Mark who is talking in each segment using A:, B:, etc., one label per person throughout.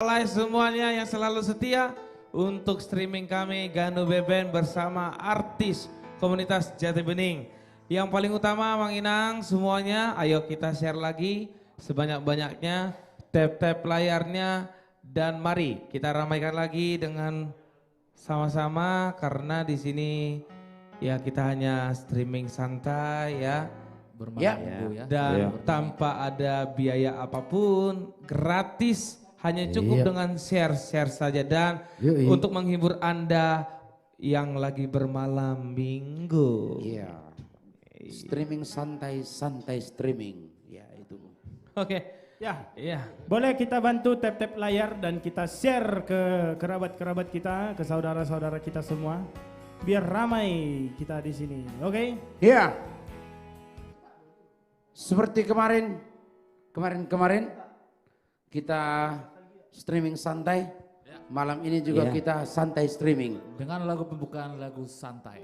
A: Hai semuanya yang selalu setia untuk streaming kami Ganu Beben bersama artis komunitas Jati Bening. Yang paling utama Mang Inang semuanya, ayo kita share lagi sebanyak-banyaknya, tap-tap layarnya dan mari kita ramaikan lagi dengan sama-sama karena di sini ya kita hanya streaming santai ya.
B: Bermalam ya.
A: Dan tanpa ada biaya apapun, gratis. Hanya cukup dengan share-share saja dan untuk menghibur Anda yang lagi bermalam minggu.
B: Iya. Streaming santai streaming. Ya itu.
A: Oke.
C: Ya.
A: Iya.
C: Boleh kita bantu tap-tap layar dan kita share ke kerabat-kerabat kita, ke saudara-saudara kita semua. Biar ramai kita di sini. Oke?
B: Iya. Seperti kemarin kita streaming santai, malam ini juga kita santai streaming.
D: Dengan lagu pembukaan lagu santai.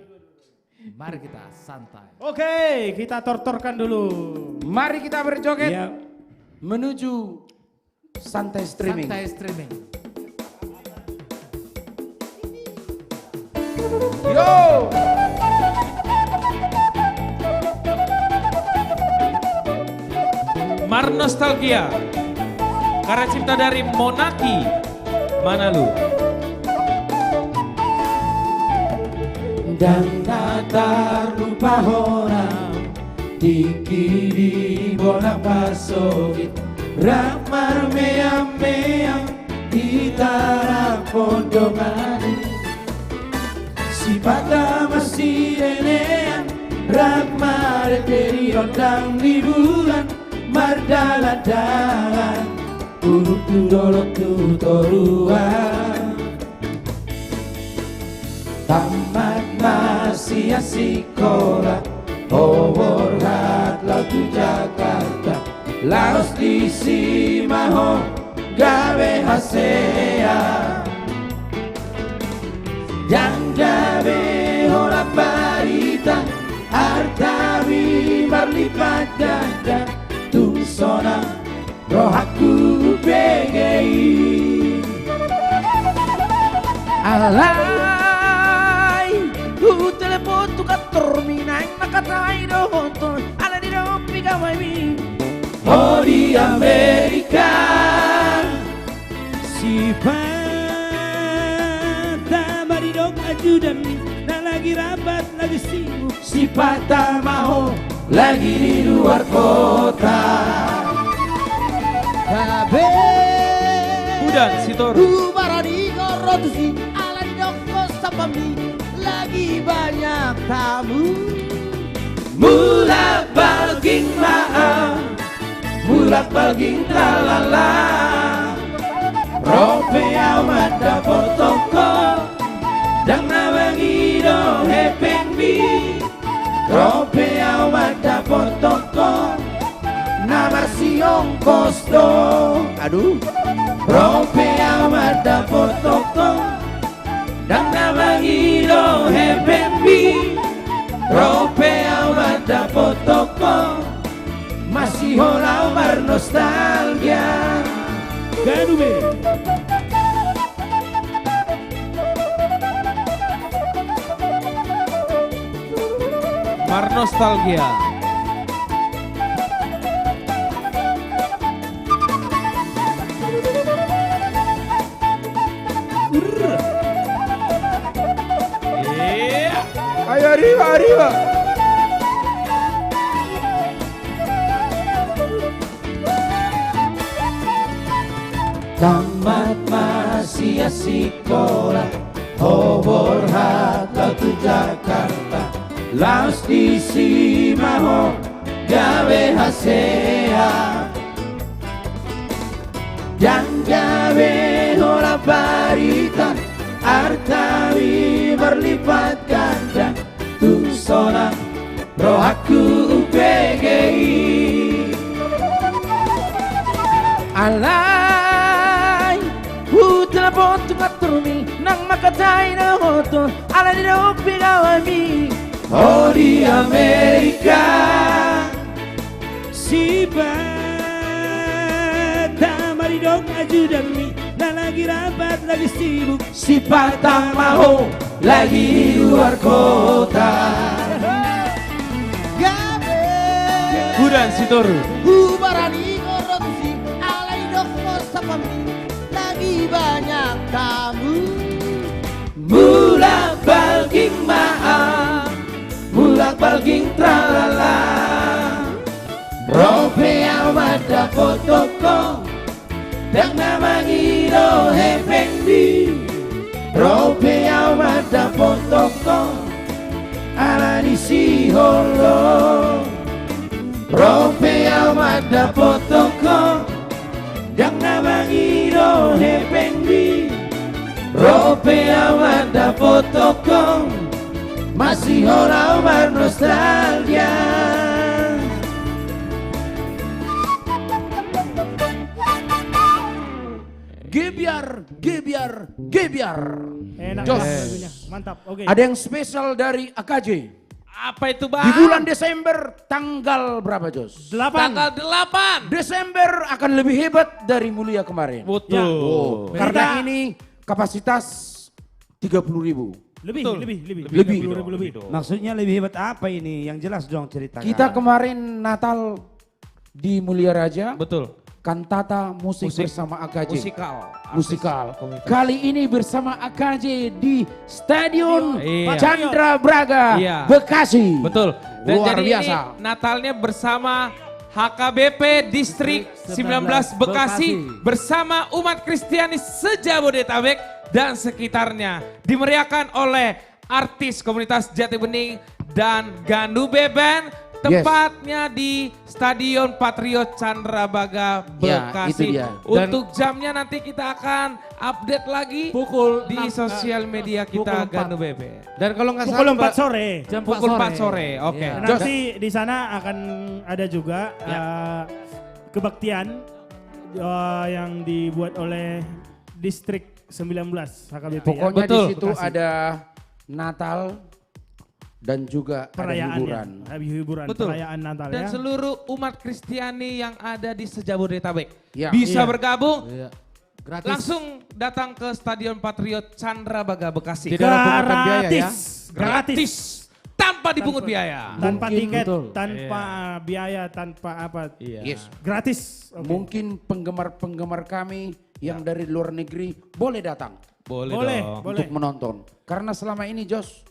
D: Mari kita santai.
C: Oke, kita tortorkan dulu.
B: Mari kita berjoget
C: Ya.
B: menuju santai streaming.
D: Santai streaming.
B: Yo!
A: Mar Nostalgia. Karya cipta dari Monaki Manalu.
B: Dan tak lupa orang dikiri bolak basogit ramar meang di tarap pondongan si pada masih nenean ramar dari ondang liburan mardala-dalan urut tudolok tutoruan tamat masih sekolah Howor hat laut Jakarta Laos di Simaho gawe hasea yang gawe hola barita hartawi berlipat ganda tungsona rohaku PGI alay telepon tukat terminang nakatai dohonton ala di dopi kawai mi oh di Amerika
C: Si Pata Maridok ajudan na lagi rabat lagi sibuk.
B: si patah mau lagi di luar kota Kabe
A: Udan Sitor.
B: Ubarani korotusi ala di doko sapami lagi banyak tamu mulak balging maaf mulak balging tralala rope amat dapot toko dan nawangi do hepeng bi rope amat dapot toko nama si ongkos do aduh rope amat dapot toko dan nawangi do hepeng bi rope amat dapot toko masih holau bernostalgia
C: Ganu be.
A: Mar Nostalgia. Iya.
B: ayo arriba tamat masih sekolah Howor hat laut Jakarta Laos di Simaho gawe hasea yang gawe hola barita artawi berlipat ganda tungsona rohaku PGI alay telepon tukat turmi nang makatai na hoto ala di dopi kawami oh di Amerika
C: Si Pata Maridok ajudan
B: dan lagi rapat, lagi sibuk. Si patang mau lagi di luar kota.
A: Budan Sitoru.
E: Bubarani korupsi, alai dokter sapami, lagi banyak tamu.
B: Mulak balking maaf, mulak balking tralala. Rope amada fotoko, dan nama ngiro hependi. Rope amada fotoko, ala di si holo. Rope amada fotoko, dan nama ngiro hependi. Rope amada fotoko, masih orang bernostalgia.
F: Gebiar.
C: Enak
F: Jos.
C: lagunya. Mantap. Oke.
F: Ada yang spesial dari AKJ.
A: Apa itu Bang?
F: Di bulan Desember tanggal berapa Jos?
C: 8.
A: Tanggal 8.
F: Desember akan lebih hebat dari Mulia kemarin.
A: Betul.
F: Oh, karena ini kapasitas 30.000.
C: Lebih,
A: Betul.
C: lebih.
F: Lebih.
C: 30.000 lebih.
B: Maksudnya lebih hebat apa ini? Yang jelas dong ceritakan.
F: Kita kemarin Natal di Mulia Raja,
A: Betul.
F: kantata musik
A: Musik.
F: bersama AKJ.
A: Musikal.
F: Musikal. Kali ini bersama AKJ di Stadion
A: Iya.
F: Chandra Braga,
A: Iya.
F: Bekasi.
A: Betul. Dan
F: Luar
A: jadi
F: biasa.
A: ini Natalnya bersama HKBP Distrik 19 Bekasi bersama umat Kristiani se-Jabodetabek dan sekitarnya. Dimeriahkan oleh artis komunitas Jati Bening dan Ganube Band. Tepatnya di Stadion Patriot Candrabaga
F: Ya,
A: Bekasi.
F: itu dia.
A: Untuk jamnya nanti kita akan update lagi
D: Pukul
A: di
D: 6,
A: sosial media kita
D: pukul 4.
A: Ganube Band.
D: Dan kalau nggak
C: Pukul
D: salah
C: 4 sore.
D: jam
A: Pukul 4 sore, oke.
D: Iya.
C: Nanti di sana akan ada juga kebaktian yang dibuat oleh Distrik 19 HKBP.
F: Pokoknya
A: Betul.
F: di situ
C: Bekasi.
F: ada Natal dan juga ada hiburan.
C: Hiburan,
A: Betul.
C: perayaan Natal
A: Dan
C: ya.
A: seluruh umat Kristiani yang ada di se-Jabodetabek
F: Ya.
A: bisa
C: Iya.
A: bergabung.
D: Iya. Gratis.
A: Langsung datang ke Stadion Patriot Candrabaga Bekasi.
D: Tidak ada pungutan biaya ya.
A: Gratis. Tanpa dipungut biaya.
C: Tanpa
F: Mungkin
C: tiket,
D: betul.
C: tanpa biaya, tanpa apa.
F: Yes.
C: Gratis. Oke.
F: Mungkin penggemar-penggemar kami yang dari luar negeri boleh datang
A: Boleh,
C: Boleh,
A: dong.
C: boleh.
F: untuk menonton. Karena selama ini Jos,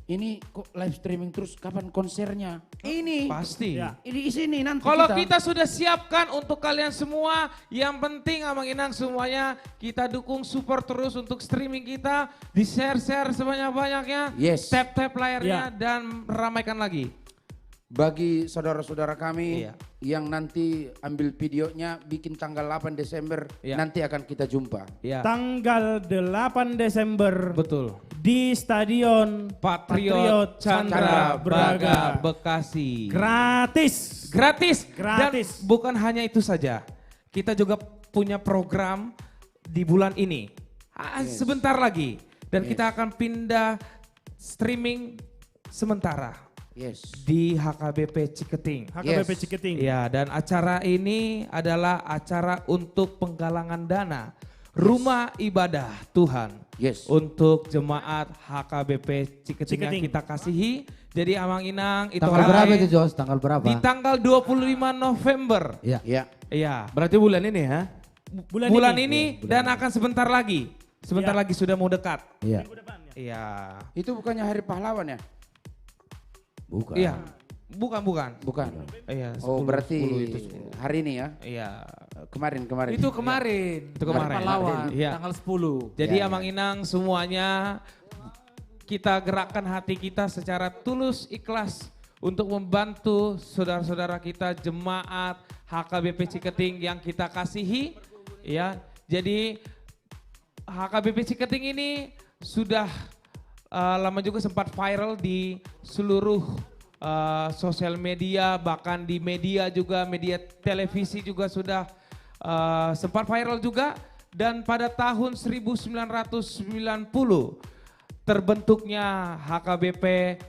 F: ini kok live streaming terus, kapan konsernya? Ini,
A: Pasti.
C: Ya.
F: ini di sini nanti
A: Kalau kita sudah siapkan untuk kalian semua, yang penting Amang Inang semuanya kita dukung support terus untuk streaming kita, di share-share sebanyak-banyaknya,
F: Yes.
A: tap-tap layarnya
C: Ya.
A: dan ramaikan lagi.
F: Bagi saudara-saudara kami
A: Iya.
F: yang nanti ambil videonya bikin tanggal 8 Desember,
A: Iya.
F: nanti akan kita jumpa.
A: Ya,
C: Tanggal 8 Desember
A: betul.
C: di Stadion
A: Patriot Chandra Braga
C: Braga.
A: Bekasi.
C: Gratis.
A: Gratis.
C: Gratis.
A: Dan bukan hanya itu saja. Kita juga punya program di bulan ini. Sebentar lagi. Dan kita akan pindah streaming sementara
F: Yes.
A: di HKBP Ciketing.
C: HKBP
F: Yes.
C: Ciketing.
A: Ya, dan acara ini adalah acara untuk penggalangan dana rumah ibadah Tuhan.
F: Yes.
A: Untuk jemaat HKBP Ciketing yang
C: Ciketing.
A: kita kasihi. Jadi Amang Inang itu
G: Tanggal
A: orang
G: berapa
A: lain
G: itu Jos? Tanggal berapa?
A: di tanggal 25 November.
G: Iya.
F: Ya.
A: Iya.
D: Berarti bulan ini ya?
A: Bulan ini dan akan sebentar lagi. Sebentar lagi sudah mau dekat.
G: Iya.
A: Iya.
F: Itu bukannya hari pahlawan ya?
G: Bukan.
A: Iya. Bukan.
F: Bukan.
A: Iya.
F: Oh
A: 10,
F: berarti
A: 10 itu 10.
F: hari ini ya?
A: Iya.
F: Kemarin.
D: Itu kemarin.
A: Itu kemarin.
D: Pahlawan,
A: Iya.
D: tanggal 10.
A: Jadi
F: Ya,
A: Amang Inang semuanya kita gerakkan hati kita secara tulus ikhlas untuk membantu saudara-saudara kita jemaat HKBP Ciketing yang kita kasihi ya. Jadi HKBP Ciketing ini sudah lama juga sempat viral di seluruh sosial media, bahkan di media juga, media televisi juga sudah sempat viral juga. Dan pada tahun 1990 terbentuknya HKBP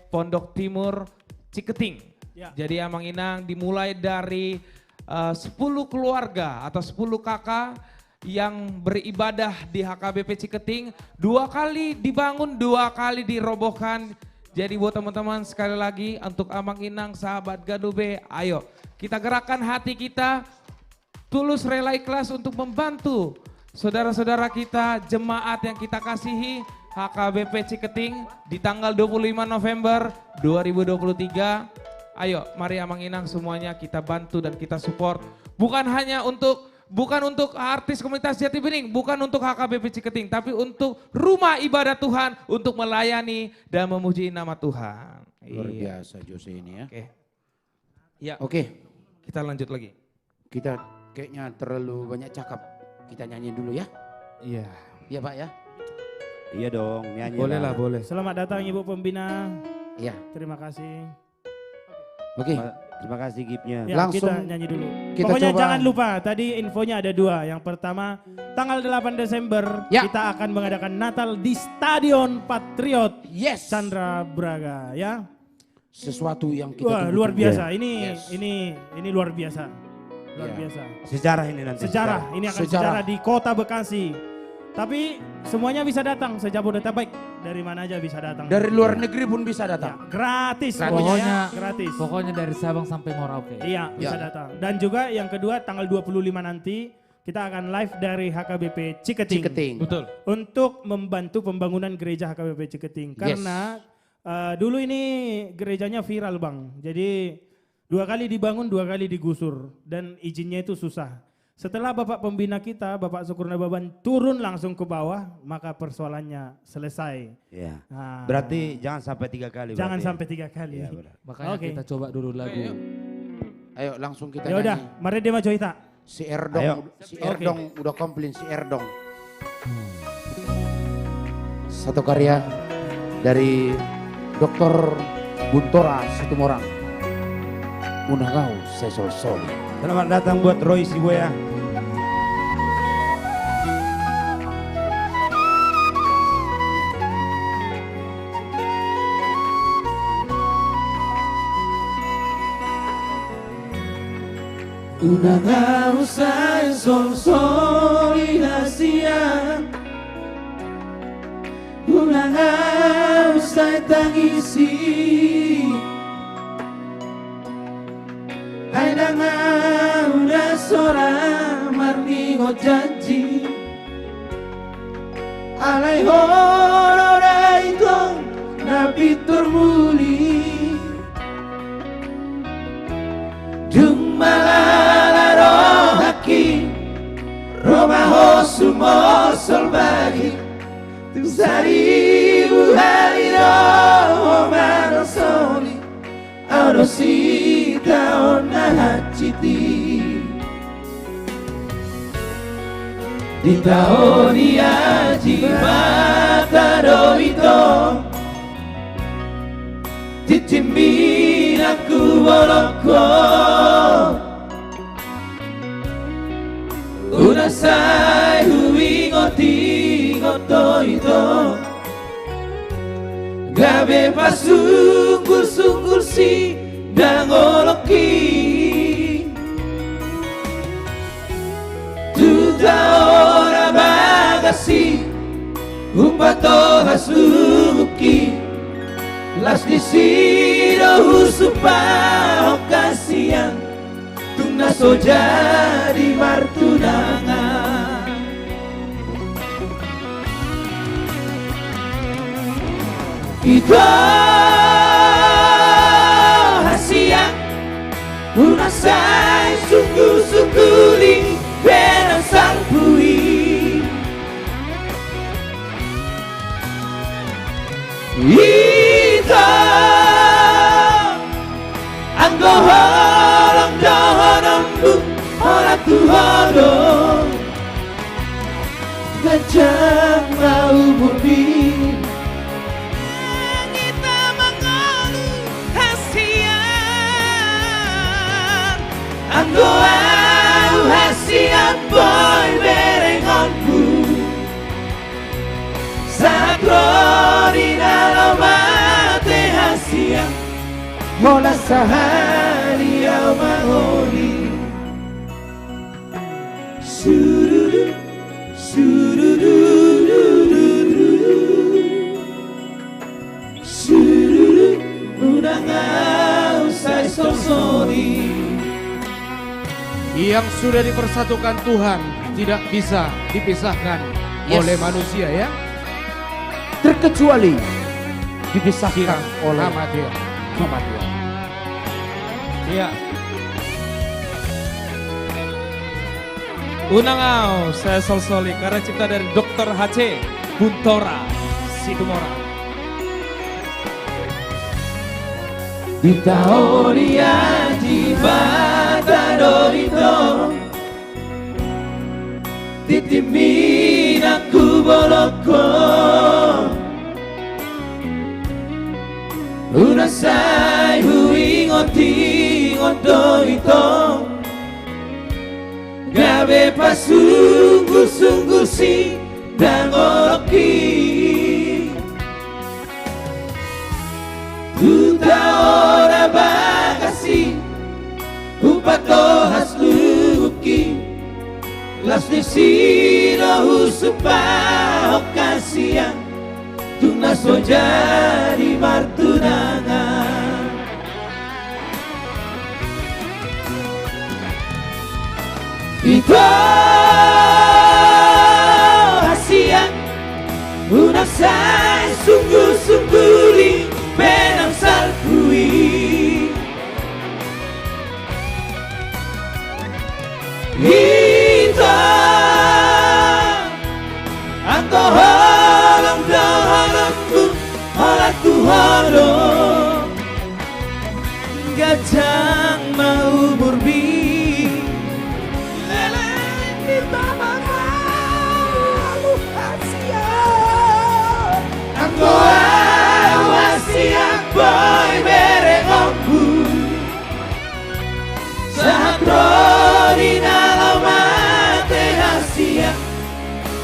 A: Pondok Timur Ciketing.
C: Ya.
A: Jadi Amang Inang dimulai dari 10 keluarga atau 10 kakak yang beribadah di HKBP Ciketing 2 kali dibangun, 2 kali dirobohkan. Jadi buat teman-teman sekali lagi untuk Amang Inang, sahabat Ganube, ayo kita gerakkan hati kita, tulus rela ikhlas untuk membantu saudara-saudara kita, jemaat yang kita kasihi, HKBP Ciketing di tanggal 25 November 2023. Ayo mari Amang Inang semuanya kita bantu dan kita support. Bukan untuk artis komunitas Jati Bening, bukan untuk HKBP Ciketing, tapi untuk rumah ibadah Tuhan, untuk melayani dan memuji nama Tuhan.
F: Luar
A: Iya.
F: biasa Jose ini ya.
A: Oke. Ya,
F: Oke,
A: kita lanjut lagi.
F: kita kayaknya terlalu banyak cakap. Kita nyanyi dulu ya.
A: Iya.
F: Iya Pak ya.
G: Iya dong, nyanyi
A: Boleh
G: lah.
A: lah, boleh.
C: Selamat datang Ibu Pembina.
F: Iya.
C: Terima kasih.
F: Oke.
G: Terima kasih gipnya.
C: Ya,
F: Langsung
C: kita nyanyi dulu.
F: kita
C: Pokoknya
F: coba.
C: jangan lupa, tadi infonya ada 2. Yang pertama, tanggal 8 Desember
F: Ya.
C: kita akan mengadakan Natal di Stadion Patriot
F: Yes.
C: Chandra Braga ya.
F: Sesuatu yang kita
C: Wah,
F: tunggu-tunggu.
C: luar biasa.
F: Yes.
C: Ini luar biasa. Luar
F: Ya.
C: biasa.
G: Sejarah ini nanti.
C: Sejarah, ini akan
F: Sejarah.
C: sejarah di Kota Bekasi. Tapi semuanya bisa datang sejabodetabek. Dari mana aja bisa datang.
F: Dari luar negeri pun bisa
C: Ya,
F: datang.
C: gratis
F: Gratis.
C: pokoknya
D: Pokoknya,
C: ya, gratis.
D: pokoknya dari Sabang sampai Merauke.
C: Iya, bisa datang. Dan juga yang kedua tanggal 25 nanti kita akan live dari HKBP Ciketing.
F: Ciketing.
A: Betul.
C: Untuk membantu pembangunan gereja HKBP Ciketing. Karena dulu ini gerejanya viral Bang. Jadi 2 kali dibangun, 2 kali digusur. Dan izinnya itu susah. Setelah Bapak Pembina kita, Bapak Sukurna Baban turun langsung ke bawah, maka persoalannya selesai.
G: Iya.
C: Nah,
G: Berarti jangan sampai 3 kali.
C: jangan
G: berarti ya?
C: sampai 3 kali.
G: Iya, benar.
D: Makanya
C: Oke.
D: kita coba dulu lagu.
F: Ayo langsung kita
C: Ya udah,
F: nyanyi.
C: mari Dema Joita.
F: Si Erdong,
G: Ayo.
F: si Erdong udah komplain si Erdong. Satu karya dari Dr. Buntora Situmorang. Unagau Sesol Soli.
G: Selamat datang buat Roy Siboya.
B: Unagau Sesol Soli Nasia. Unagau Sai Tangisi. Aidanga una sora marnigo janji. Alai horora itu napitur muli. Jumala rohaki Roma hosumo solbagi. Tusari buhari romano soli. Aurosita ona hachiti. Di tahun aji mata doito. Titimbin aku boloko. Unasai hui ngoti ngotoito. Gabe pasunggur-sunggur si dangoloki. Tuta ora bagasi umpato hasuki. Las disiro husupa okasian tungna soja di martunangan. Itu hasia unasai suku-sukuli benang sang pui. Itu anggo horong dohonombu ora tuhorong gajah mau murni. Anggo au hasiat boy berengonku. Sakroni nalomate hasiat mola sahari au mahoni. Sururu
F: Yang sudah dipersatukan Tuhan tidak bisa dipisahkan oleh manusia ya.
G: Terkecuali dipisahkan oleh
F: Kematian. Kematian.
A: Iya. Unangau, saya Sol-Soli karena cipta dari Dr. HC Buntora Situmora.
B: Itaoria jibata dorito titimin aku boloko unasai hui ngoti ngodo ito gabe pasungguh-sungguh si dangoloki Tuta ora bagasi Upato hasluki Las nisino husupa okasia Tunas jadi martunangan Ito Asia Unasai sungguh-sungguh Benang salpui Kita Anto holong doholongku Holatu holong Gajang mau murbi Leleng di bawah kamu Asia Anto siap boy berengongku Saat rodi dalam mati hasia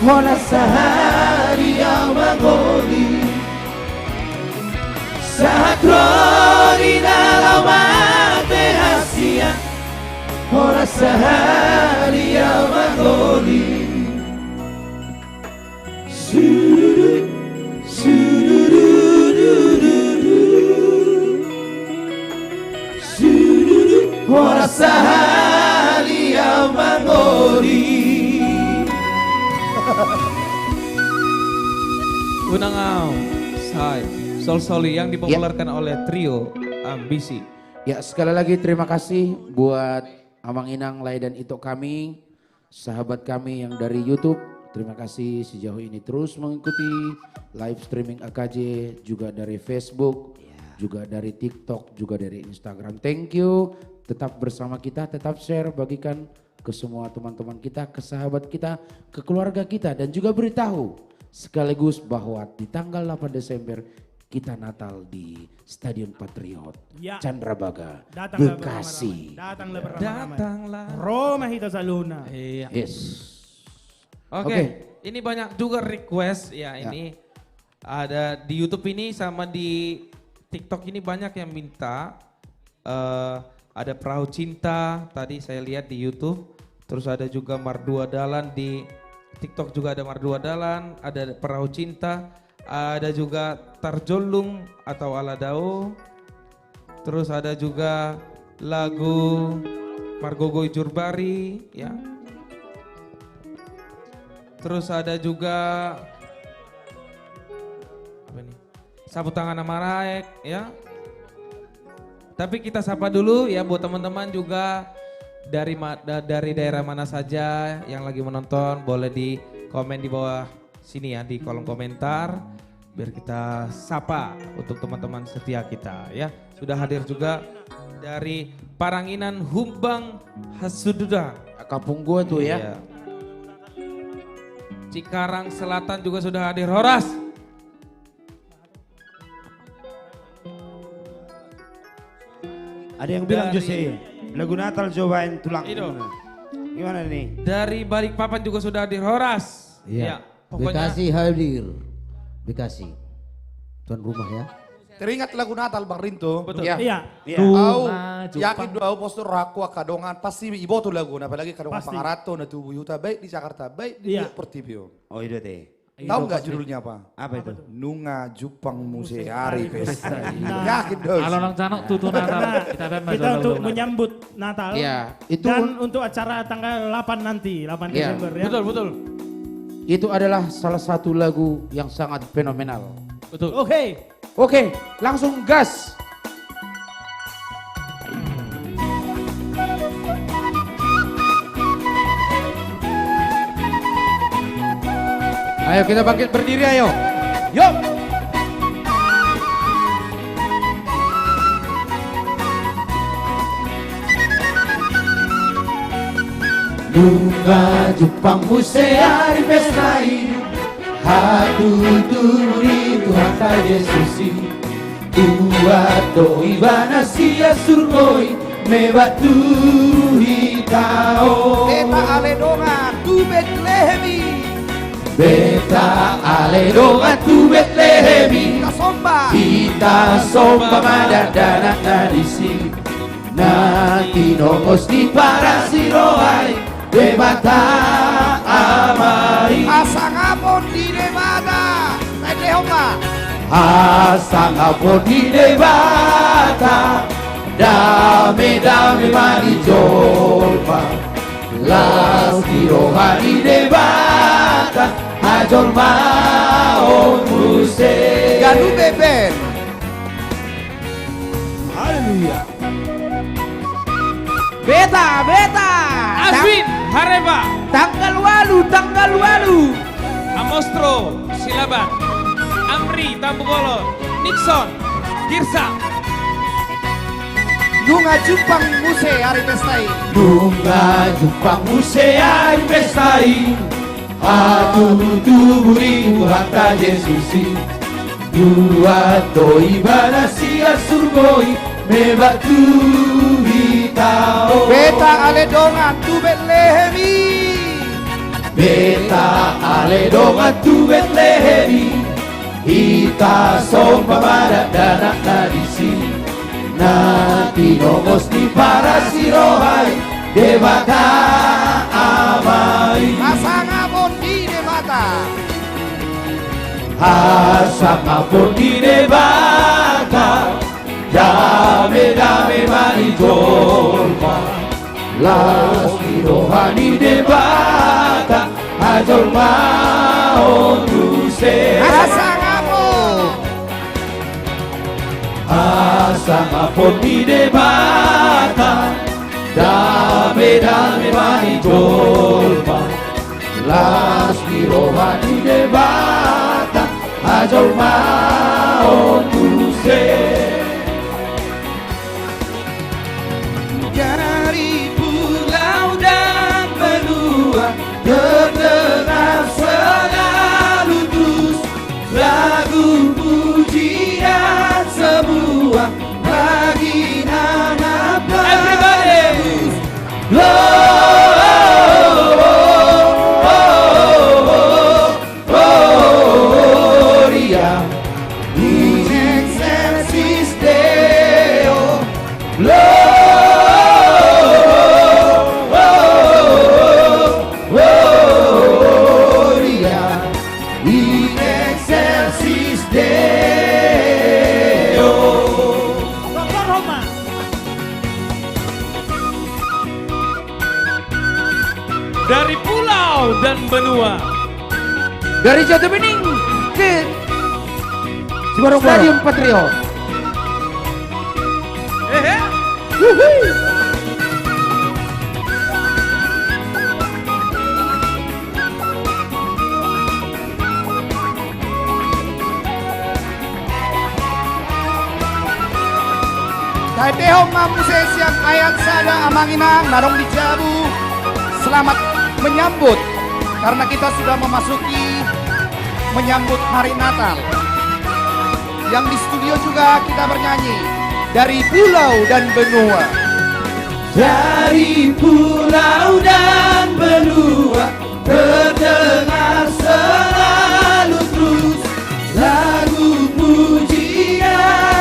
B: Hona sehari yang mangoli Saat rodi dalam mati hasia Hona sehari yang mangoli Sururu Ora sahali yang mangori
A: Unangau, Sai, Sol-Soli yang dipopulerkan oleh trio Ambisi.
F: Ya sekali lagi terima kasih buat Amang Inang, Lai dan Ito kami, sahabat kami yang dari YouTube. Terima kasih sejauh ini terus mengikuti live streaming AKJ, juga dari Facebook, juga dari TikTok, juga dari Instagram. Thank you, tetap bersama kita, tetap share, bagikan ke semua teman-teman kita, ke sahabat kita, ke keluarga kita, dan juga beritahu sekaligus bahwa di tanggal 8 Desember kita Natal di Stadion Patriot,
C: Ya.
F: Candrabaga,
C: Datanglah
F: Bekasi.
C: Datanglah beramai-ramai.
A: Datanglah.
C: Roma hita sa luna.
A: Iya.
F: Yes.
A: Oke,
F: Oke.
A: ini banyak juga request ya, ini ada di YouTube ini sama di TikTok ini banyak yang minta ada Perahu Cinta tadi saya lihat di YouTube, terus ada juga Mardua Dalan di TikTok juga ada Mardua Dalan, ada Perahu Cinta, ada juga Tarjolung atau Aladao, terus ada juga lagu Margogoy Jurbari ya. Terus ada juga apa nih? Sapu tangan Amaraek ya. Tapi kita sapa dulu ya buat teman-teman juga dari daerah mana saja yang lagi menonton, boleh di komen di bawah sini ya di kolom komentar biar kita sapa untuk teman-teman setia kita ya. Sudah hadir juga dari Paranginan Humbang Hasududa.
F: Kampung gua tuh ya.
A: Iya. Cikarang Selatan juga sudah hadir. Horas.
G: Ada yang bilang
A: Dari-
G: Jose, lagu Natal cobain tulang.
A: Itu.
G: Gimana nih?
A: Dari Balikpapan juga sudah hadir. Horas.
E: Iya.
A: Pokoknya
E: Bekasi hadir. Bekasi. Tuan rumah ya.
H: teringat lagu Natal Bang Rinto.
A: Betul.
F: Ya.
C: Iya.
H: Au
D: Bunga
H: yakin
D: Jepang.
H: doa postur rakwa kadongan pasti ibo tuh lagu, apalagi kadongan
C: Pasti.
H: Pangarato na tubuh yuta baik di Jakarta baik di
C: Iya.
H: Portibio.
G: Oh itu teh.
H: Tahu nggak judulnya apa?
G: Apa itu?
H: Nunga Jupang Museari Pesta.
C: Nah.
H: Yakin dong.
D: Kalau orang canok tutu Natal kita
C: Kita untuk menyambut Natal.
F: Ya, itu
C: Dan untuk acara tanggal 8 nanti, 8
F: Iya.
C: Desember ya.
A: Betul, betul.
F: itu adalah salah satu lagu yang sangat fenomenal.
A: Betul.
C: Oke.
F: Oke, langsung gas. Ayo kita bangkit berdiri ayo. Yuk. Bunga Jepang museari pestai hatu turi Tuhan ta Yesusi Uato ibana sia surgoi me batu hitao
H: Beta Aledonga tu Betlehemi.
F: Beta aledonga tu Betlehemi
H: Kasomba.
F: Kita somba madadana nadisi Nanti nomos di parasiroai Bebata amai
H: Asangapon di Nevada. Oklahoma.
F: Asang apon di debata Dame mani jolpa Las rohani debata Ajol maon muse
H: Ganu Beben.
C: Haleluya.
B: Beta, beta.
A: Aswin, Hareba,
B: Tanggal walu.
A: Amostro, Silaban, Amri, Tambugolo, Nixon, Girsa,
H: Nunga Jupang Muse Hari Pestai.
F: Bunga Jepang musea pestai Atu tuburi Tuhan Yesusi Dua toi banasia surgoi Mebatu hitao
H: Beta Aledonga tu Betlehemi.
F: Beta aledonga tu Betlehemi Ita sompa pada danak nadisi Nanti nomos di parasirohai Debata amai
H: Asangapon di Nevada.
F: Asam apun di debata Dame mani jolpa Las rohani debata Ajol maon duse
H: Asangapon.
F: Asam apun di debata Dame mani jolpa Las rohani debata Ajol maon duse Dari pulau dan benua terdengar selalu terus lagu pujian semua bagi nama penebus. Gloria in excelsis Deo. Gloria in excelsis Deo.
C: Oklahoma.
A: dari pulau dan benua.
F: Dari Jati Bening ke Stadium Patriot.
H: Taipehong Mamuse siang ayat sada amanginang narong di Jabu. Selamat menyambut karena kita sudah memasuki menyambut hari Natal. Yang di studio juga kita bernyanyi dari pulau dan benua.
F: Dari pulau dan benua terdengar selalu terus lagu pujian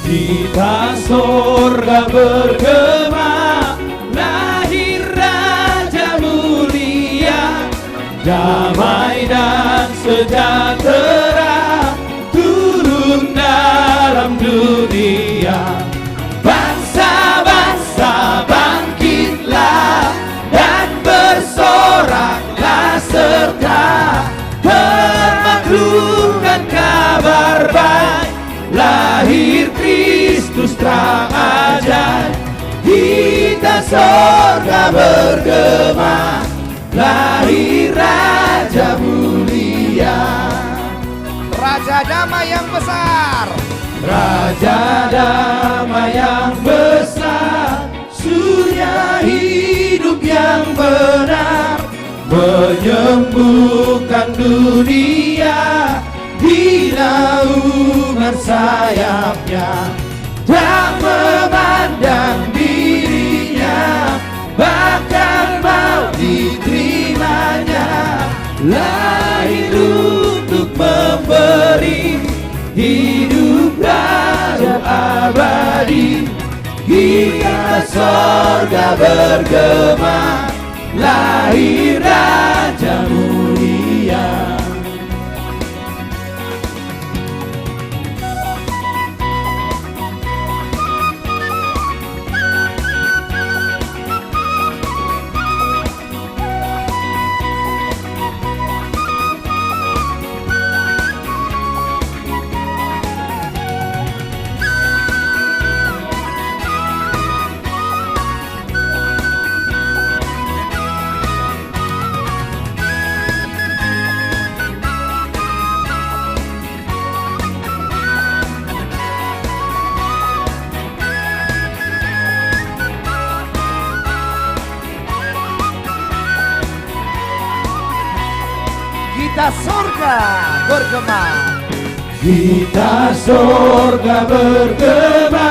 A: Kita sorga bergema, lahir Raja mulia, damai dan sejahtera turun dalam dunia. Bangsa-bangsa bangkitlah dan bersoraklah serta permaklumkan kabar baik, lahir Kristus terang ajaib. Kita sorga bergema, lahir Raja mulia.
H: Raja damai yang besar,
A: Raja damai yang besar, surya hidup yang benar, menyembuhkan dunia di naungan sayapnya. Tak memandang dirinya, bahkan mau diterimanya, lahir untuk memberi hidup baru abadi. Kita sorga bergema, lahir Raja mulia.
H: kita sorga bergema.
A: Kita sorga bergema,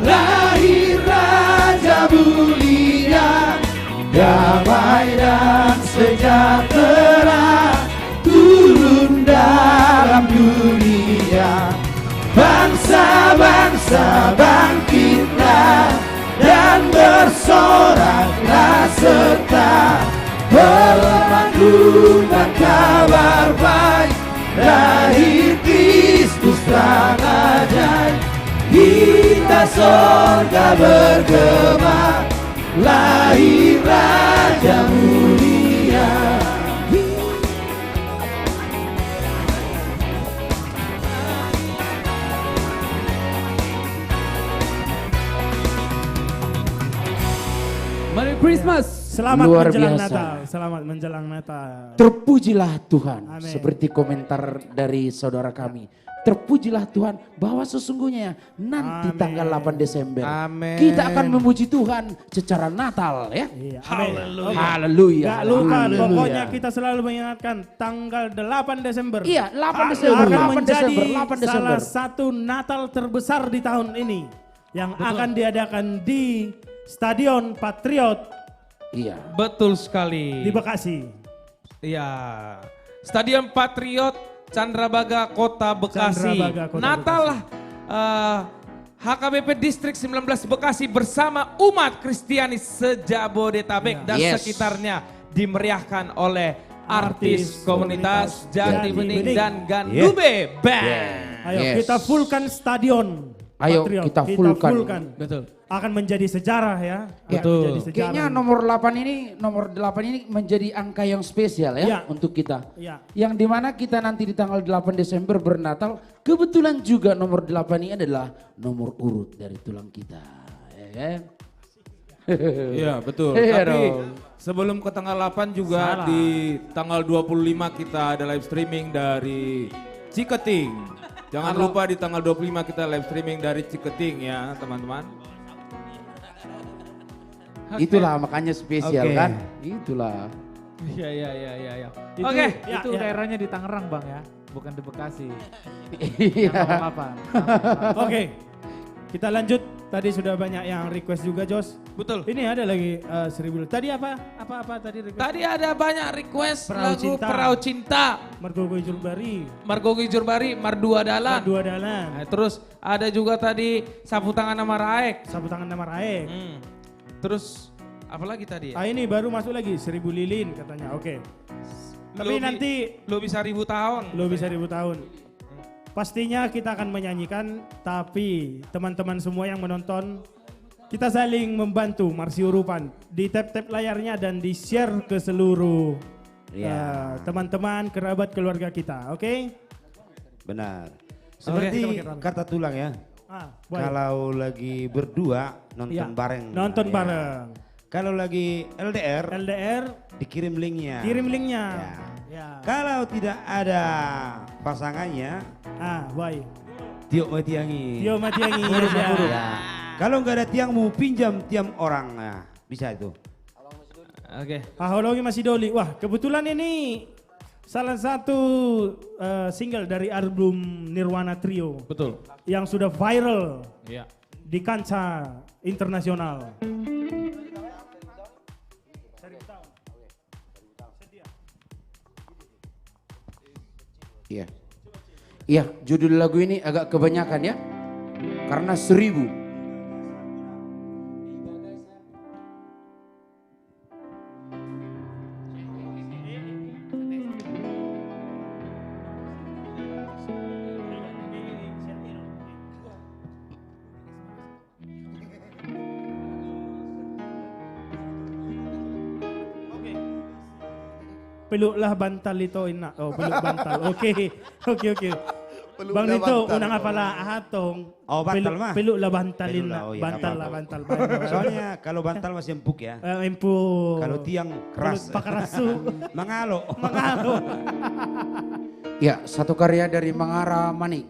A: lahir Raja mulia, damai dan sejahtera turun dalam dunia. Bangsa-bangsa bangkitlah dan bersoraklah serta bermaklumkan kabar baik, lahir Kristus terang ajaib. Kita sorga bergema, lahir Raja mulia.
D: Merry Christmas.
C: Selamat
F: Luar
C: menjelang
F: biasa.
C: Natal. Selamat menjelang Natal.
F: Terpujilah Tuhan,
C: Amin.
F: seperti komentar dari saudara kami. Terpujilah Tuhan bahwa sesungguhnya nanti
C: Amin.
F: tanggal 8 Desember
A: Amin.
F: kita akan memuji Tuhan secara Natal ya.
C: Iya,
A: Haleluya.
F: Haleluya.
C: Gak lupa,
F: Haleluya.
C: pokoknya kita selalu mengingatkan tanggal 8 Desember.
F: Iya, 8 Desember,
C: akan
F: 8
C: menjadi
F: Desember, 8 Desember.
C: salah satu Natal terbesar di tahun ini yang akan diadakan di Stadion Patriot
F: Iya.
A: Betul sekali.
C: di Bekasi.
A: Iya. Stadion Patriot Candrabaga Kota Bekasi.
C: Candrabaga, Kota
A: Natal lah. HKBP Distrik 19 Bekasi bersama umat Kristiani se-Jabodetabek dan
F: Yes.
A: sekitarnya dimeriahkan oleh artis komunitas Jati Bening
C: Bening.
A: dan Gandube Band.
C: Ayo
F: Yes.
C: kita fullkan Stadion
F: Ayo,
C: Patriot.
F: kita fullkan.
A: Betul.
C: Akan menjadi sejarah ya. Akan
A: Betul.
C: menjadi sejarah.
F: Kayaknya nomor 8 ini menjadi angka yang spesial ya
C: Iya.
F: untuk kita.
C: Iya.
F: Yang dimana kita nanti di tanggal 8 Desember bernatal, kebetulan juga nomor 8 ini adalah nomor urut dari tulang kita. Ya kan?
I: Iya betul.
F: Iya
I: Tapi
F: dong.
I: sebelum ke tanggal 8 juga di tanggal 25 kita ada live streaming dari Ciketing. Jangan lupa di tanggal 25 kita live streaming dari Ciketing ya teman-teman.
F: Itulah makanya spesial
A: Oke.
F: kan? Itulah.
A: Iya, iya, iya, iya. Ya.
D: Itu,
A: Oke.
C: Ya,
D: itu
C: ya.
D: daerahnya di Tangerang Bang ya, bukan di Bekasi.
F: Iya.
D: Yang nomor 8.
C: Oke, kita lanjut Tadi sudah banyak yang request juga, Jos.
A: Betul.
C: Ini ada lagi 1000. Tadi apa tadi request?
A: Tadi ada banyak request
C: Perahu
A: lagu
C: Cinta.
A: Perahu Cinta.
C: Margogo Jurbari.
A: Margogi Jurbari, Mardua Dalan.
C: Dua Dalan.
A: Nah, terus ada juga tadi Sapu Tangan Nama Raek.
C: Sapu Tangan Nama Raek.
A: Terus apa lagi tadi ya?
C: Ah ini baru masuk lagi 1000 lilin katanya. Oke. Tapi nanti
A: lo bisa 1000 tahun.
C: lo bisa 1000 tahun. Pastinya kita akan menyanyikan, tapi teman-teman semua yang menonton kita saling membantu Marsi Urupan di tap-tap layarnya dan di share ke seluruh teman-teman, kerabat, keluarga kita. Oke?
G: Benar. Seperti
C: Oke.
G: kata tulang ya.
C: Baik.
G: Kalau lagi berdua nonton
C: Ya,
G: bareng.
C: nonton
G: Ya.
C: bareng.
G: Kalau lagi LDR dikirim linknya.
C: Kirim linknya.
G: Ya. Kalau tidak ada pasangannya,
C: baik.
G: tiok matiangi.
C: Yo Matiangi.
G: Ya. Kalau nggak ada tiangmu, pinjam tiang orang. Nah, bisa itu.
A: Oke.
C: Ahologi masih doli. Wah, kebetulan ini salah satu single dari album Nirwana Trio.
A: Betul.
C: Yang sudah viral
A: Iya.
C: di kancah internasional.
F: Iya. Iya, judul lagu ini agak kebanyakan ya. Karena 1000.
C: Peluklah bantal itu ina. Oh, peluk bantal. Oke. Bang Nito, unang apala ahatong.
G: Oh, bantal mah.
C: Peluklah bantalin
G: Peluklah,
C: na.
G: oh iya,
C: Bantal
G: apa-apa.
C: lah, bantal.
G: Soalnya kalau bantal masih empuk ya.
C: Empuk.
G: Kalau tiang keras.
C: Pakarasu.
G: Mangalo.
C: Mangalo.
F: Ya, satu karya dari Mangara Manik.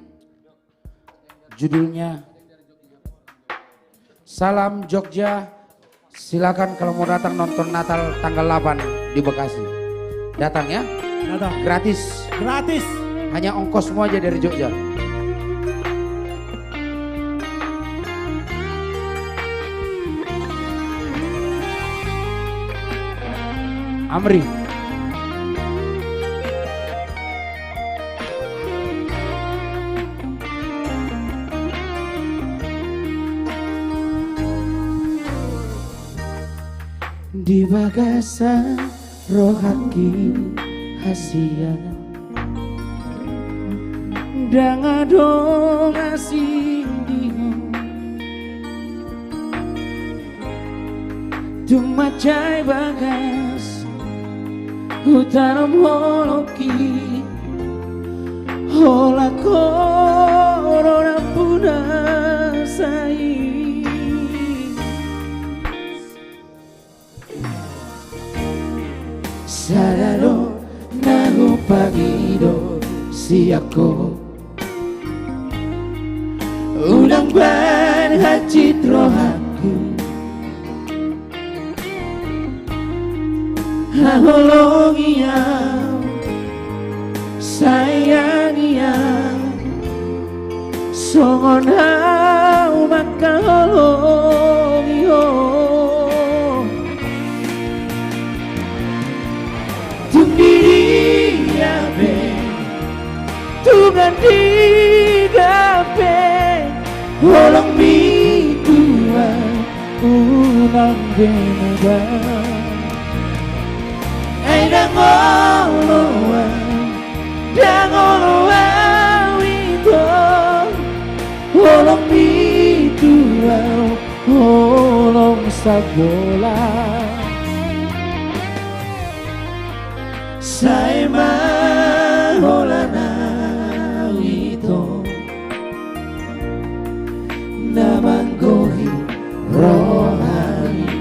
F: Judulnya Salam Jogja. Silakan kalau mau datang nonton Natal tanggal 8 di Bekasi. Datang ya.
C: Datang.
F: Gratis.
C: Gratis.
F: Hanya ongkosmu aja dari Jogja. Amri. Di bagasan rohaki hasian danga dong asing dihong tumacay bagas utaram holoki hola corona punasai Sararo nago pagido si ako Unang ban hajit rohaku Haholong iyang sayang iyang Songon hau makaholong iyong Tumiriyabe Tungan di gape Holong mi tua Unang benada Ay dangoloa Dangoloa wito Holong mi tua Holong sabola Say mahola na wito Namanggohi rohani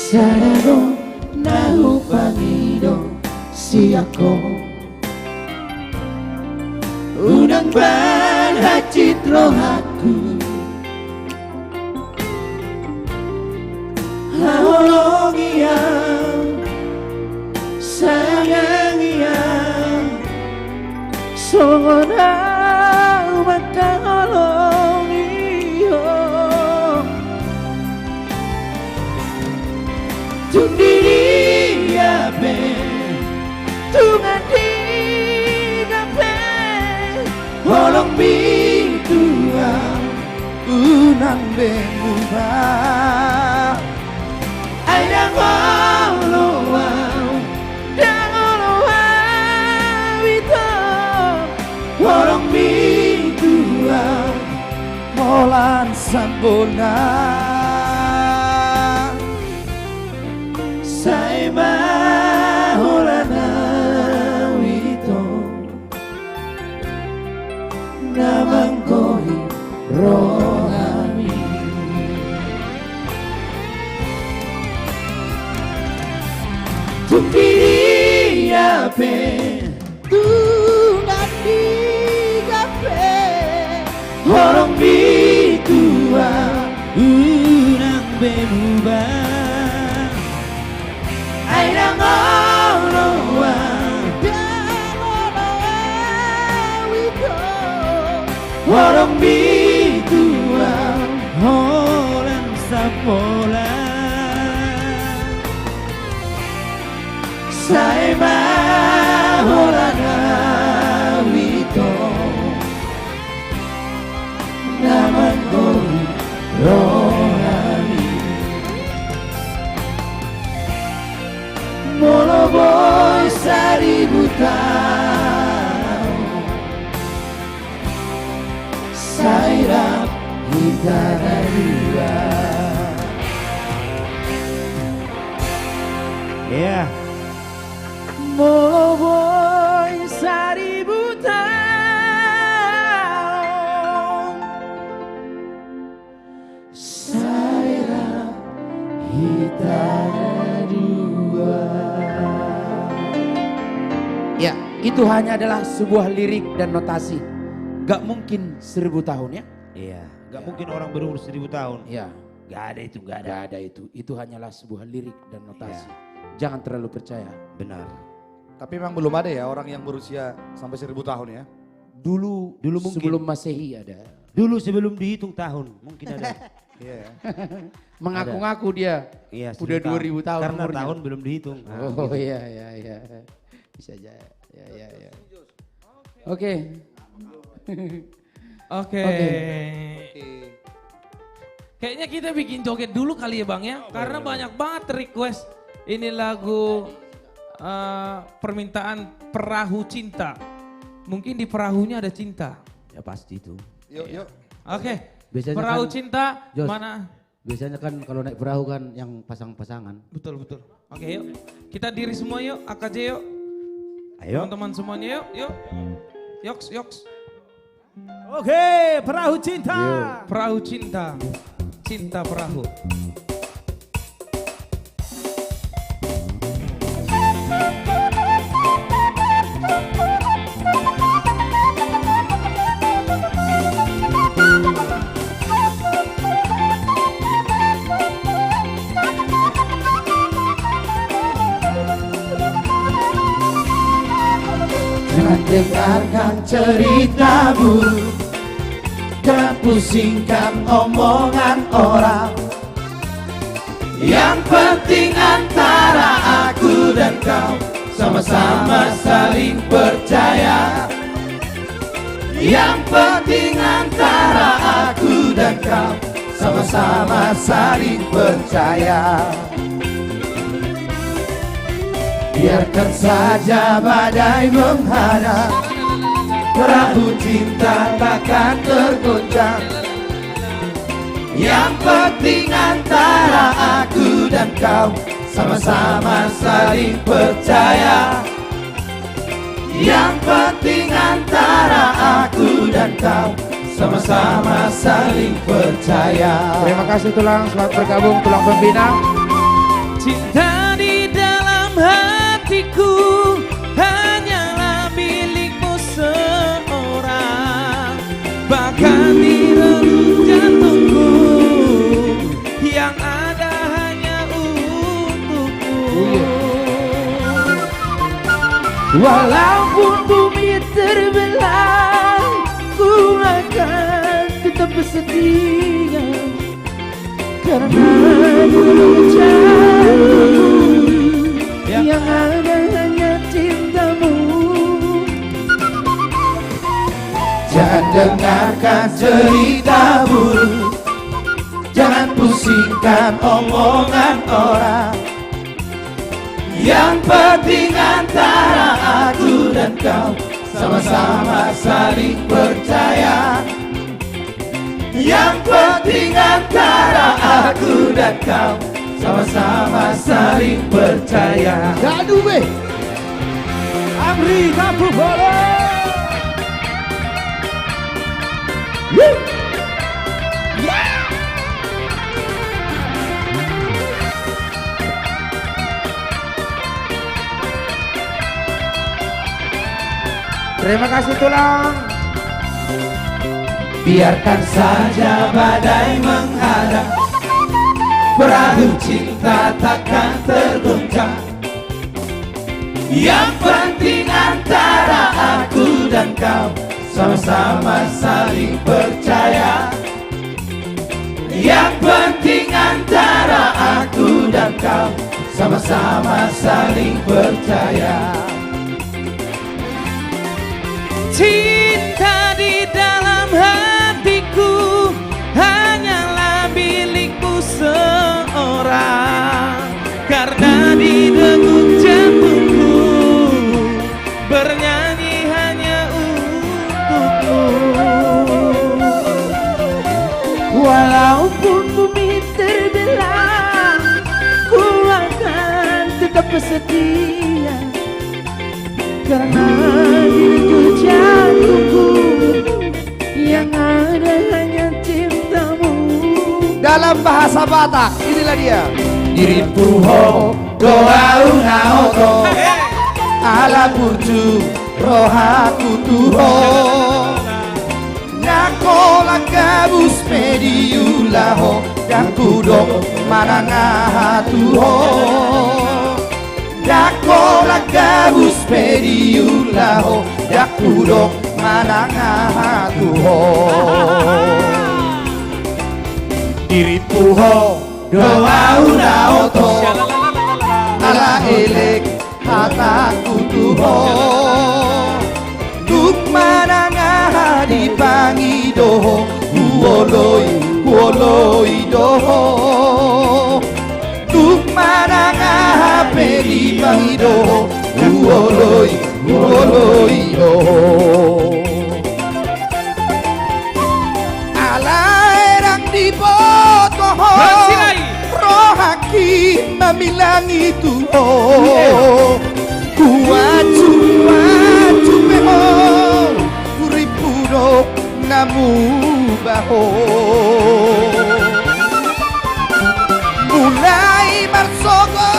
B: Sadaro nahu pangido siako Unang banhacit rohaku Haolong iyang sayang iyang Songona makaolong iyo Tung diri ape Tungan di gape Holong bitua Unang benuba Ayang oloang Dan oloang Wito Holong bitua Molan sambona Sai mahulana wito Namang koi rohani Tumpiri ape Tungan di gape Horong bitua Unang benubah Airang oloang Dan oloang wito Warong bitua Holang sapola Sai mahulana wito Naman koi rohani Molo boy seribu tahun Sairap kita dua
G: Ya.
B: Molo boy seribu tahun Sairap kita dua.
F: Ya, itu hanya adalah sebuah lirik dan notasi. Gak mungkin 1000 tahun ya.
G: Iya, gak mungkin orang berumur 1000 tahun.
F: Ya,
G: Gak ada itu, gak ada.
F: gak ada itu. Itu hanyalah sebuah lirik dan notasi. Jangan terlalu percaya.
G: Benar.
H: Tapi memang belum ada ya orang yang berusia sampai 1000 tahun ya.
G: Dulu mungkin.
F: Sebelum Masehi ada.
G: Dulu sebelum dihitung tahun mungkin ada.
H: Iya.
F: Mengaku-ngaku dia.
G: Iya,
F: Udah 2000 tahun
G: Karena
F: umurnya.
G: tahun belum dihitung. Nah,
F: Oh
G: gitu.
F: iya. Bisa aja. Ya. Oke.
A: Oke. Kayaknya kita bikin joget dulu kali ya Bang ya. Karena banyak banget request ini lagu permintaan Perahu Cinta. Mungkin di perahunya ada cinta.
G: Ya pasti itu.
H: Yuk.
A: Oke.
B: Biasanya
A: Perahu
B: kan-
A: Cinta
B: Jos.
A: mana?
B: Biasanya kan kalau naik perahu kan yang pasang-pasangan.
A: Betul. Oke yuk. Kita diri semua yuk. AKJ yuk.
G: Ayo.
A: Teman-teman semuanya yuk. Yoks.
C: Oke, perahu cinta.
A: Perahu Cinta. Cinta perahu.
B: Jangan dengarkan ceritamu dan pusingkan omongan orang. Yang penting antara aku dan kau sama-sama saling percaya. Yang penting antara aku dan kau sama-sama saling percaya. Biarkan saja badai menghadap, perahu cinta takkan tergoncang. Yang penting antara aku dan kau sama-sama saling percaya. Yang penting antara aku dan kau sama-sama saling percaya.
F: Terima kasih Tulang, selamat bergabung Tulang Pembina.
A: Cinta di dalam hatiku hanyalah milikmu seorang. Bahkan di relung jantungku yang ada hanya untukmu.
B: Walaupun bumi terbelah, ku akan tetap bersetia. Karena dulu jauh, yang ada hanya cintamu.
H: Jangan dengarkan cerita buruk, jangan pusingkan omongan orang. Yang penting antara aku dan kau sama-sama saling percaya. Yang penting antara aku dan kau sama-sama saling percaya.
E: Gaduh be.
C: Amri Kapu Bola.
F: Terima kasih Tulang.
H: Biarkan saja badai menghadang, perahu cinta takkan tergoncang. Yang penting antara aku dan kau sama-sama saling percaya. Yang penting antara aku dan kau sama-sama saling percaya.
A: Cinta di dalam hatiku hanyalah milikmu seorang. Karena di degup jantungku bernyanyi hanya untukmu.
B: Walaupun bumi terbelah, ku akan tetap bersetia. Karena diriku jantungku yang ada hanya cintamu.
H: Dalam bahasa Batak, inilah dia. Diriku ho doa unaoto ala burju rohaku tuho nakola kabus mediulaho dan kudok mananga tuho nakola kabus mediulaho dan kudok mananga tuho. Diriku ho doa unaoto ala elek hataku tuho duk mananga di pangidoho uoloi doho duk mananga pedi pangidoho uoloi doho ala erang di potoho rohaki mamilangi tuho kuacu meho kuripuro namu baho mulai marsogo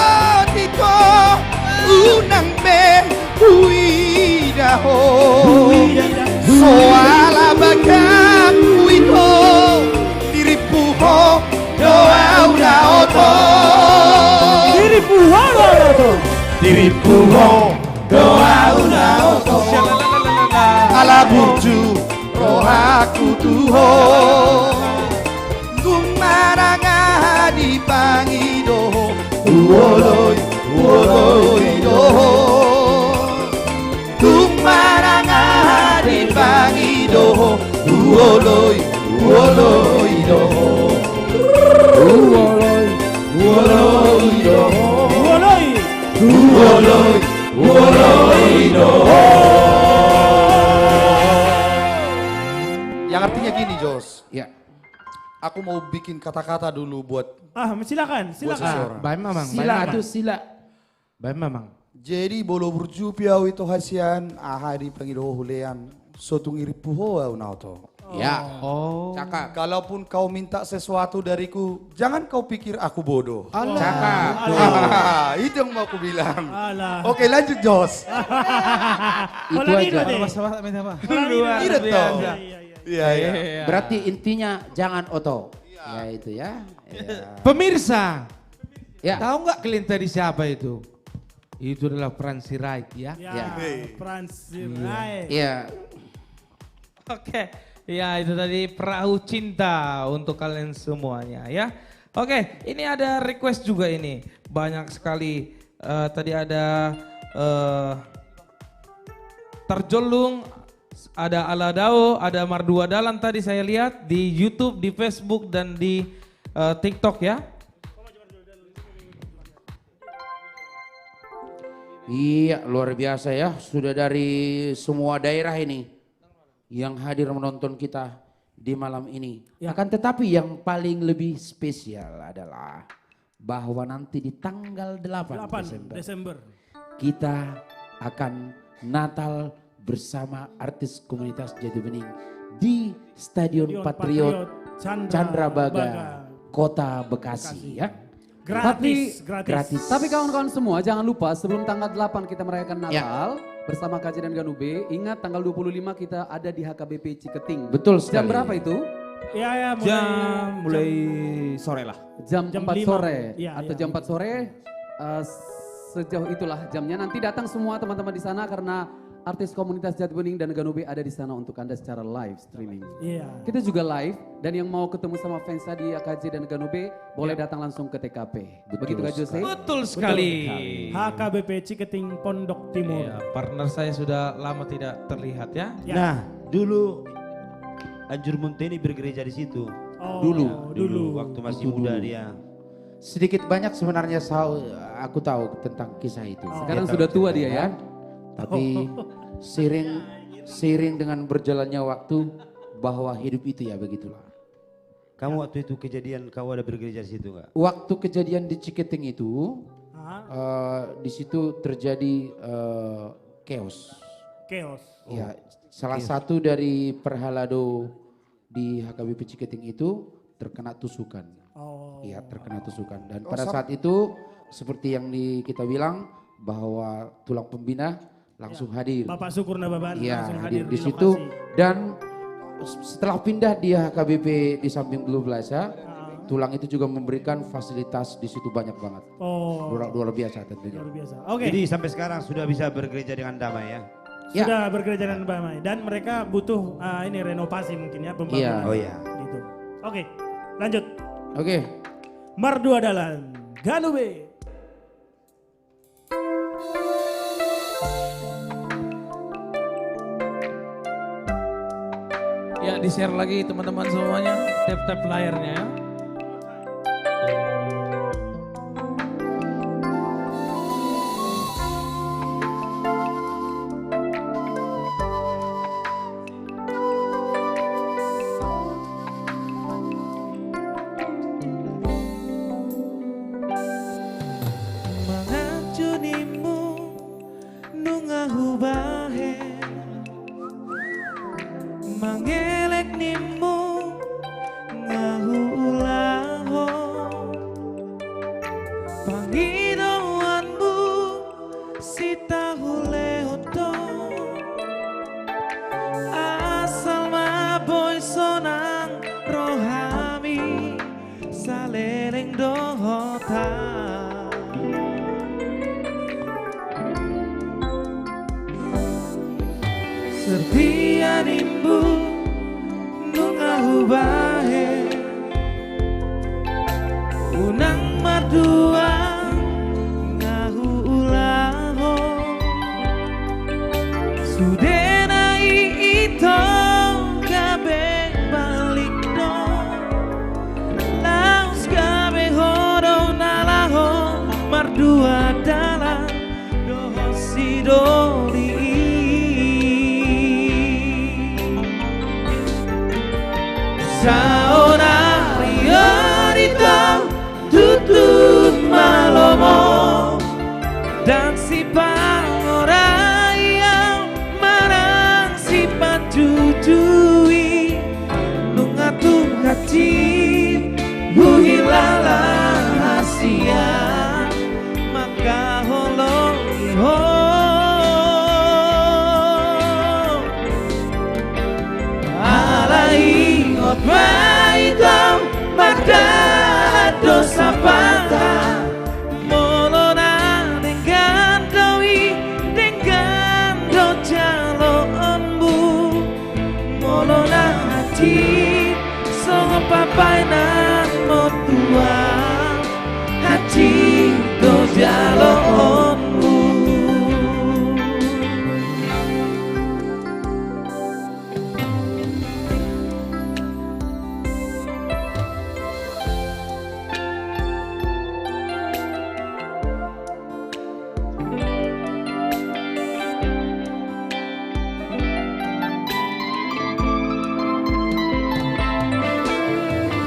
H: tito unang be huidaho soala bakam huito diripuho doa unaoto diripuho doa unaoto ala burju rohaku tuho gumaranga di pangidoho uoloi doho gumaranga di pangidoho uoloi doho uoloi doho
G: Yang artinya gini Jos,
F: Ya.
G: aku mau bikin kata-kata dulu buat
C: Silakan.
G: seseorang.
A: Baik mamang,
F: Sila tuh sila.
A: baik mamang.
G: Jadi bolo burju piau itu hasian aha di pangidoho hulean
H: Sotung iri puho nauto.
F: Ya.
A: Oh.
F: Cakap.
H: Kalaupun kau minta sesuatu dariku, jangan kau pikir aku bodoh.
F: Cakap.
H: Itu yang mau aku bilang.
C: Alah.
H: Oke, lanjut Jos.
F: Itu
C: Polanido
F: aja.
C: deh.
A: Luar
H: Iya toh.
A: biasa.
H: Iya, iya.
F: Berarti intinya jangan oto. Ya itu ya.
A: Pemirsa,
F: Ya.
A: tahu nggak kalian tadi siapa itu? Itu adalah Franz Sirait ya.
C: Ya, Franz Sirait.
F: Iya.
A: Oke, ya itu tadi perahu cinta untuk kalian semuanya ya. Oke, ini ada request juga ini. Banyak sekali, tadi ada Terjolung, ada Aladao, ada Mardua Dalan tadi saya lihat di YouTube, di Facebook dan di TikTok ya.
F: Iya, luar biasa ya. Sudah dari semua daerah ini yang hadir menonton kita di malam ini. Akan tetapi yang paling lebih spesial adalah bahwa nanti di tanggal 8
C: Desember.
F: kita akan Natal bersama artis komunitas Jatibening di Stadion Patriot Candrabaga, Kota Bekasi ya.
C: Gratis.
J: Tapi kawan-kawan semua jangan lupa sebelum tanggal 8 kita merayakan Natal bersama KJ dan Ganube. Ingat tanggal 25 kita ada di HKBP Ciketing.
F: Betul sekali.
J: Jam berapa itu?
C: Ya,
I: Mulai sore lah.
J: Jam 4
C: 5.
J: sore
C: Iya,
J: atau
C: iya.
J: jam 4 sore sejauh itulah jamnya. Nanti datang semua teman-teman di sana karena artis komunitas Jatibening dan Ganube ada di sana untuk Anda secara live streaming.
C: Iya.
J: Kita juga live dan yang mau ketemu sama fansnya di AKJ dan Ganube boleh datang langsung ke TKP. Begitu Kak Jose?
A: Betul sekali.
C: HKBP Ciketing Pondok Timur.
A: Ya, partner saya sudah lama tidak terlihat ya.
G: Nah, dulu Anjur Munteni bergereja di situ.
C: Oh,
G: Dulu waktu masih muda dia.
F: Sedikit banyak sebenarnya aku tahu tentang kisah itu.
J: Sekarang sudah tua dia ya.
F: Tapi seiring dengan berjalannya waktu bahwa hidup itu ya begitulah.
G: Kamu waktu itu kejadian kau ada bergereja di situ nggak?
F: Waktu kejadian di Ciketing itu, di situ terjadi chaos.
C: Chaos.
F: Ya, salah satu dari perhalado di HKBP Ciketing itu terkena tusukan. Iya, terkena tusukan. Dan pada saat itu seperti yang kita bilang bahwa tulang pembina langsung hadir.
C: Bapak Syukur Nababan langsung hadir
F: di situ. Dan setelah pindah di HKBP di samping Blue Plaza, tulang itu juga memberikan fasilitas di situ banyak banget. Luar biasa tentunya.
C: Luar biasa. Oke.
G: Jadi sampai sekarang sudah bisa bergereja dengan damai ya?
C: Sudah bergereja dengan damai dan mereka butuh ini renovasi mungkin ya pembangunan.
F: Iya.
G: Oh iya.
C: Gitu. Oke, lanjut.
F: Oke.
C: Mardua Dalan, Ganube.
A: Ya, di-share lagi teman-teman semuanya, tap-tap layarnya ya. Mengacunimu nungahu bahe mangelek nimu ngahu ulaho panginoanmu sita hulehoto asal maboy sonang rohami saleleng dohota setia nimbu nungahu bahe unang mardua ngahu ulaho sudenai ito kabeh balik no laus kabeh hodo nalaho mardua dalan doho sidoli Saona riorito tutut malomo dan si pangorayang mana
B: tutui nunga tungati buhilala hasia maka holoi ho ala ingot baitau maka dosa patah molona dengan doi dengan do jalonmu molona hati songo papai nan motua hati do jalonmu.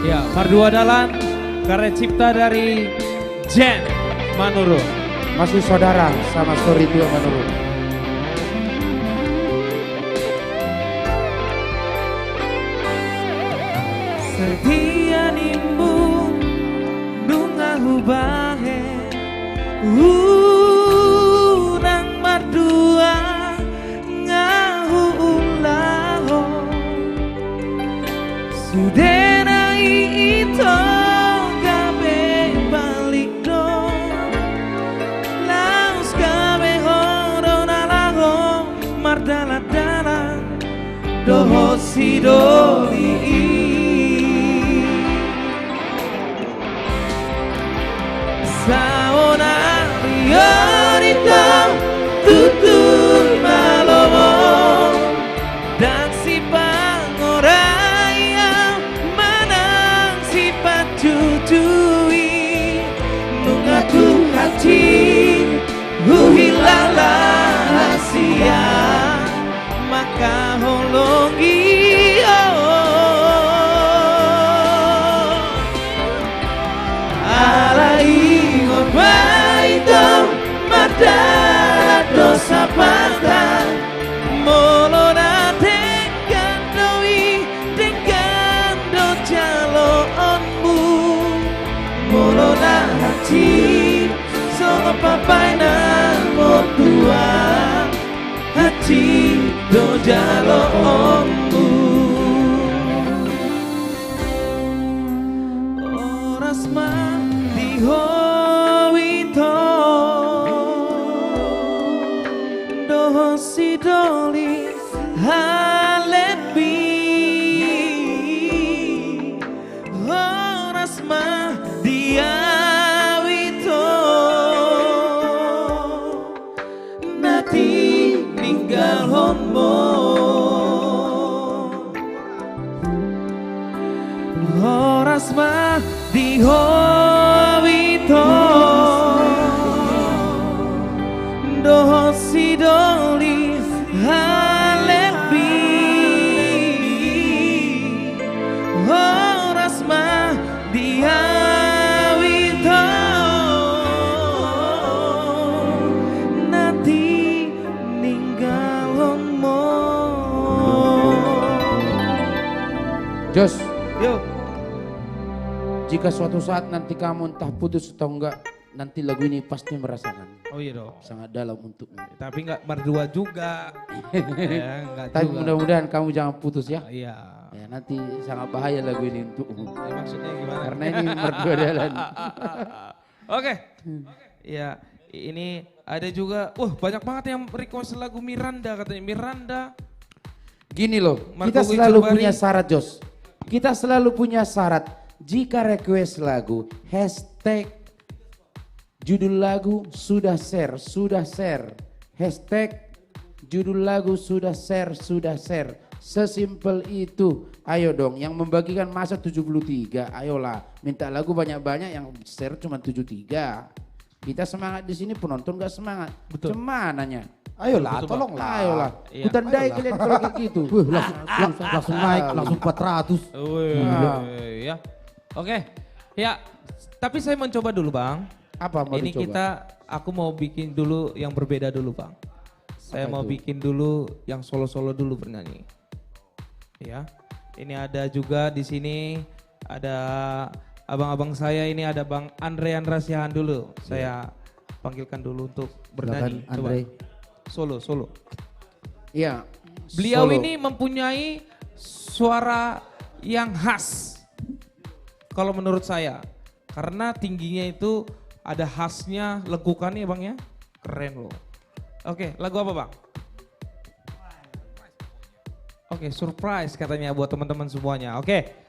A: Ya, Mardua Dalan, karya cipta dari Jen Manuru.
F: Masih saudara sama story dua menurut.
B: Setia nimbu nunga hubahe nang mardua ngahu ulaho sudena ito gabe balik do laus gabe horo nalaho mardala-dala doho sidoli Saona riorito tutur malomo dan si pangoraya manang si pacutui nungaku hati huhilala hasia maka holongi dosa patah molona dengan doi dengan do jalonmu molona hati songo papai nang motua hati do jalonmu oras mandi si doli halebi horas mah diawito nati ninggal homo horas mah diawito doho si doli halebi horas mah diawito nanti ninggalon mo.
F: Jos,
A: Yuk.
F: jika suatu saat nanti kamu entah putus atau enggak, nanti lagu ini pasti merasakan.
A: Oh iya dong.
F: Sangat dalam untukmu.
A: Tapi nggak berdua juga. Ya, nggak
F: Tapi
A: juga.
F: mudah-mudahan kamu jangan putus ya.
A: Iya.
F: Ya nanti sangat bahaya lagu ini untukmu.
A: Ya, maksudnya gimana?
F: Karena ini berdua jalan.
A: Oke. Ya, ini ada juga. Banyak banget yang request lagu Miranda katanya. Miranda.
F: Gini loh,
A: Marco
F: kita selalu
A: Wicurbari.
F: punya syarat Jos. Kita selalu punya syarat. Jika request lagu, hashtag judul lagu sudah share. Hashtag judul lagu sudah share. Sesimpel itu. Ayo dong, yang membagikan masa 73. Ayolah, minta lagu banyak-banyak, yang share cuma 73. Kita semangat di sini, penonton gak semangat.
A: Betul.
F: Cemananya.
G: Ayolah,
A: Betul,
G: tolonglah.
F: Ayolah,
A: Iya.
F: kutandai kalian kalau kayak gitu.
G: Langsung naik, langsung 400.
A: Ya. Oke. Ya, tapi saya mencoba dulu, Bang.
F: Apa mau
A: Ini
F: dicoba?
A: aku mau bikin dulu yang berbeda dulu, Bang. Saya
F: Apa
A: mau
F: itu?
A: bikin dulu yang solo-solo dulu bernyanyi. ya. Ini ada juga di sini ada abang-abang saya, ini ada Bang Andre Andra Siahan dulu. Saya panggilkan dulu untuk bernyanyi.
E: Silakan, Andre.
A: Solo.
F: Iya.
A: Beliau
F: solo.
A: ini mempunyai suara yang khas. Kalau menurut saya, karena tingginya itu ada khasnya, lekukannya Bang ya. Keren loh. Oke, lagu apa Bang? Oke, surprise katanya buat teman-teman semuanya. Oke,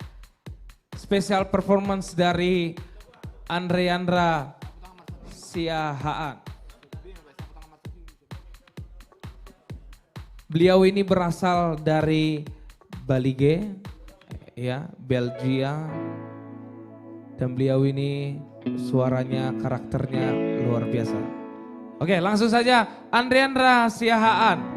A: special performance dari Andre Andra Siahaan. Beliau ini berasal dari Balige, ya, Belgia. Dan beliau ini suaranya, karakternya luar biasa. Oke, langsung saja Andre Andra Siahaan.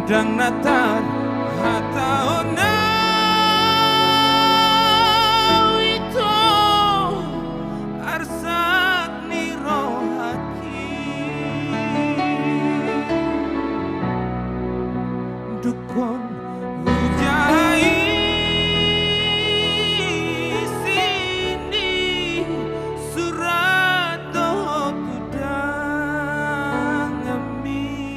A: Dan natar hataona itu arsak nirohaki dukon hujai sini surat doh tudang ami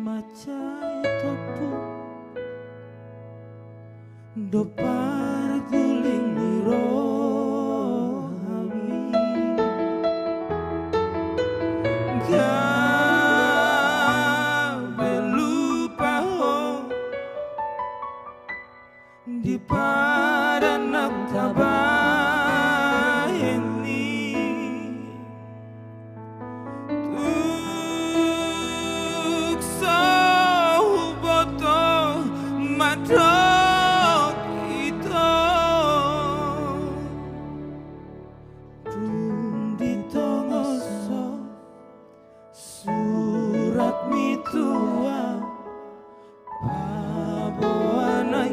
B: macai topu do parguling ni rohami gabe lupa ho di padanak tabayeni tukso huboto madok ito dunditongoso surat mitua paboanay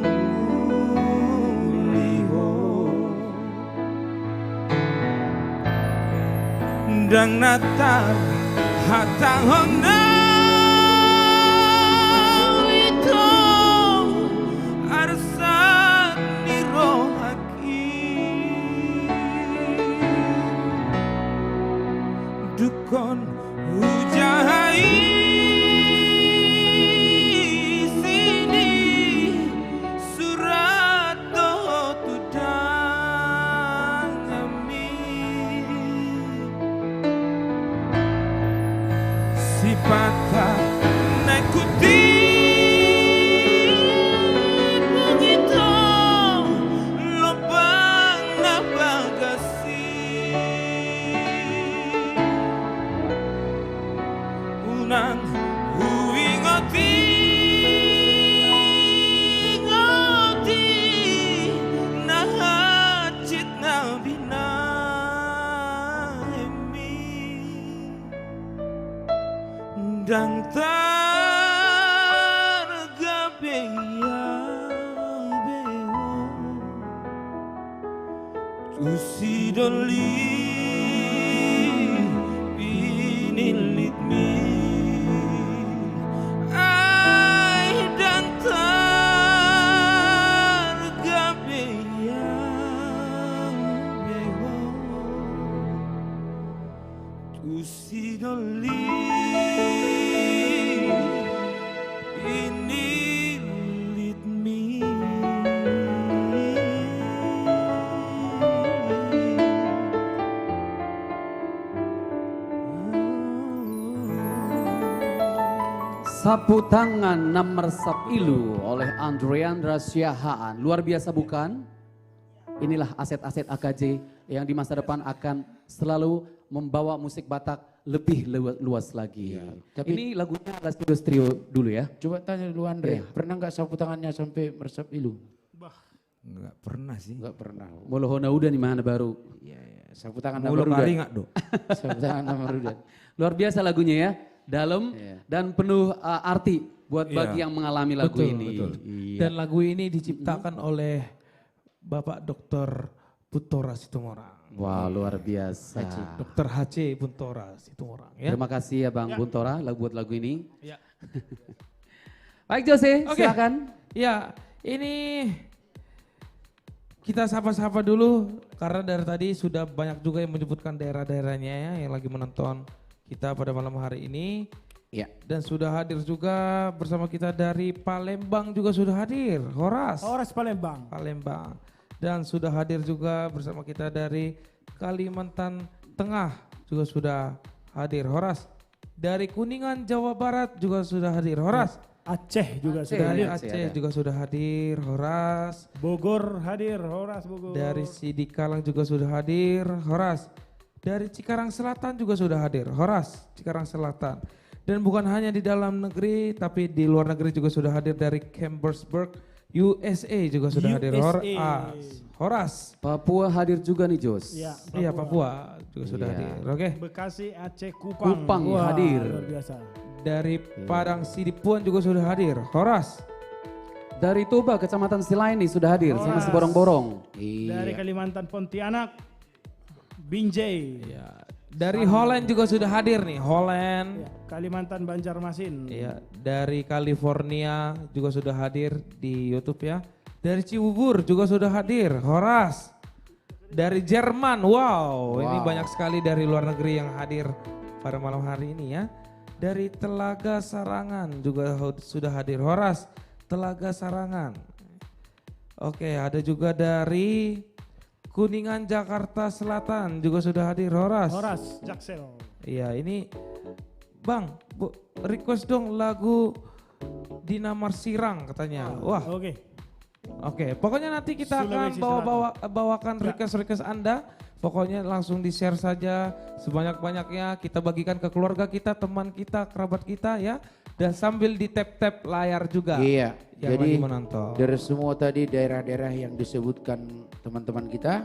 B: dang natar hatang hona ito arsan ni rohaki dukon hujahai sini surat doh tudang sipata naikuti begitu lobang na bagasi unang huingoti ngoti nahacit na binahemi dang targabeya bewo tusidoli pinilit mi ay dang targabeya bewo tusidoli pinilit mi.
J: Sapu tangan Namersap Ilu oleh Andreandra Siahaan. Luar biasa bukan? Inilah aset-aset AKJ yang di masa depan akan selalu membawa musik Batak lebih luas lagi.
F: Ya, tapi
J: ini lagunya ada trio dulu ya.
F: Coba tanya dulu Andre, pernah nggak sapu tangannya sampai meresap ilu?
I: Enggak pernah sih.
F: Enggak pernah.
J: Molohona udah di mana baru?
F: Iya, sapu tangan
I: Mulu
F: Namarudan.
I: kali enggak, Dok?
F: Sapu tangan Namarudan.
J: Luar biasa lagunya ya. Dalam dan penuh arti buat bagi yang mengalami lagu
A: Betul,
J: ini.
A: betul.
J: Iya.
A: Dan lagu ini diciptakan oleh Bapak Dr. Putora Situmorang.
J: Wah, luar biasa.
A: Dr. HC Buntora Situmorang ya.
J: Terima kasih ya Bang Buntora buat lagu ini.
A: Ya.
J: Baik Jose,
A: Oke.
J: silakan.
A: Ya, ini kita sapa-sapa dulu karena dari tadi sudah banyak juga yang menyebutkan daerah-daerahnya ya yang lagi menonton kita pada malam hari ini.
F: Ya.
A: Dan sudah hadir juga bersama kita dari Palembang juga sudah hadir, Horas.
C: Horas Palembang.
A: Palembang. Dan sudah hadir juga bersama kita dari Kalimantan Tengah juga sudah hadir, Horas. Dari Kuningan Jawa Barat juga sudah hadir, Horas.
C: Aceh juga sudah
A: Dari
C: hadir.
A: Aceh juga sudah hadir, Horas.
C: Bogor hadir, Horas Bogor.
A: Dari Sidikalang juga sudah hadir, Horas. Dari Cikarang Selatan juga sudah hadir, Horas, Cikarang Selatan. Dan bukan hanya di dalam negeri, tapi di luar negeri juga sudah hadir dari Chambersburg, USA juga sudah hadir, Horas.
J: Papua hadir juga nih Jos.
C: Ya,
A: Iya, Papua juga sudah
J: Iya.
A: hadir, oke.
C: Bekasi, Aceh, Kupang.
J: Kupang
C: Wah,
J: hadir.
C: Luar biasa.
A: Dari Padang Sidipuan juga sudah hadir, Horas.
J: Dari Toba, Kecamatan Silaini sudah hadir sama
C: Horas.
J: seborong-borong.
C: Dari Kalimantan Pontianak, Binjai.
A: Ya. Dari Holland juga sudah hadir nih, Holland.
C: Ya, Kalimantan Banjarmasin.
A: Iya, dari California juga sudah hadir di YouTube ya. Dari Cibubur juga sudah hadir, Horas. Dari Jerman, wow, ini banyak sekali dari luar negeri yang hadir pada malam hari ini ya. Dari Telaga Sarangan juga sudah hadir. Horas, Telaga Sarangan. Oke, ada juga dari Kuningan Jakarta Selatan juga sudah hadir. Horas.
C: Horas, Jaksel.
A: Iya, ini Bang, request dong lagu Dinamar Sirang katanya. Wah. Oke, pokoknya nanti kita akan bawakan request Anda. Pokoknya langsung di-share saja sebanyak-banyaknya. Kita bagikan ke keluarga kita, teman kita, kerabat kita ya. Dan sambil di tap-tap layar juga.
F: Iya,
A: yang
F: jadi
A: lagi menonton.
F: dari semua tadi daerah-daerah yang disebutkan teman-teman kita,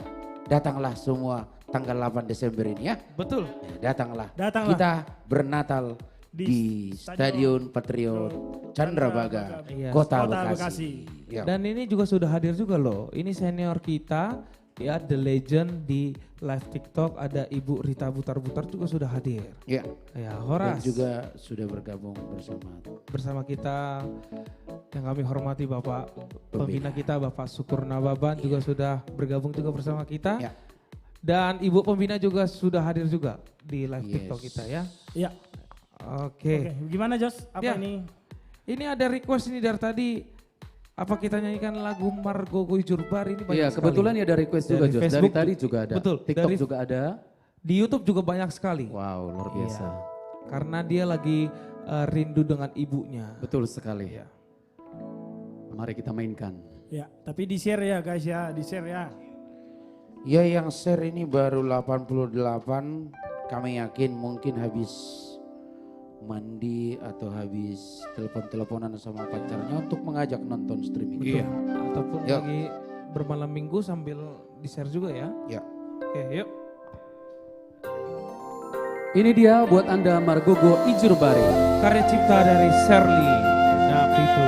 F: datanglah semua tanggal 8 Desember ini ya.
A: Betul.
F: Datanglah.
C: Datanglah.
F: Kita bernatal di Stadion Patriot Candrabaga,
A: Iya.
F: Kota Bekasi. Ya.
A: Dan ini juga sudah hadir juga loh. Ini senior kita ya, The Legend di live TikTok, ada Ibu Rita Butar-Butar juga sudah hadir.
F: Ya.
A: Ya,
F: Dan
A: Horas.
F: juga sudah bergabung
A: bersama kita yang kami hormati Bapak Pembina kita Bapak Syukur Nababan juga sudah bergabung juga bersama kita.
F: Ya.
A: Dan Ibu Pembina juga sudah hadir juga di live TikTok kita ya.
C: Iya.
A: Oke.
C: Gimana Jos? Apa
A: Ya.
C: ini?
A: Ini ada request ini dari tadi. Apa kita nyanyikan lagu Margo Jurbar ini banyak
J: Iya,
A: sekali.
J: kebetulan ya ada request juga, Jos. Dari
A: Facebook
J: tadi juga ada.
A: Betul.
J: TikTok
A: dari,
J: juga ada.
A: Di YouTube juga banyak sekali.
J: Wow, luar biasa.
A: Iya. Karena dia lagi rindu dengan ibunya.
J: Betul sekali.
A: Iya.
J: Mari kita mainkan.
C: Ya, tapi di-share ya guys ya, di-share ya.
F: Ya, yang share ini baru 88. Kami yakin mungkin habis mandi atau habis telepon-teleponan sama pacarnya untuk mengajak nonton streaming.
A: Iya. Ataupun
F: Yuk.
A: lagi bermalam minggu sambil di-share juga ya.
F: Ya.
A: Oke, yuk.
J: Ini dia buat Anda Margogo Ijurbari.
A: Karya cipta dari Shirley Napitu.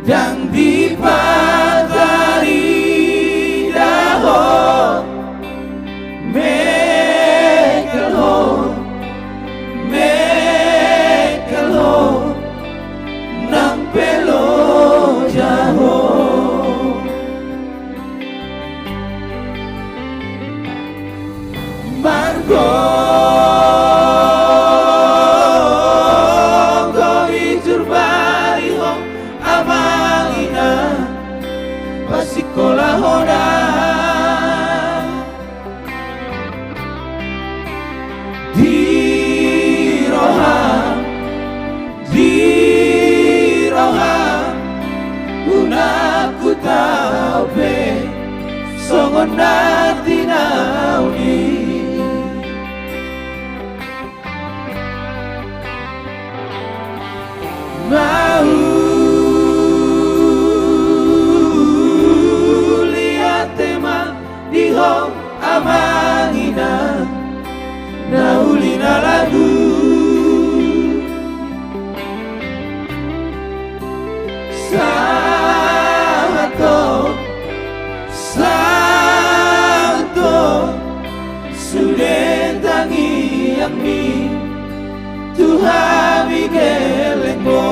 B: Dan dipatari dahon mekelhon nang pelo jahon Margo Ijurbari hong amangina pasikola hoda di roha unaku tau pe songon nati nauni mau lihat teman di hong amangina naulina lagu Santo sudah tangi yakni Tuhan migelengmo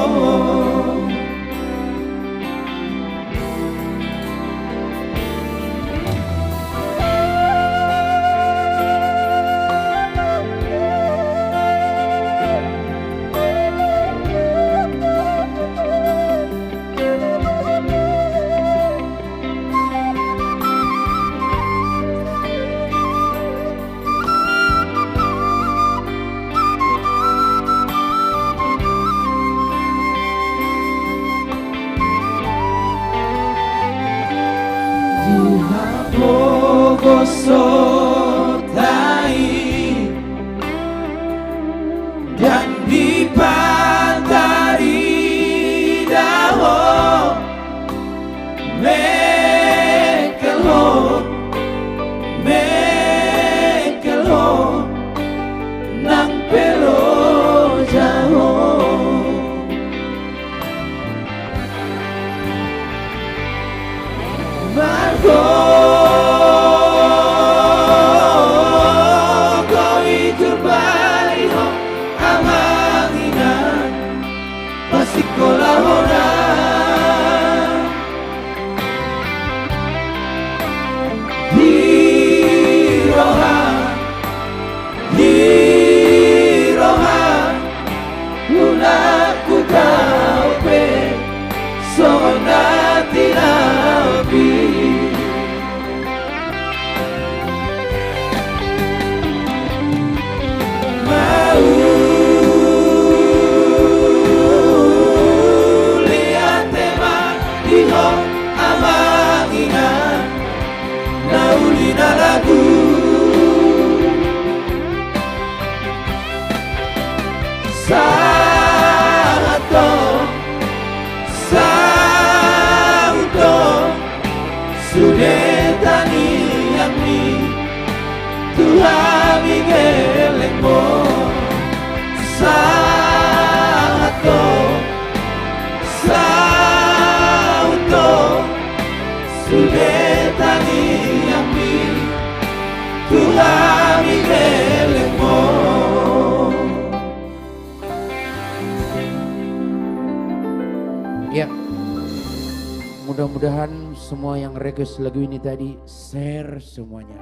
F: mudah-mudahan semua yang request lagu ini tadi share semuanya.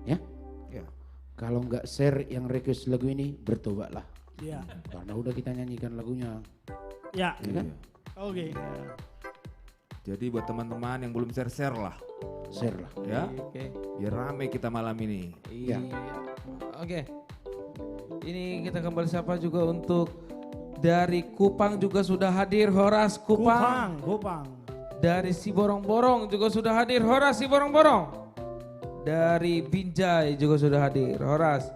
F: Ya?
G: Ya.
F: Kalau nggak share yang request lagu ini bertobatlah.
C: Ya.
F: Karena udah kita nyanyikan lagunya.
C: Ya.
F: Ya kan?
C: Oke.
I: Jadi buat teman-teman yang belum share lah.
F: Share lah.
I: Ya.
A: Oke.
I: Biar rame kita malam ini.
A: Iya. Oke. Ini kita kembali sapa juga untuk dari Kupang juga sudah hadir Horas Kupang.
C: Kupang.
A: Dari Siborong-Borong juga sudah hadir Horas Siborong-Borong. Dari Binjai juga sudah hadir Horas.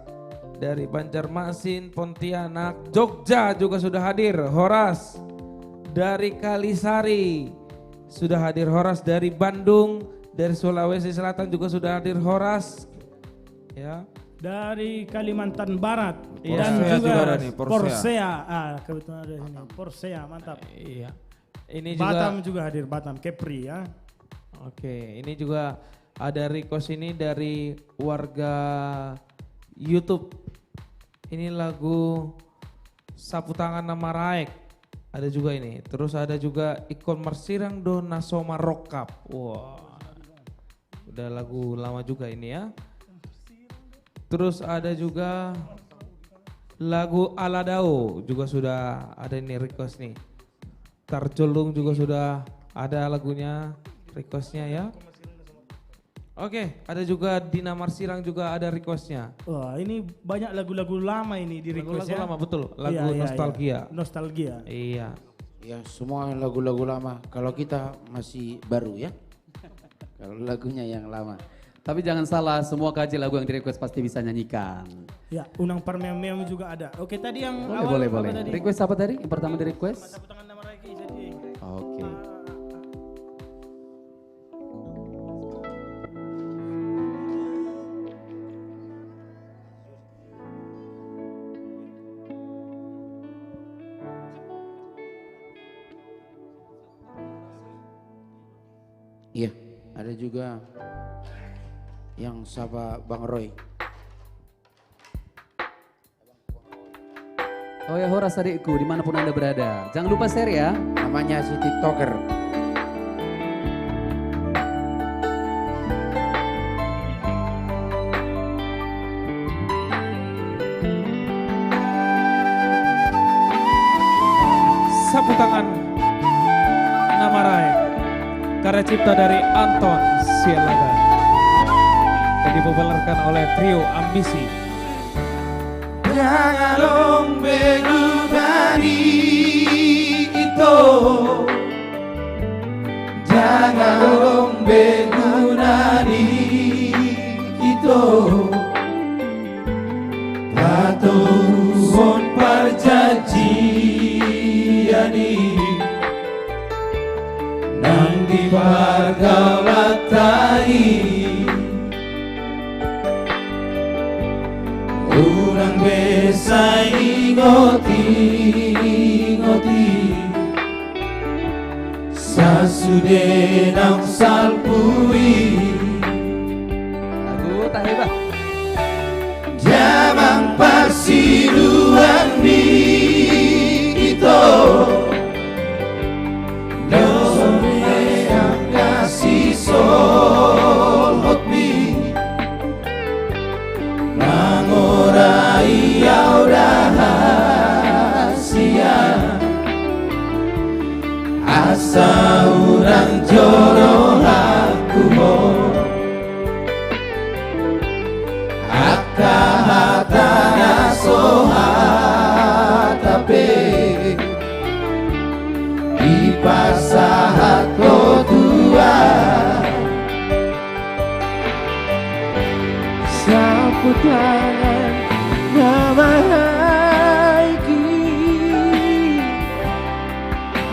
A: Dari Banjarmasin, Pontianak, Jogja juga sudah hadir Horas. Dari Kalisari sudah hadir Horas. Dari Bandung, dari Sulawesi Selatan juga sudah hadir Horas. Ya.
C: Dari Kalimantan Barat
A: Iya.
C: dan
I: Porsea juga
C: juga
I: ada nih, Porsea.
C: Porsea. Kebetulan ada sini. Porsea, mantap.
A: Iya. Ini juga
C: Batam juga hadir, Batam, Kepri ya.
A: Oke, ini juga ada request ini dari warga YouTube. Ini lagu Sapu Tangan Nama Raek. Ada juga ini. Terus ada juga Ikon Mersirang Do Nasoma Rokap. Wah. Udah lagu lama juga ini ya. Terus ada juga lagu Aladao juga sudah ada ini request nih. Tarjolung juga sudah ada lagunya requestnya ya. Oke, ada juga Dina Marsirang juga ada requestnya.
C: Wah, ini banyak lagu-lagu lama ini di request
A: Lagu
C: ya.
A: lama betul, lagu
C: Iya, iya,
A: nostalgia.
C: iya. Nostalgia.
A: Iya.
F: Ya semua lagu-lagu lama. Kalau kita masih baru ya. Kalau lagunya yang lama.
J: Tapi jangan salah, semua kaji lagu yang di request pasti bisa nyanyikan.
C: Ya, Unang Parmeam juga ada. Oke, tadi yang
J: Boleh,
C: awal
J: boleh,
C: apa
J: boleh.
C: tadi?
J: Request apa tadi? Yang pertama di request?
C: Sapu Tangan Nama Raek jadi.
J: Oke.
F: Iya, ada juga yang sapa Bang Roy.
J: Oh ya Horas adikku, dimanapun Anda berada. Jangan lupa share ya.
F: Namanya si TikToker.
A: Sapu Tangan Nama Raek. Karya cipta dari Anton Sialaga. Dan dipopulerkan oleh trio Ambisi.
B: Jangan dong begu dari itu, jangan dong begu dari itu. Patuhon perjanjian ini nang di bargalatai. Urang bisa ingoti sasude nang salpui.
J: Lagu tak hebat.
B: Jamang persiduan di itu Dosone yang kasih solhot mi Nangorai yau rahasia Asa urang joro aku mo Akahatana sohatape Ipasahat lo dua Sapu tangan nama Haiki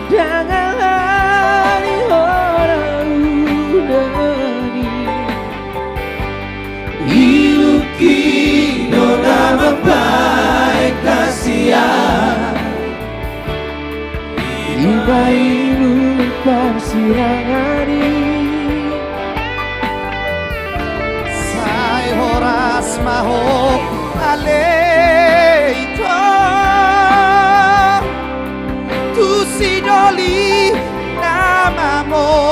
B: Janganlah di orang udani Iluki no nama baik kasihan Iba ilu persirangani Sai horas mahok aleito Tu sidoli nama mo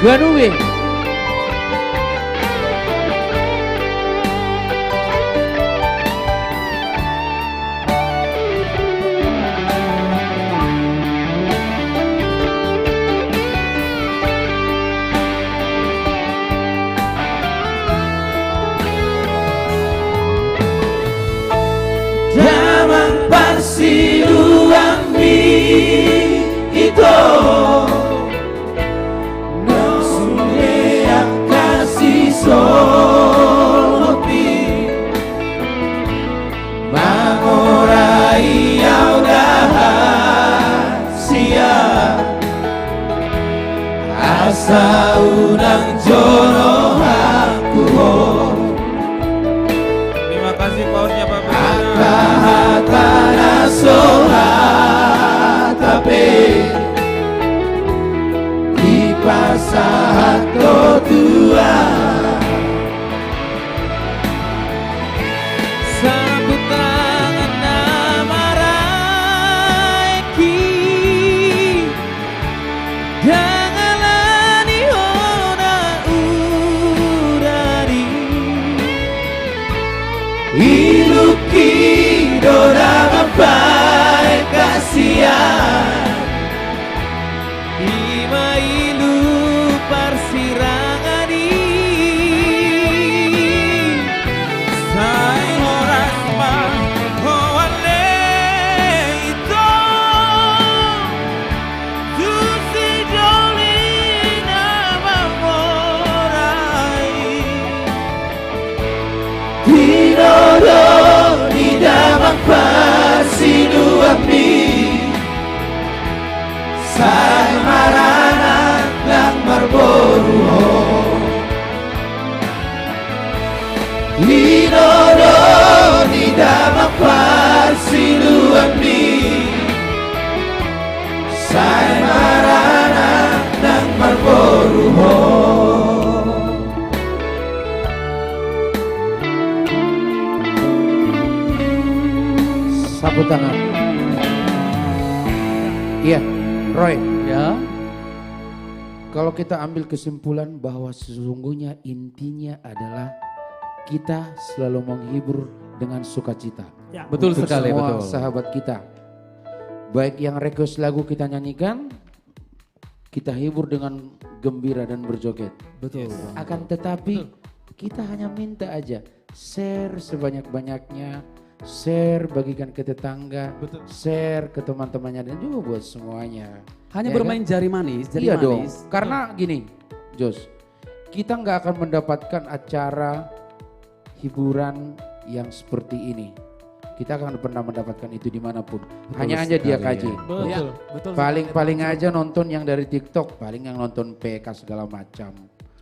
F: Ganube.
B: Damang parsiluang mi ito Nasuleak kasih solopi Mangorai au rahasia Asa unang jono aku
A: Terima kasih pausnya Pak Pimpinan.
B: Kahata soha tapi di pasahat tua
A: Sambut tangan nama Raiki Janganlah dihona udari
B: Iluki dora mapai kasihan
A: Ima ilu parsirangani Sai horas ma hoale ito Susi jolina mamorai
B: Tinodo di damang parsinuami Sai maranan lang marboruho Tinodo di damang parsinuami Sai maranan lang marboruho
F: Sapu tangan. Iya, Roy.
J: Ya.
F: Kalau kita ambil kesimpulan bahwa sesungguhnya intinya adalah kita selalu menghibur dengan sukacita.
C: Ya.
J: Betul
F: Untuk
J: sekali,
F: semua
J: betul.
F: sahabat kita. Baik yang request lagu kita nyanyikan, kita hibur dengan gembira dan berjoget.
J: Betul.
F: Akan tetapi kita hanya minta aja share sebanyak-banyaknya, share bagikan ke tetangga, share ke teman-temannya dan juga buat semuanya.
J: Hanya
F: Ya
J: bermain
F: kan?
J: jari manis, jari
F: Iya dong,
J: manis.
F: karena gini Jos, kita nggak akan mendapatkan acara hiburan yang seperti ini. Kita akan pernah mendapatkan itu dimanapun. Hanya aja dia KJ.
A: Betul.
F: Paling aja nonton yang dari TikTok, paling yang nonton PK segala macam.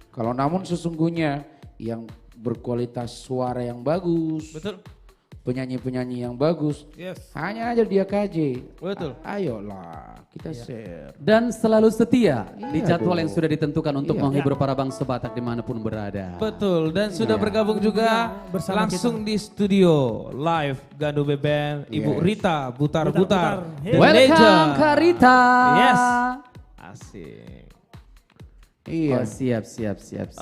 F: Kalau namun sesungguhnya yang berkualitas suara yang bagus,
A: Betul.
F: penyanyi-penyanyi yang bagus,
A: Yes.
F: hanya aja dia KJ.
A: Betul.
F: Ayolah kita share.
J: Dan selalu setia di
F: Iya
J: jadwal
F: dong.
J: yang sudah ditentukan untuk
F: Iya.
J: menghibur para bangsa Batak dimanapun berada.
A: Betul, dan sudah bergabung juga
C: bersama
A: langsung di studio live Ganu Beben, Ibu
F: Yes.
A: Rita Butar-Butar.
C: Butar-Butar.
A: The
J: Welcome
A: Legend.
J: Karita.
A: Yes. Asik.
J: Oh,
F: Iya.
J: siap.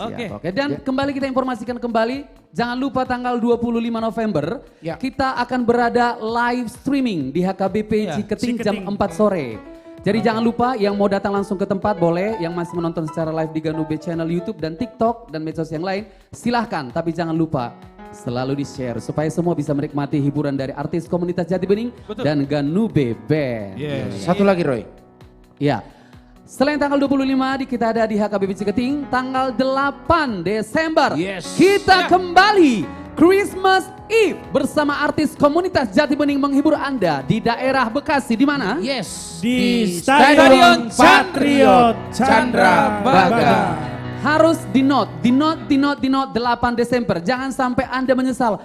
A: Oke.
J: Oke, dan kembali kita informasikan kembali, jangan lupa tanggal 25 November
F: Ya.
J: kita akan berada live streaming di HKBP
A: Ya,
J: Ciketing jam
C: Ciketing.
J: 4 sore. Jadi jangan lupa yang mau datang langsung ke tempat boleh, yang masih menonton secara live di Ganu B channel YouTube dan TikTok dan medsos yang lain, silahkan. Tapi jangan lupa selalu di-share supaya semua bisa menikmati hiburan dari artis komunitas Jati Bening dan Ganu B Band.
A: Yes.
F: Satu lagi Roy.
J: Ya. Selain tanggal 25 kita ada di HKBP Ciketing, tanggal 8 Desember
F: Yes.
J: kita kembali Christmas Eve bersama artis komunitas Jati Bening menghibur Anda di daerah Bekasi. Di mana?
F: Yes.
C: Di
F: Stadion
C: Patriot
F: Chandra Baga.
J: Harus di note 8 Desember. Jangan sampai Anda menyesal.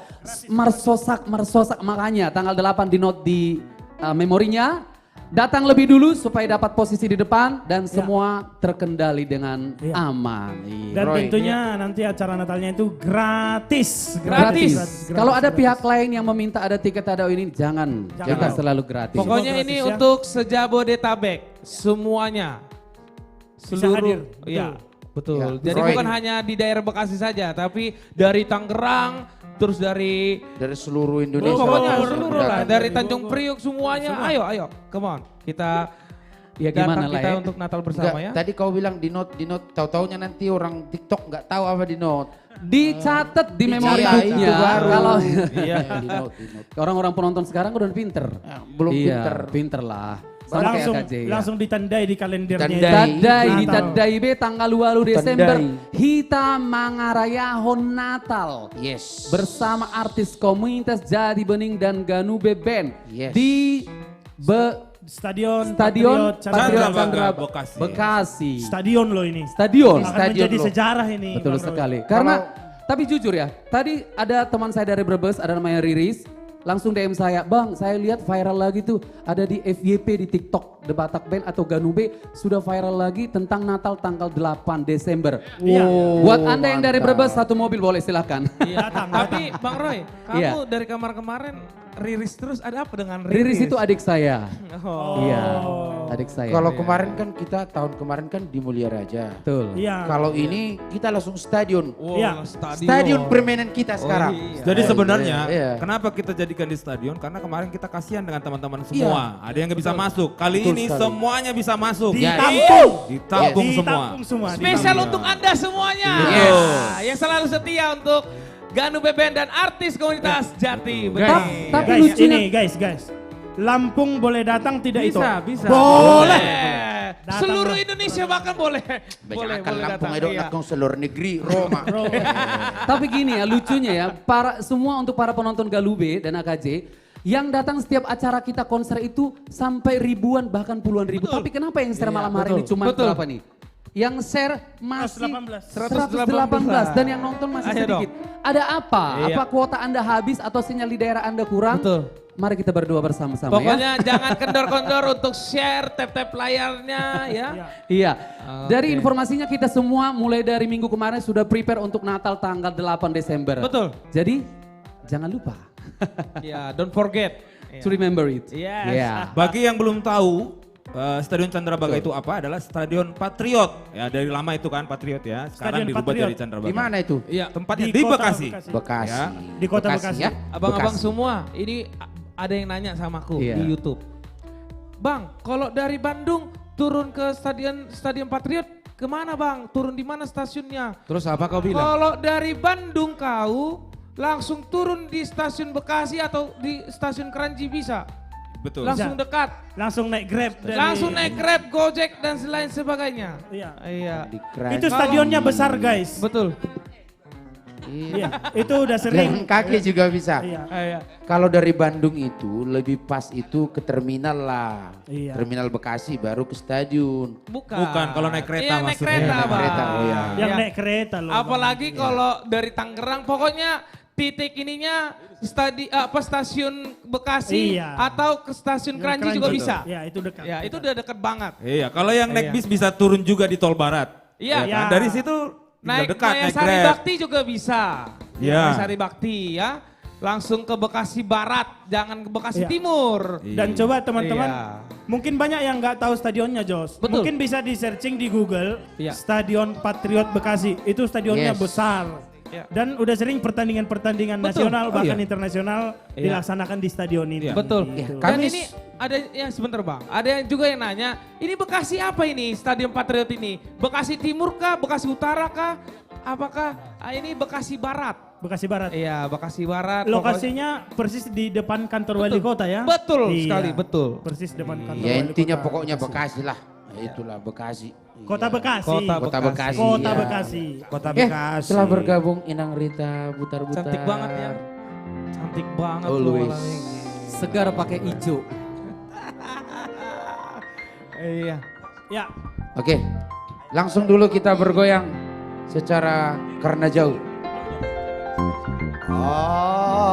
J: Marsosak. Makanya tanggal 8 di note di memorinya. Datang lebih dulu supaya dapat posisi di depan dan semua terkendali dengan aman. Iya.
C: Dan
F: Roy.
C: tentunya nanti acara Natalnya itu gratis.
J: Gratis. Kalau ada pihak lain yang meminta ada tiket ada ini jangan. Kita selalu gratis.
A: Pokoknya
C: Semua
A: ini
C: gratis ya.
A: untuk sejabodetabek semuanya.
C: Bisa hadir.
A: Ya. Betul.
F: Ya,
A: Jadi
F: Roy.
A: bukan hanya di daerah Bekasi saja, tapi dari Tangerang, terus dari
F: seluruh Indonesia.
A: pokoknya
F: Oh,
A: seluruh lah, dari Tanjung Priok semuanya. Ayo, come on. Kita
J: Ya gimana
A: datang
J: lah
A: kita
J: ya.
A: untuk Natal bersama ya.
F: Tadi kau bilang di note, tahu-taunya nanti orang TikTok nggak tahu apa di note.
J: Dicatat di memori
F: Dicatat,
J: booknya.
F: itu baru.
J: Kalau
A: Iya.
F: Di note, di note.
J: orang-orang penonton sekarang udah pinter.
F: Belum
J: Iya,
F: pinter.
J: pinter lah. Sama kayak
C: Langsung
J: AKJ ya.
C: langsung ditandai di kalendernya.
F: Tandai.
J: Tandai,
C: Natal.
J: ditandai be tanggal 20 Desember.
F: Tandai.
J: Kita mangarayahon Natal.
F: Yes.
J: Bersama artis komunitas Jadi Bening dan Ganube Band.
F: Yes.
J: Di
C: Stadion
J: Stadion
C: Patriot
I: Chandrabaga,
J: Chandra
I: Bekasi.
J: Bekasi.
C: Stadion loh ini.
J: Stadion.
C: Akan
F: Stadion
C: menjadi
F: loh.
C: sejarah ini.
J: Betul
C: Bang Roy.
J: sekali. Karena tapi jujur ya, tadi ada teman saya dari Brebes, ada namanya Riris, langsung DM saya, "Bang, saya lihat viral lagi tuh, ada di FYP di TikTok, The Batak Band atau Ganube sudah viral lagi tentang Natal tanggal 8 Desember."
C: Iya.
J: Buat Anda yang dari Brebes satu mobil boleh silahkan.
A: Iya. Tapi Bang Roy, kamu
J: Iya.
A: dari kamar kemarin riris terus, ada apa dengan
J: Riris itu adik saya.
A: Oh.
J: Iya, adik saya.
F: Kalau kemarin kan kita tahun kemarin kan di Mulia Raja.
J: Betul.
C: Iya.
F: Kalau ini kita langsung stadion.
A: Wow,
C: Iya.
F: Stadion permainan kita sekarang.
A: iya.
I: Jadi sebenarnya
F: iya.
I: kenapa kita jadikan di stadion? Karena kemarin kita kasihan dengan teman-teman semua. Ada yang nggak bisa masuk. Kali
F: Betul
I: ini
F: sekali.
I: semuanya bisa masuk.
C: Ditampung.
I: Ditampung semua.
C: Ditampung semua.
A: Spesial
C: ditampung.
A: untuk Anda semuanya.
F: Yes.
A: Yang selalu setia untuk Ganube Band dan artis komunitas Jati
C: Guys,
A: Bening.
J: Tapi
C: guys,
J: lucunya-
C: ini guys. Lampung boleh datang tidak itu?
A: Bisa.
C: Boleh. Datang
A: Seluruh
C: loh.
A: Indonesia bahkan boleh.
F: Banyak akan
A: boleh
F: Lampung
A: datang.
F: itu
A: Iya.
F: nak seluruh negeri Roma.
J: Tapi gini ya, lucunya ya, semua untuk para penonton Galube dan AKJ yang datang setiap acara kita konser itu sampai ribuan bahkan puluhan ribu. Tapi kenapa yang share malam hari ini cuma
A: Betul.
J: berapa nih? Yang share masih
C: 118.
J: 118 dan yang nonton masih
A: Ayo
J: sedikit. Ada apa?
A: Iya.
J: Apa kuota Anda habis atau sinyal di daerah Anda kurang?
A: Betul.
J: Mari kita berdua bersama-sama ya.
A: Pokoknya jangan kendor-kendor untuk share tap-tap layarnya ya.
J: Iya.
A: Oke.
J: Dari informasinya kita semua mulai dari minggu kemarin sudah prepare untuk Natal tanggal 8 Desember.
A: Betul.
J: Jadi jangan lupa
A: Ya, don't forget.
J: to remember it.
A: Yes.
J: Yeah.
I: Bagi yang belum tahu, Stadion Chandrabaga itu apa? Adalah Stadion Patriot. Ya dari lama itu kan Patriot ya. Sekarang
C: Stadion
I: dirubah
C: Patriot.
I: jadi Chandrabaga.
F: Di mana itu?
I: Iya, tempatnya
C: Di
I: di,
C: kota
I: Bekasi.
F: Bekasi.
I: Ya.
C: Di kota Bekasi.
F: ya.
A: Abang-abang
F: Bekasi.
A: semua, ini ada yang nanya sama aku
J: Iya.
A: di YouTube. Bang, kalau dari Bandung turun ke Stadion Patriot, kemana bang? Turun di mana stasiunnya?
I: Terus apa kau bilang?
A: Kalau dari Bandung kau langsung turun di stasiun Bekasi atau di stasiun Kranji bisa?
I: Betul.
A: Langsung
C: Bisa.
A: dekat.
C: Langsung naik Grab. dari-
A: Langsung naik Grab, Gojek dan lain sebagainya.
C: Iya.
A: Iya.
F: Di Kranji.
C: Itu stadionnya besar guys.
A: Betul.
C: Iya. Itu udah
F: Jalan
C: sering.
F: kaki juga bisa.
C: Iya.
A: Iya.
F: Kalau dari Bandung itu lebih pas itu ke terminal lah.
C: Iya.
F: Terminal Bekasi baru ke stadion.
I: Bukan, kalau naik kereta
A: Iya, naik
I: maksudnya.
A: kereta,
F: Naik
A: Bang.
F: kereta, oh iya.
C: Yang
A: Iya.
C: naik kereta loh. Bang.
A: Apalagi kalau dari Tangerang, pokoknya titik ininya stasiun Bekasi
C: Iya.
A: atau ke stasiun
C: Yang
A: Kranji juga
C: Kranji.
A: bisa.
C: Ya itu dekat.
A: Ya, itu udah deket banget.
I: Iya, kalau yang naik
A: Iya.
I: bis bisa turun juga di Tol Barat.
A: Iya.
I: Ya kan? Dari situ tinggal
A: Naik
I: dekat,
A: Maya
I: naik
A: Sari
I: Grab.
A: Bakti juga bisa.
I: Iya.
A: Maya Sari Bakti ya. Langsung ke Bekasi Barat, jangan ke Bekasi
C: Iya.
A: Timur.
C: Dan coba teman-teman,
A: Iya.
C: mungkin banyak yang nggak tahu stadionnya Jos.
A: Betul.
C: Mungkin bisa di searching di Google,
A: Iya.
C: Stadion Patriot Bekasi. Itu stadionnya
F: Yes.
C: besar.
A: Iya.
C: Dan udah sering pertandingan-pertandingan
A: Betul.
C: nasional,
A: Oh,
C: bahkan
A: iya.
C: internasional
A: Iya.
C: dilaksanakan di stadion ini.
A: Betul.
C: Gitu.
A: Dan
F: Kamis.
A: ini ada yang sebentar bang, ada yang juga yang nanya, ini Bekasi apa ini Stadion Patriot ini? Bekasi Timur kah, Bekasi Utara kah? Apakah ini Bekasi Barat?
C: Bekasi Barat.
A: Iya, Bekasi Barat.
C: Lokasinya persis di depan kantor wali kota ya.
A: Betul
C: Iya.
A: sekali, betul.
C: Persis depan kantor
F: Ya
C: wali
F: intinya
C: kota.
F: pokoknya Bekasi lah. Ya, itulah Bekasi.
C: Kota Bekasi.
F: Kota Bekasi.
C: Kota
F: Iya.
C: Bekasi.
G: Kota
F: Ya,
G: Bekasi.
F: setelah bergabung Inang Rita Butar-Butar.
A: Cantik banget ya. Cantik banget
F: Always.
A: lu malam ini.
J: Segar pakai hijau.
A: Iya.
C: Ya,
F: Oke, langsung dulu kita bergoyang secara karena jauh.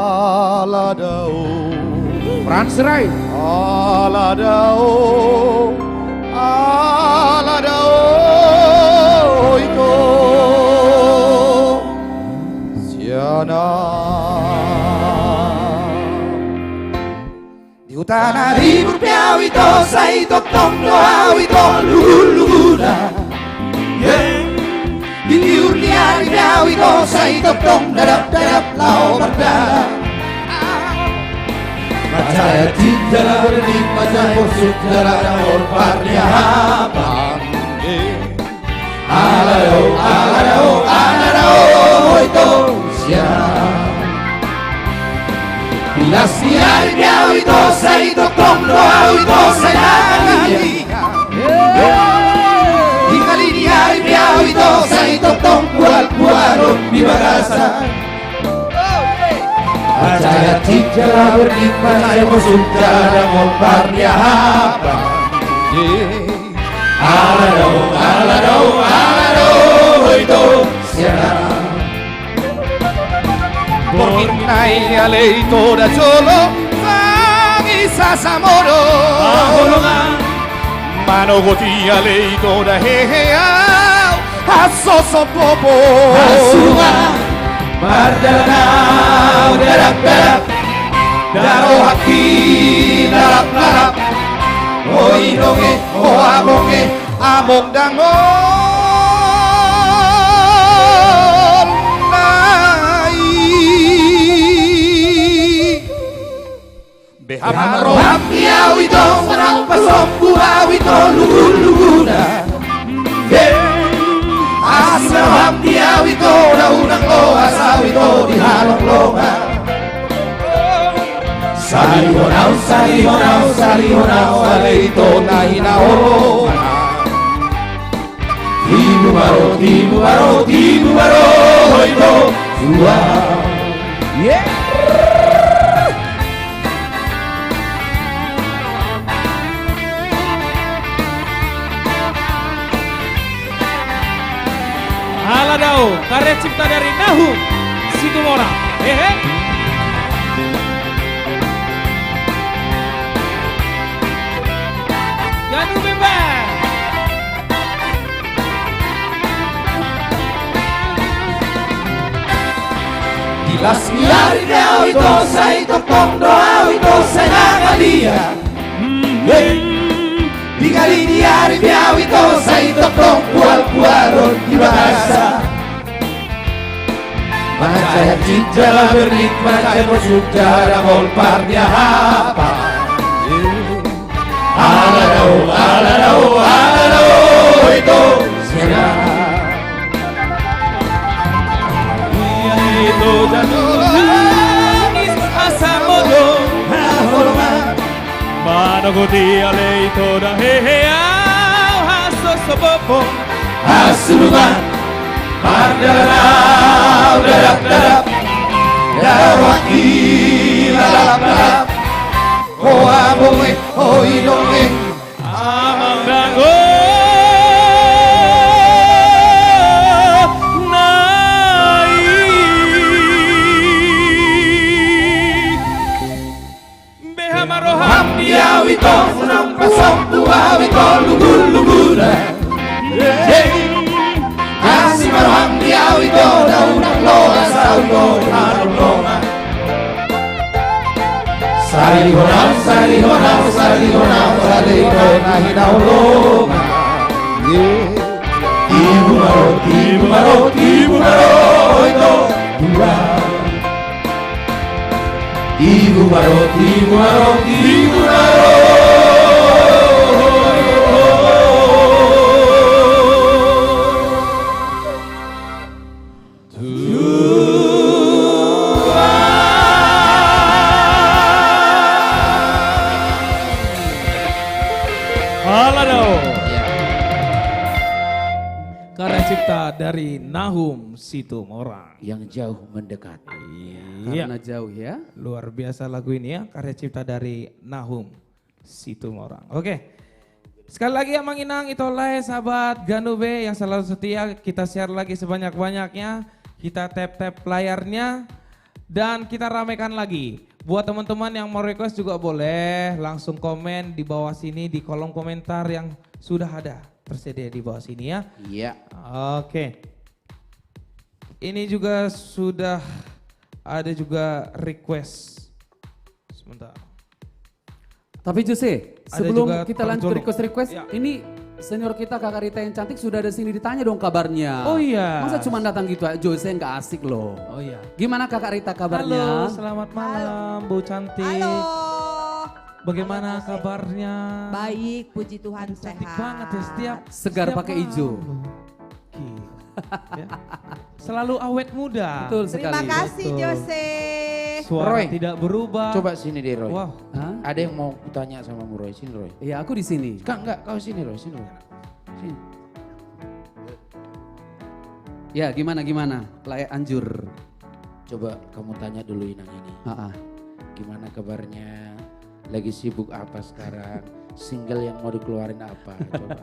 E: Aladao,
F: Frans Rai.
E: aladao, aladao iko siana. Di utana ribur piawito sai toktong doawito lulula.
H: Digiur niari biawi ko sa itotong darap-darap lao berdala. Percaya tidak bernikmat dan busuk dalam orparnya hapang. Aladao itu siang. Bila siari biawi to sa itotong doa itu saya di kali niari biawi to sa itotong kual-kualon di bagasan. Percaya tidak bernikmat saya musuh dalam orparnya hapang. Aladao itu siang. Porque nai aleito da solo Vangi sasamoro Manogoti aleito da heheau Asoso popo Asunga Mardanau darap-darap Daro haki darap-darap O inonge o amonge Among dangol Nai Behamaro hampiau ito Sarang pasong buhaw ito Lugu-luguna Asal hampiau ito Naunang lo asaw ito Di halong-longan Salihonau, salihonau, salihonau Aleito na hinaon Timubaro, timubaro, timubaro Ito suwang Yeah!
A: Aladao, karya cipta dari Nahum Situmorang. Hehe. Ganu Bebas.
H: Gilas niari niau ito sa itotong doa ito sa nakalia Di kali niari niau ito sa itotong kual-kualon di bahasa Percaya tidak bernikmat dan musuh dalam orparnya apa Aladao itu siang Itu nangis asamodo
C: Manogoti aleito da heheau Hasosopopo
H: Asulungan Mardanau darap-darap Darawaki lalap-lalap Oh abonge, oh inonge
C: Amang dango
H: Hampiau ito Unang pasong buhaw ito Lugul-lugula Kasih baru hampiau ito Daunang loa Sawi ko harong-longa Salihonau, salihonau, salihonau Salihonau na hinaulonga Timubaro, timubaro, timubaro Ito dua Timubaro, timubaro, timubaro
C: Aladao.
A: Karya cipta dari Nahum Situmorang.
F: Yang jauh mendekat.
A: Iya.
J: Karena jauh ya.
A: Luar biasa lagu ini ya, karya cipta dari Nahum Situmorang. Oke. Sekali lagi Amang Inang, Itolai, sahabat Ganube yang selalu setia, kita share lagi sebanyak-banyaknya. Kita tap-tap layarnya dan kita ramaikan lagi. Buat teman-teman yang mau request juga boleh langsung komen di bawah sini di kolom komentar yang sudah ada tersedia di bawah sini ya.
F: Iya.
A: Oke. Ini juga sudah ada juga request. Sebentar.
J: Tapi Jose,
A: Ada
J: sebelum
A: juga
J: kita
A: Bang
J: lanjut
A: Jono.
J: request-request,
A: Ya.
J: ini Senior kita Kakak Rita yang cantik sudah ada sini, ditanya dong kabarnya.
A: Oh iya.
J: Masa cuma datang gitu aja, saya nggak asik loh.
A: Oh iya.
J: Gimana Kakak Rita
A: Halo,
J: kabarnya?
A: selamat malam Bu Cantik.
K: Halo.
A: Bagaimana kabarnya?
K: Baik, puji Tuhan
A: Cantik
K: sehat.
A: banget ya setiap
J: Segar pakai
A: malam
J: hijau.
A: loh. Gila. Ya. Selalu awet muda.
J: Betul sekali.
K: Terima kasih
A: Betul.
K: Jose.
A: Suara
F: Roy,
A: tidak berubah.
F: Coba sini deh Roy.
A: Wow.
J: Hah?
F: Ada yang mau tanya sama Roy, sini Roy.
J: Iya, aku di sini.
F: Enggak, kau sini Roy, sini Roy. Sini.
J: Ya, gimana? Layak anjur.
F: Coba kamu tanya dulu Inang ini. Gimana kabarnya? Lagi sibuk apa sekarang? Single yang mau dikeluarin apa? Coba.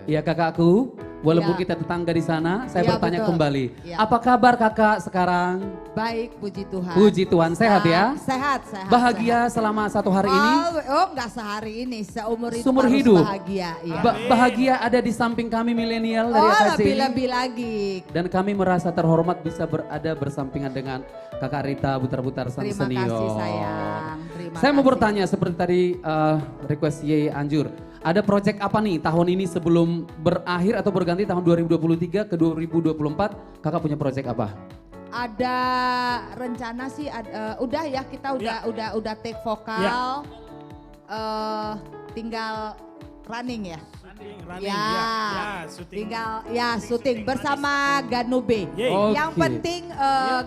J: Iya kakakku, walaupun
K: Ya.
J: kita tetangga di sana, saya
K: Ya,
J: bertanya
K: betul.
J: kembali.
K: Ya.
J: Apa kabar kakak sekarang?
K: Baik, puji Tuhan.
J: Puji Tuhan, sehat ya?
K: Sehat.
J: Bahagia selama 1 hari ini?
K: Oh, enggak sehari ini, seumur hidup
J: Seumur
K: harus
J: hidup.
K: bahagia. Iya.
J: Bahagia ada di samping kami milenial dari AKC ini.
K: lebih-lebih lagi.
J: Dan kami merasa terhormat bisa berada bersampingan dengan Kakak Rita Butar-Butar sang
K: Terima
J: senior.
K: kasih sayang.
J: Saya mau bertanya seperti tadi request Ye Anjur. Ada project apa nih tahun ini sebelum berakhir atau berganti tahun 2023 ke 2024? Kakak punya project apa?
K: Ada rencana sih, udah ya kita udah take vokal. Tinggal running ya.
C: Running, syuting.
K: Tinggal syuting bersama Ganube.
C: Yeay.
K: Yang
J: Oke.
K: penting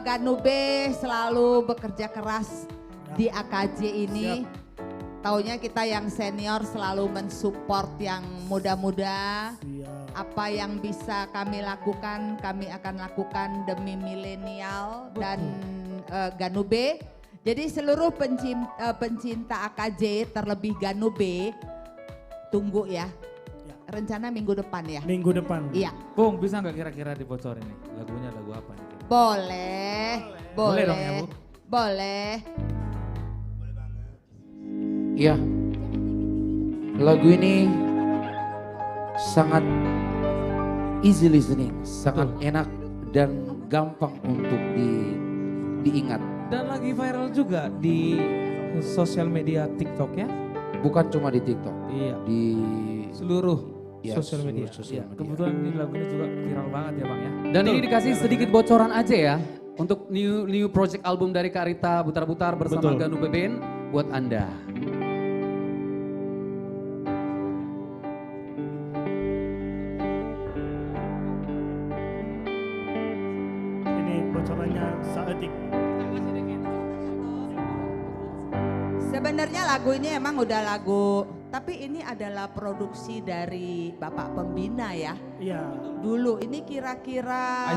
K: Ganube selalu bekerja keras di AKJ ini. Taunya kita yang senior selalu mensupport yang muda-muda. Apa yang bisa kami lakukan, kami akan lakukan demi milenial dan Ganube. Jadi seluruh pencinta AKJ terlebih Ganube, tunggu ya. Rencana minggu depan ya?
C: Minggu depan.
K: Iya.
I: Bung, bisa nggak kira-kira dibocorin nih? Lagunya lagu apa nih?
K: Boleh.
I: Boleh dong ya, Bu?
K: Boleh.
F: Iya. Lagu ini sangat easy listening, sangat enak dan gampang untuk diingat.
A: Dan lagi viral juga di sosial media TikTok ya.
F: Bukan cuma di TikTok,
A: Iya.
F: di
A: Seluruh
F: ya,
A: sosial
F: seluruh
A: media.
F: sosial
A: Iya.
F: media.
I: Kebetulan ini lagunya juga viral banget ya Bang ya.
J: Dan ini dikasih sedikit bocoran aja ya. Untuk new project album dari Kak Rita Butar-Butar bersama
C: Betul.
J: Ganube Band buat Anda.
C: Ini bocorannya seetik.
K: Sebenarnya lagu ini emang udah lagu, tapi ini adalah produksi dari Bapak Pembina ya.
C: Iya.
K: Dulu ini kira-kira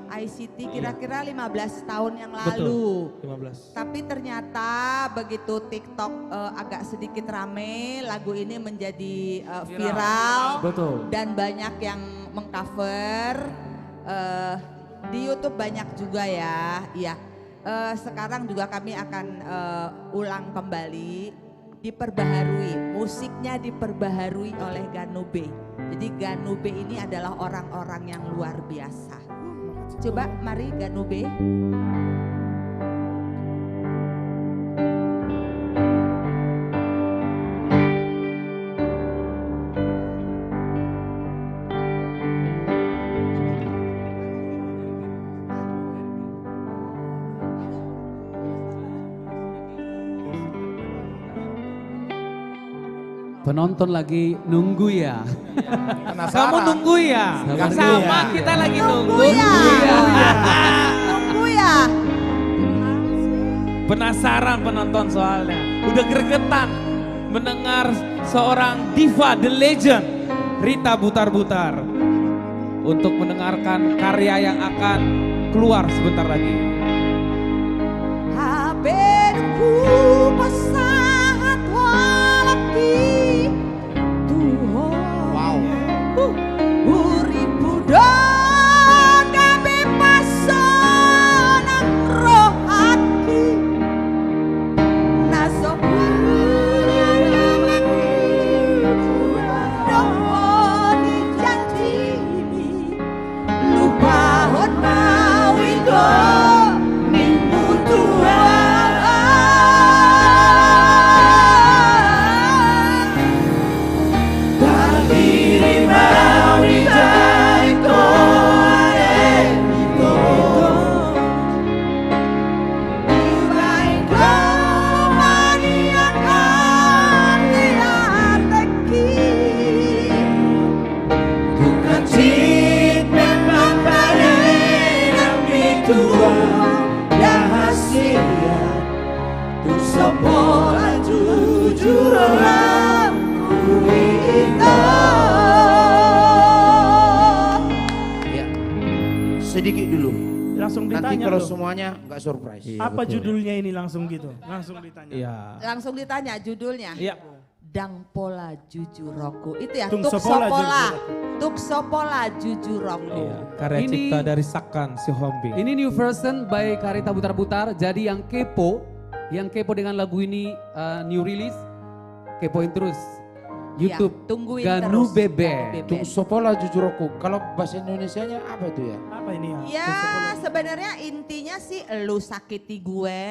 K: ICT kira-kira 15 tahun yang lalu.
A: 15.
K: Tapi ternyata begitu TikTok agak sedikit rame, lagu ini menjadi viral.
I: Betul.
K: Dan banyak yang mengcover. Di YouTube banyak juga ya. Iya. Sekarang juga kami akan ulang kembali, diperbaharui, musiknya diperbaharui oleh Ganube. Jadi Ganube ini adalah orang-orang yang luar biasa. Coba mari Ganube.
J: Penonton lagi nunggu ya.
A: Kamu nunggu ya?
J: Sabar
A: Sama
J: dulu.
A: kita lagi nunggu.
K: Tunggu ya.
A: Penasaran penonton soalnya. Udah gregetan mendengar seorang diva the legend Rita Butar-Butar untuk mendengarkan karya yang akan keluar sebentar lagi.
K: Habisku pasangan walaki Tuhan.
H: Wow.
K: Uripu dan kebebasan roh hati Nasoku Dohoni janji Lupa hot mawido jujur aku itu.
F: Ya. Sedikit dulu.
C: Langsung
F: Nanti
C: ditanya
F: kalau
C: tuh.
F: semuanya nggak surprise.
C: Apa judulnya ini langsung gitu? Langsung ditanya.
A: Iya.
K: Langsung ditanya judulnya.
A: Iya.
K: Dang pola jujur roku. Itu ya,
C: Tung
K: tuk
C: sopola
K: sopola.
C: jujur
K: Tuk sopola jujur roku.
A: Iya. Karya
J: Ini-
A: cipta dari Sakan si Hombing.
J: Ini new version by Karita Butar-Butar. Jadi yang kepo dengan lagu ini new release, kepoin terus YouTube
K: tungguin
J: Ganu
K: terus.
J: Beben.
F: Tung sopola jujur aku. Kalau bahasa Indonesianya apa itu ya?
C: Apa ini ya?
K: Ya sebenarnya intinya sih lu sakiti gue,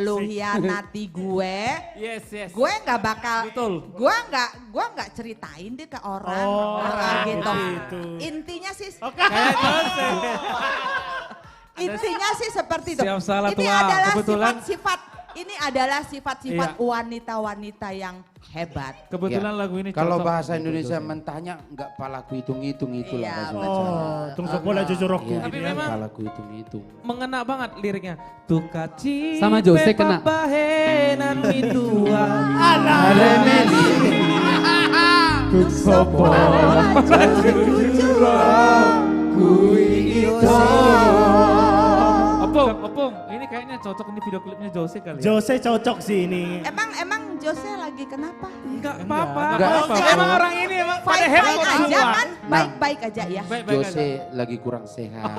K: lu hianati gue.
D: Yes, yes.
K: Gue nggak bakal,
D: Betul.
K: gue nggak ceritain deh ke orang.
C: Oh,
K: gitu.
C: gitu.
K: Intinya sih,
D: Kayak Jose.
K: intinya sih seperti itu.
A: Siap salah
K: Ini
A: tua.
K: adalah
A: Kebetulan-
K: sifat-sifat. Ini adalah sifat-sifat
A: Iya.
K: wanita-wanita yang hebat.
A: Kebetulan
F: Ya.
A: lagu ini
F: Kalau
A: cocok
F: bahasa
A: untuk
F: Indonesia
A: Jose.
F: mentahnya nggak palaku hitung-hitung itulah
K: Iya,
F: bahasa
K: betul.
F: Indonesia.
C: Oh, tung sopola jujur roku.
F: Iya,
A: Tapi
C: gitu ya.
A: memang-
F: palaku hitung-hitung.
A: Mengena banget liriknya. Tukaci
J: Sama Jose kena.
A: bahenan mitua.
F: Tung sopola jujur aku itu.
A: Opung, ini kayaknya cocok ini video klipnya Jose kali ya.
C: Jose cocok sih ini.
K: Emang Jose lagi kenapa?
A: Enggak apa-apa.
F: Enggak
A: Apa-apa.
F: apa-apa.
A: Emang orang ini emang pada
K: Baik-baik
A: heboh
K: aja
A: semua.
K: kan? Baik-baik aja ya.
A: Baik-baik aja.
F: Jose lagi kurang sehat.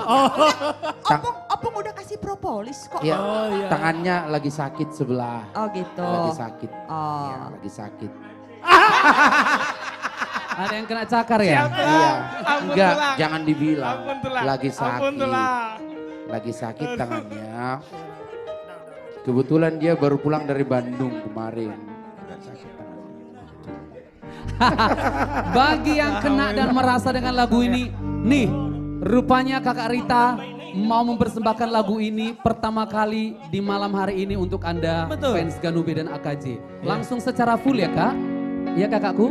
K: Opung udah kasih propolis kok.
F: Iya,
C: Oh, iya.
F: tangannya lagi sakit sebelah.
K: Oh gitu.
F: Lagi sakit.
K: Oh.
F: Iya, lagi sakit.
J: Ada yang kena cakar ya?
F: Iya.
A: Ampun
F: Enggak,
A: tulang.
F: jangan dibilang.
A: Ampun tulang.
F: Lagi
A: Ampun
F: sakit.
A: tulang.
F: Lagi sakit tangannya. Kebetulan dia baru pulang dari Bandung kemarin. Udah sakit tangannya.
J: Bagi yang kena dan merasa dengan lagu ini, nih rupanya Kakak Rita mau mempersembahkan lagu ini pertama kali di malam hari ini untuk Anda
A: Betul.
J: fans Ganube dan AKJ. Langsung secara full ya Kak? Iya kakakku?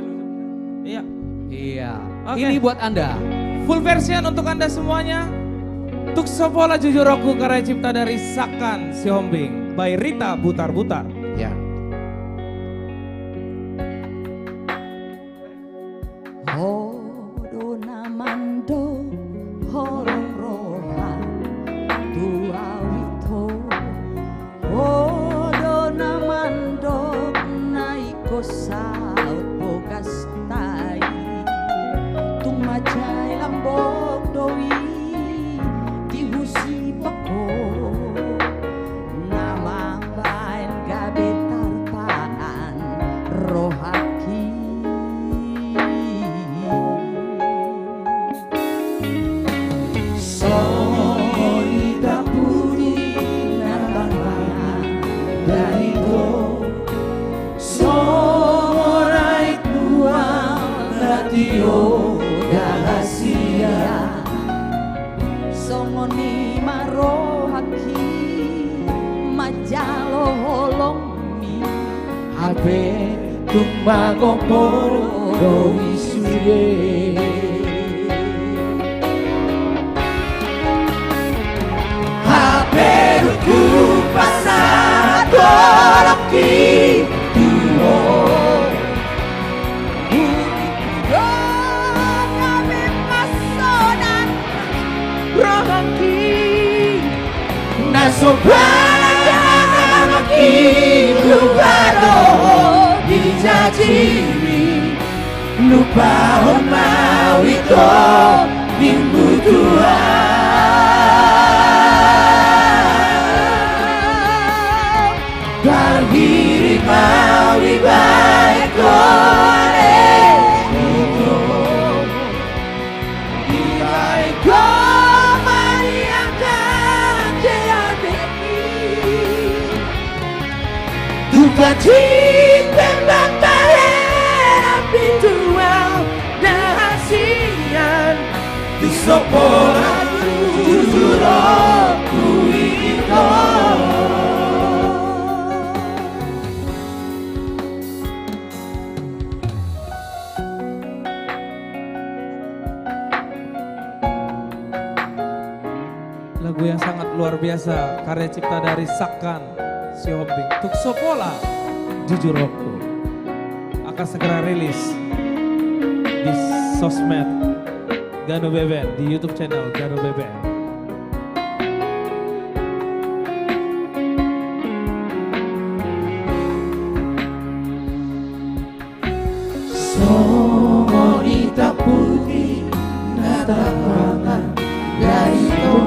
A: Iya.
J: Iya.
A: Oke.
J: Ini buat Anda.
A: Full version untuk Anda semuanya. Tuk sopola jujur roku karya cipta dari Sakan si Hombing by Rita Butar-Butar.
F: Ya.
K: Hodo namando horong roha tua wito. Hodo namando naiko saut bogastai. Tumajay lambok dowi dihusi bako. Namang bain gabe tartaan rohaki. Solida puri nambang dari go. Somorai kuang radio rahasia. Songoni marohaki majalo holongmi.
B: Habe tumbagopo dowi suye.
K: Haberuku pasado roki tuo. Unido kami pasonan rohaki.
B: Nasobaya lugaro dijajiri lupa mawito minggu tua. Berdiri mawi baik kore itu baik kore akan diadeki duka cinta batare pintuan dahasian di soporan jujur aku itu.
A: Lagu yang sangat luar biasa, karya cipta dari Sakan si Hombing. Tuk sopola Jujur Roku akan segera rilis di sosmed Ganu Beben, di YouTube channel Ganu Beben.
B: Wanita putih natapangan gaito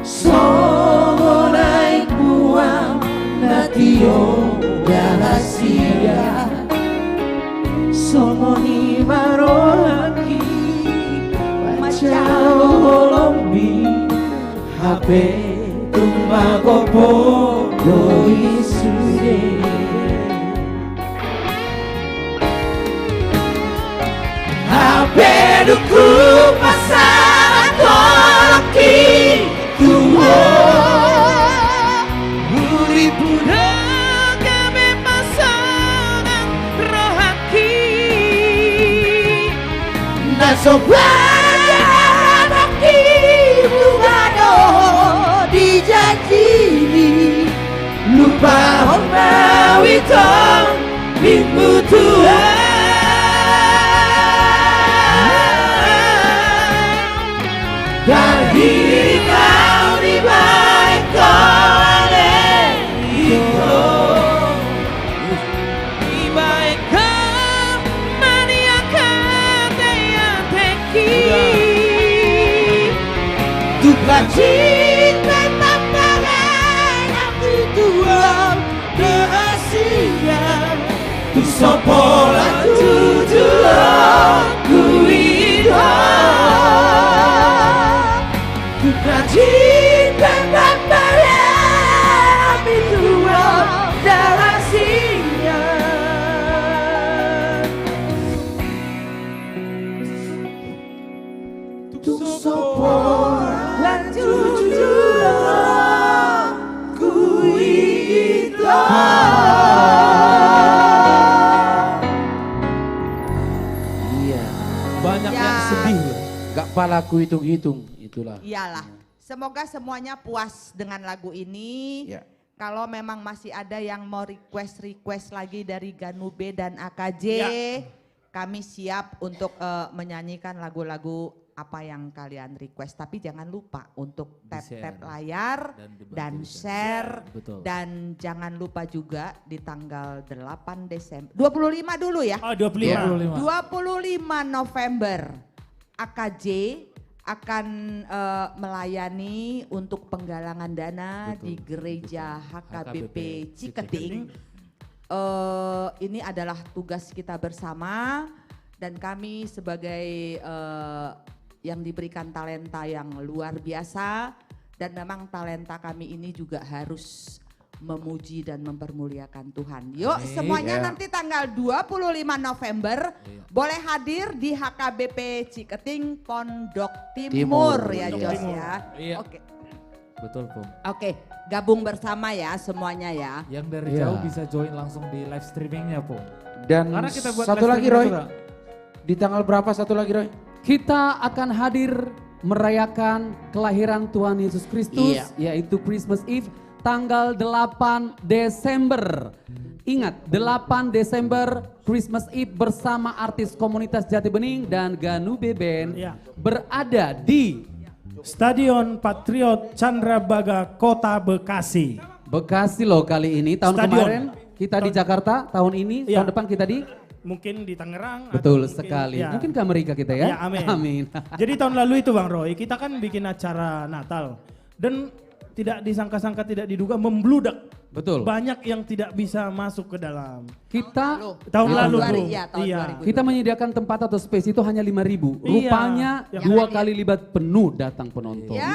B: Songo naik buang natio rahasia Songo ni marohaki Macao lombi HP tumagopo doi sude Beduku pasangan kolaki tua Muri buda kami pasangan rohaki Nasobaya anaki bugado dijanji Lupa homa witong minggu tua Dahil ikaw di baik kau ito Di baik kau maniakan yang teki Duka cinta tambangan aku tuang rahasia Tu sopolan jujur ku Rajin dan dalam itu rahasianya Tuk sopor lan jujur ku itu
F: Iya.
A: Banyak yang sedih.
F: Gak palaku hitung-hitung. Itulah.
K: Iyalah. Semoga semuanya puas dengan lagu ini.
F: Ya.
K: Kalau memang masih ada yang mau request lagi dari Ganu B dan AKJ, kami siap untuk menyanyikan lagu-lagu apa yang kalian request. Tapi jangan lupa untuk tap layar dan share.
D: Betul.
K: Dan jangan lupa juga di tanggal 8 Desember. 25 dulu ya.
C: Oh 25.
K: 25 November AKJ akan melayani untuk penggalangan dana di gereja HKBP Ciketing. Ini adalah tugas kita bersama dan kami sebagai yang diberikan talenta yang luar biasa dan memang talenta kami ini juga harus memuji dan mempermuliakan Tuhan. Yuk semuanya nanti tanggal 25 November boleh hadir di HKBP Ciketing Pondok Timur ya Jos ya. Oke.
D: Betul Pum.
K: Oke, gabung bersama ya semuanya ya.
D: Yang dari jauh bisa join langsung di live streamingnya Pum.
F: Dan
A: Karena kita buat
F: satu
A: live
F: lagi Roy,
A: streaming
F: di tanggal berapa satu lagi Roy?
J: Kita akan hadir merayakan kelahiran Tuhan Yesus Kristus, yaitu Christmas Eve, tanggal 8 Desember. Ingat, 8 Desember Christmas Eve bersama artis komunitas Jati Bening dan Ganu Beben berada di
C: Stadion Patriot Candrabaga Kota Bekasi.
J: Bekasi loh kali ini. Tahun kemarin kita di Jakarta, tahun ini, tahun depan kita di
C: mungkin di Tangerang.
J: Betul sekali. Mungkin ke Amerika kita ya.
C: Ya amin.
J: Amin.
C: Jadi tahun lalu itu Bang Roy, kita kan bikin acara Natal dan tidak disangka-sangka, tidak diduga membludak.
J: Betul.
C: Banyak yang tidak bisa masuk ke dalam.
J: Kita
C: tahun lalu
K: Februari,
C: Bro.
K: ya, tahun 2020.
J: Kita menyediakan tempat atau space itu hanya 5.000.
C: Iya.
J: Rupanya
C: Yang
J: 2 kali lipat penuh datang penonton.
K: Ya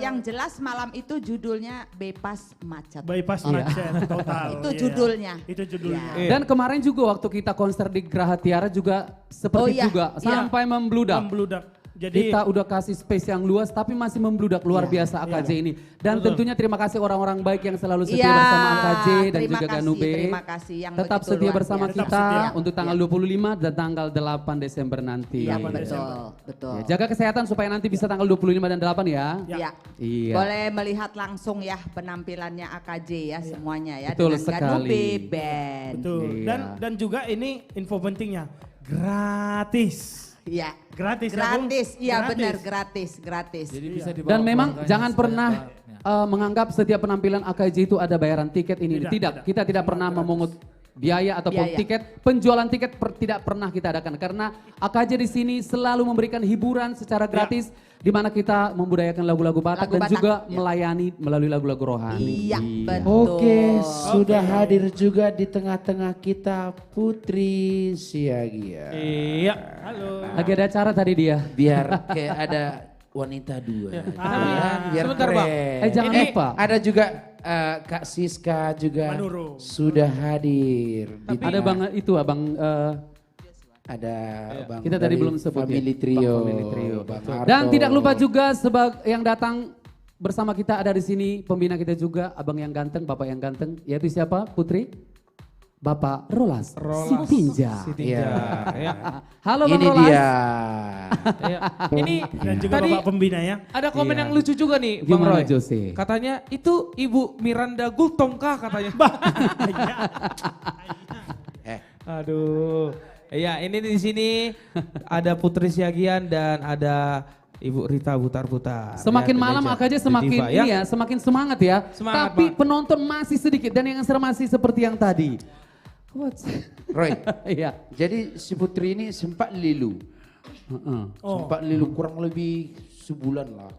K: yang jelas malam itu judulnya Bebas Macet.
C: Bypass macet total.
K: Itu judulnya.
C: Itu judulnya.
J: Dan kemarin juga waktu kita konser di Graha Tiara juga seperti juga sampai membludak.
C: Membludak. Jadi
J: kita udah kasih space yang luas tapi masih membludak luar biasa AKJ ini. Dan tentunya terima kasih orang-orang baik yang selalu setia bersama AKJ dan juga Ganube.
K: Terima kasih yang
J: tetap
K: begitu
J: setia
K: luar
J: bersama
K: biasa.
J: kita untuk tanggal 25 dan tanggal 8 Desember nanti.
K: Iya betul.
J: Ya, jaga kesehatan supaya nanti bisa tanggal 25 dan 8 ya.
K: Iya.
J: Iya.
K: Boleh melihat langsung ya penampilannya AKJ ya semuanya ya.
J: Betul
K: dengan
J: sekali.
K: Ganube Band.
C: Betul.
J: Iya.
C: Dan juga ini info pentingnya gratis.
K: Iya.
C: Gratis. ya, Bung?
K: Gratis, iya
C: Gratis.
K: benar gratis.
D: Jadi bisa dibawa
J: Dan memang
D: keluarganya
J: jangan
D: seperti
J: pernah
D: apa.
J: menganggap setiap penampilan AKJ itu ada bayaran tiket ini. Tidak. Kita tidak pernah memungut biaya ataupun
K: Biaya.
J: tiket. Penjualan tiket tidak pernah kita adakan karena AKJ di sini selalu memberikan hiburan secara gratis di mana kita membudayakan lagu-lagu Batak
K: Lagu
J: dan
K: Batak,
J: juga melayani melalui lagu-lagu rohani.
K: Iya betul.
F: Oke, sudah hadir juga di tengah-tengah kita Putri Siagia.
C: Iya. Halo.
J: Lagi ada acara tadi dia.
F: Biar kayak ada wanita dua.
C: Ya.
F: Biar
A: Sebentar, Bang.
F: keren.
J: Jangan
F: Ini
J: lupa.
F: ada juga Kak Siska juga
C: Manuro.
F: sudah hadir.
J: Ada bang itu abang
F: ada Bang
J: kita tadi
F: dari
J: belum sebut
F: Family
J: ya.
F: Trio.
J: Bang Family Trio.
F: Bang
J: Dan
F: Arto.
J: tidak lupa juga yang datang bersama kita ada di sini pembina kita juga, abang yang ganteng, bapak yang ganteng, yaitu siapa? Putri? Bapak Rolas, Sitinja.
F: Iya.
A: Ya.
J: Halo Bang
F: Ini
J: Rolas.
F: dia.
A: Ya. Ini
C: Dan juga
A: tadi
C: Bapak Pembina ya.
A: ada komen
J: Iya.
A: yang lucu juga nih Bang
J: Gimana
A: Roy.
J: Jose?
A: Katanya itu Ibu Miranda Gultongkah katanya. Aduh. Ya ini di sini ada Putri Siagian dan ada Ibu Rita Butar-Butar.
J: Semakin
A: Ya,
J: malam
A: The
J: AKJ
A: Legend,
J: semakin
A: The Diva,
J: ini ya, semakin semangat ya.
A: Semangat,
J: Tapi
A: Bang.
J: penonton masih sedikit dan yang masih seperti yang tadi. What?
F: Roy,
J: Iya.
F: jadi si Putri ini sempat lilu. Sempat lilu kurang lebih sebulan lah.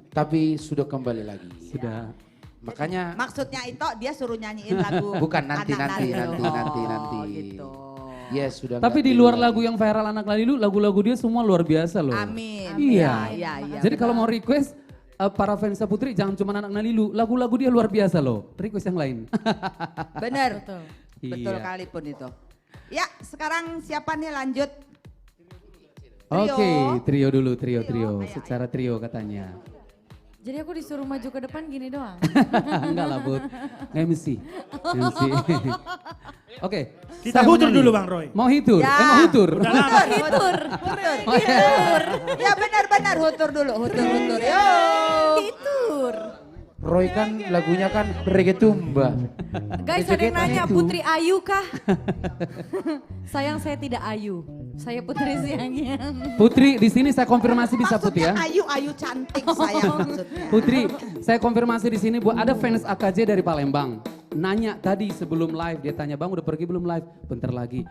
F: Tapi sudah kembali lagi.
J: Sudah.
F: Makanya
K: Maksudnya itu dia suruh nyanyiin lagu.
F: bukan nanti.
K: Oh, gitu.
F: Ya sudah.
J: Tapi
F: nggak
J: di luar
F: lilu
J: lagu yang viral anak Lalilu, lagu-lagu dia semua luar biasa loh.
K: Amin.
J: Iya.
K: Iya.
J: Jadi kalau mau request para fans Putri jangan cuma anak Nalilu, lagu-lagu dia luar biasa loh. Request yang lain.
K: Benar. Betul
J: Iya.
K: kali pun itu. Ya, sekarang siapa nih lanjut?
J: Oke, trio dulu, trio.
K: Ayo.
J: Secara trio katanya.
L: Jadi aku disuruh maju ke depan gini doang.
J: Enggak lah, Bud. MC. Oke.
C: Kita
J: saya
C: hutur
J: menyanyi.
C: dulu Bang Roy.
J: Mau hitur?
K: Ya.
J: Mau hutur?
K: Hutur. Ya benar-benar hutur dulu, hutur. Yo.
L: Hitur.
F: Roy kan lagunya kan reggaetumba.
L: Guys, ada yang nanya Putri Ayu kah? Sayang saya tidak Ayu. Saya Putri Siagian.
J: Putri, di sini saya konfirmasi bisa Putri ya.
K: Ayu cantik sayang maksudnya.
J: Putri, saya konfirmasi di sini buat ada fans AKJ dari Palembang. Nanya tadi sebelum live, dia tanya, "Bang udah pergi belum live?" Bentar lagi.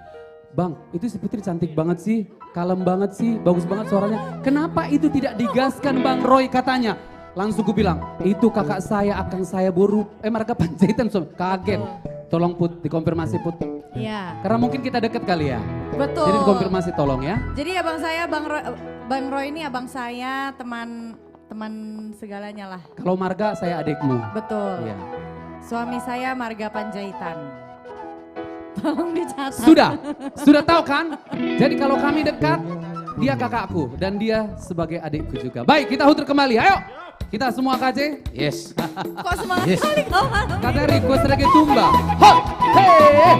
J: "Bang, itu si Putri cantik banget sih, kalem banget sih, bagus banget suaranya. Kenapa itu tidak digaskan Bang Roy?" katanya. Langsung gue bilang, "Itu kakak saya, akang saya boru." Mereka Panjaitan, kaget. Tolong Put, dikonfirmasi Put.
L: Iya.
J: Karena mungkin kita deket kali ya.
L: Betul.
J: Jadi dikonfirmasi tolong ya.
L: Jadi abang saya, Bang Roy ini abang saya, teman segalanya lah.
J: Kalau Marga saya adikmu.
L: Betul.
J: Iya.
L: Suami saya Marga Panjaitan. Tolong dicatat.
J: Sudah tahu kan? Jadi kalau kami dekat, dia kakakku dan dia sebagai adikku juga. Baik, kita hutur kembali. Ayo, kita semua KJ.
F: Yes.
L: Kok semangat kali kau malam ini?
J: Kata request reggaetumba. Hot, hey.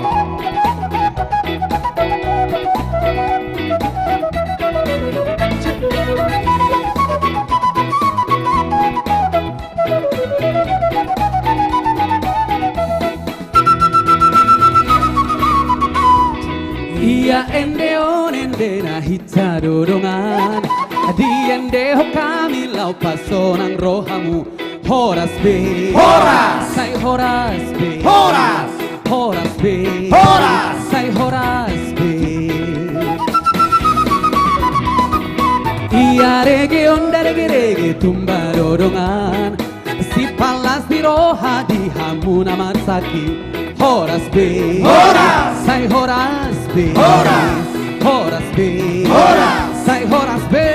J: Iya endeo nende na hita dorongan di endeho kami lau pasonang rohamu horas be
E: Horas!
J: Say horas be
E: Horas!
J: Horas be
E: Horas!
J: Say horas be Iya rege onda rege tumba dorongan si palas di roha di hamuna marsaki horas be
E: Horas!
J: Say horas be
E: Horas!
J: Horas be
E: Horas!
J: Say horas be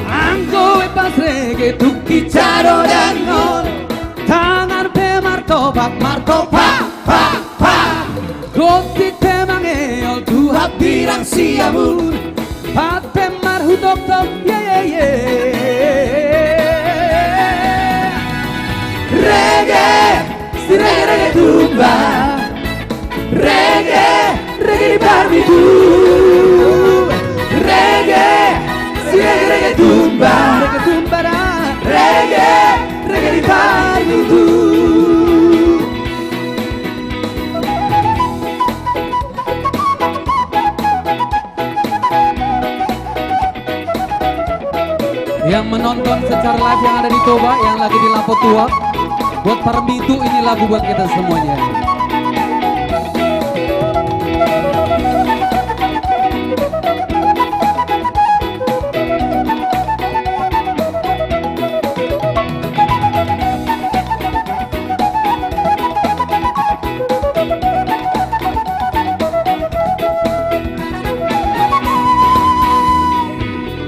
J: Anggo e pas rege tuki caro dan gol tangan pe martobat
E: Pa, pa, pa!
J: Goti te mangeol tu
E: Birang si
J: si reggae reggae tumba. Reggae, reggae di Parmigitu. Reggae, si reggae reggae tumba. Reggae tumba da. Reggae, reggae di Parmigitu. Yang menonton secara live yang ada di Toba, yang lagi di Lapo Tua, buat Parmigitu ini lagu buat kita semuanya.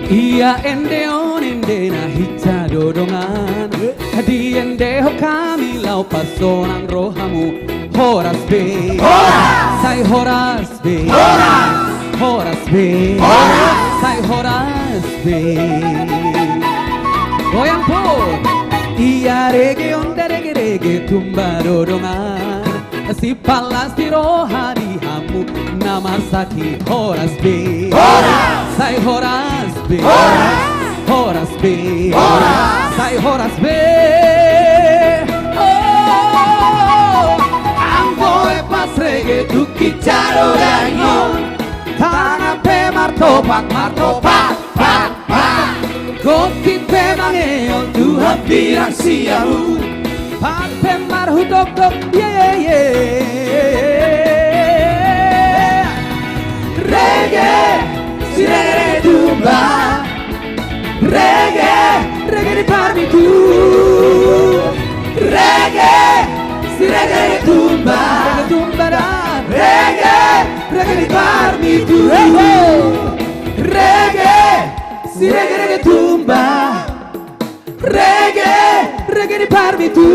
J: Iya endeon endena hica dodongan Hadi endeho kami lau pasonang rohamu Horas be Sai horas be Horas be Sai horas be Goyang pun Iya reggae onda reggae reggae tumba dodongan Si palas di roha di hamu Nama saki horas be Sai horas be Horas be Sai horas be Oh Anggoe pas reggae tuki caro danyon Tangan pe martopak martopak pak pak Goti pe mangeon Tuhan birang siamu Pak pe marhu dok dok yeah yeah Reggae si reggae tumba. Reggae, reggae di Parmigitu. Reggae, si reggae tumba. Reggae tumba da. Reggae, reggae di Parmigitu. Reggae, si reggae tumba. Reggae, reggae di Parmigitu.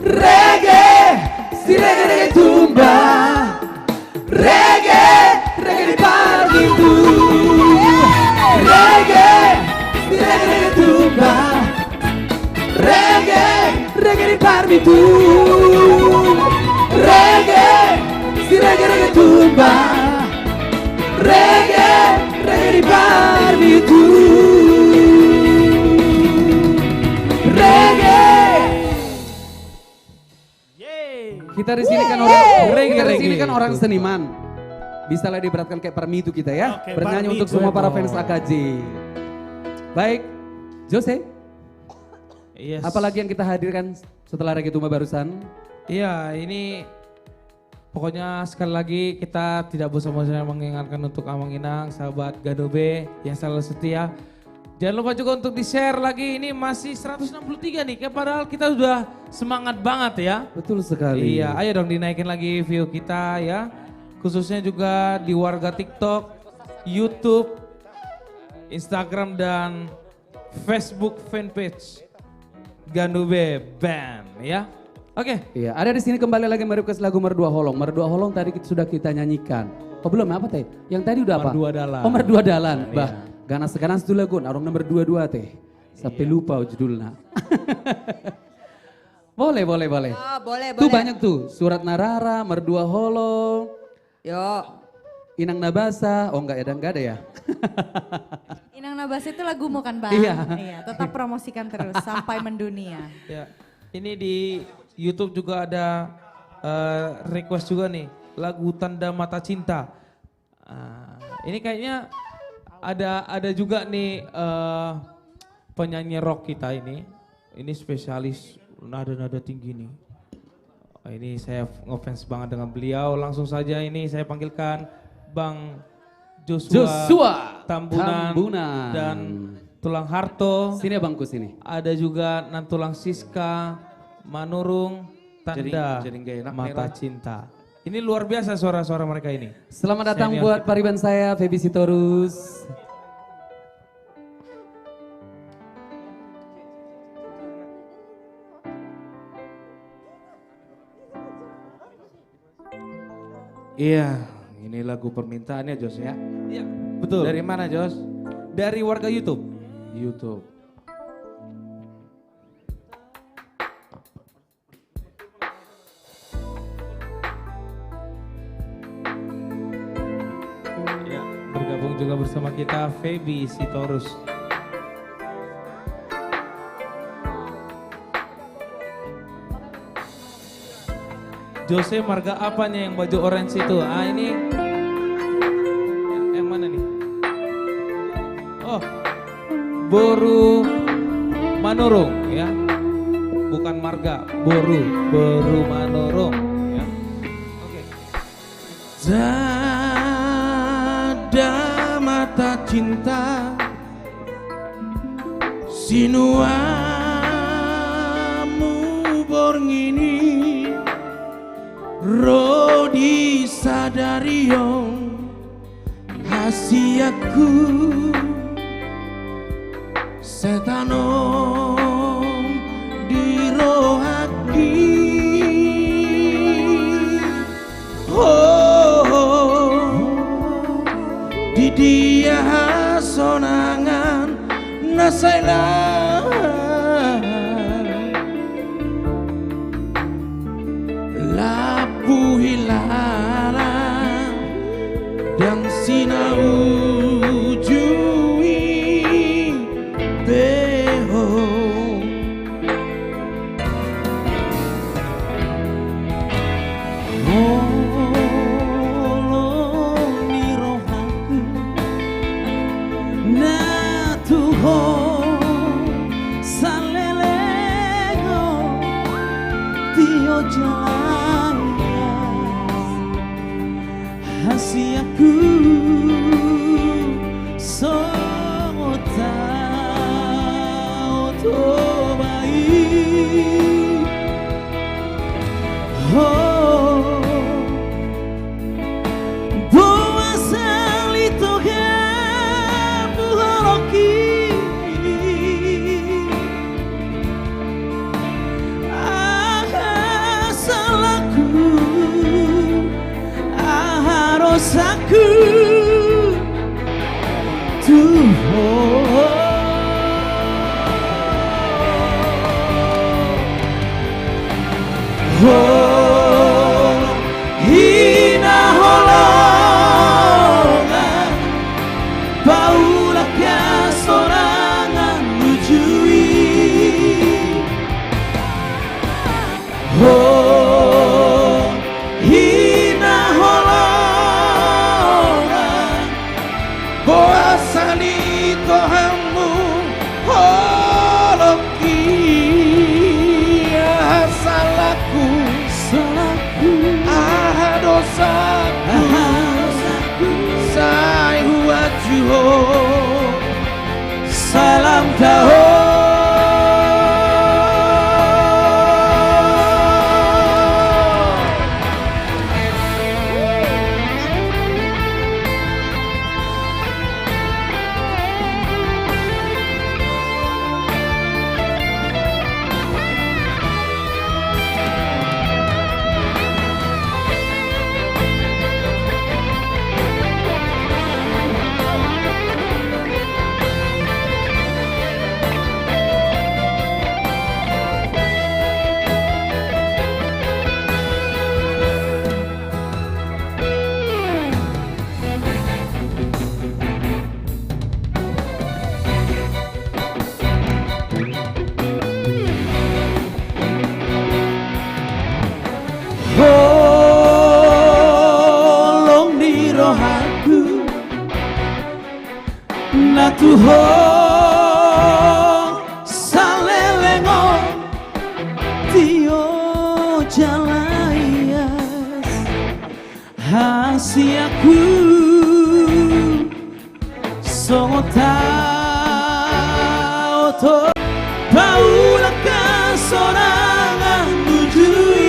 J: Reggae, si reggae tumba. Reggae, reggae di Parmigitu. Reggae, si reggae tumba. Reggae, reggae di Parmigitu. Reggae, si reggae tumba. Reggae, reggae di Parmigitu. Reggae. Kita di sini kan orang seniman. Bisa lah diberatkan kayak Parmigitu kita ya.
C: Oke,
J: Bernyanyi untuk
C: Parmigitu
J: semua para
C: ya,
J: fans AKJ. Baik, Jose.
A: Yes.
J: Apalagi yang kita hadirkan setelah Reggae Tumba barusan?
A: Iya, ini pokoknya sekali lagi kita tidak bosan-bosan mengingatkan untuk Amang Inang, sahabat Ganube yang selalu setia. Jangan lupa juga untuk di-share lagi, ini masih 163 nih, padahal kita sudah semangat banget ya.
J: Betul sekali.
A: Iya, ayo dong dinaikin lagi view kita ya. Khususnya juga di warga TikTok, YouTube, Instagram dan Facebook fanpage Ganube Band ya. Oke.
J: Iya, ada di sini kembali lagi merequest lagu Merdua Holong. Merdua Holong tadi sudah kita nyanyikan. Oh belum, apa teh? Yang tadi udah apa?
A: Merdua Dalan.
J: Oh Merdua Dalan.
A: Iya.
J: Bah, ganas itu lagu, narong nomor 22 teh. Sampai lupa judulnya. Boleh.
K: Oh, boleh,
J: Tuh
K: boleh.
J: banyak tuh, Surat Narara, Merdua Holong.
K: Yo.
J: Inang Nabasa, oh enggak ada ya.
L: Inang Nabasa itu lagumu kan Bang?
J: Iya.
L: Tetap promosikan terus sampai mendunia.
A: Ya, ini di YouTube juga ada request juga nih, lagu Tanda Mata Cinta. Ini kayaknya ada juga nih penyanyi rock kita ini spesialis nada-nada tinggi nih. Ini saya ngefans banget dengan beliau. Langsung saja ini saya panggilkan Bang Joshua Tambunan dan Tulang Harto.
J: Sini abangku sini.
A: Ada juga Nantulang Siska, Manurung, Tanda Mata Cinta. Ini luar biasa suara-suara mereka ini.
J: Selamat datang buat pariban saya, Feby Sitorus.
I: Iya, ini lagu permintaannya Jos ya?
A: Iya, betul.
I: Dari mana Jos?
A: Dari warga YouTube.
I: YouTube.
A: juga bersama kita Feby Sitorus. Jose marga apanya yang baju orange itu? Ah ini yang mana nih? Oh, Boru Manurung ya, bukan marga, Boru Manurung ya. Oke.
B: Zada mata cinta sinuamu borngini Rodi sadariong hasiaku setanom di rohaki di dia sonangan nasailah lapu hilalang dan sinau jui beho molong ni rohaku na tuho salelego tio jalan hasiaku sota otobai boa salito gabu horoki salahku dosaku Tuhan hina holongan paulah kasorangan lujui hina holongan boasani tohamu holoki salahku dosaku sai huajuho salam taho Holong di rohaku Natuho salelengo Tio jalayas hasiaku Songota oto Paula kasorangan nujui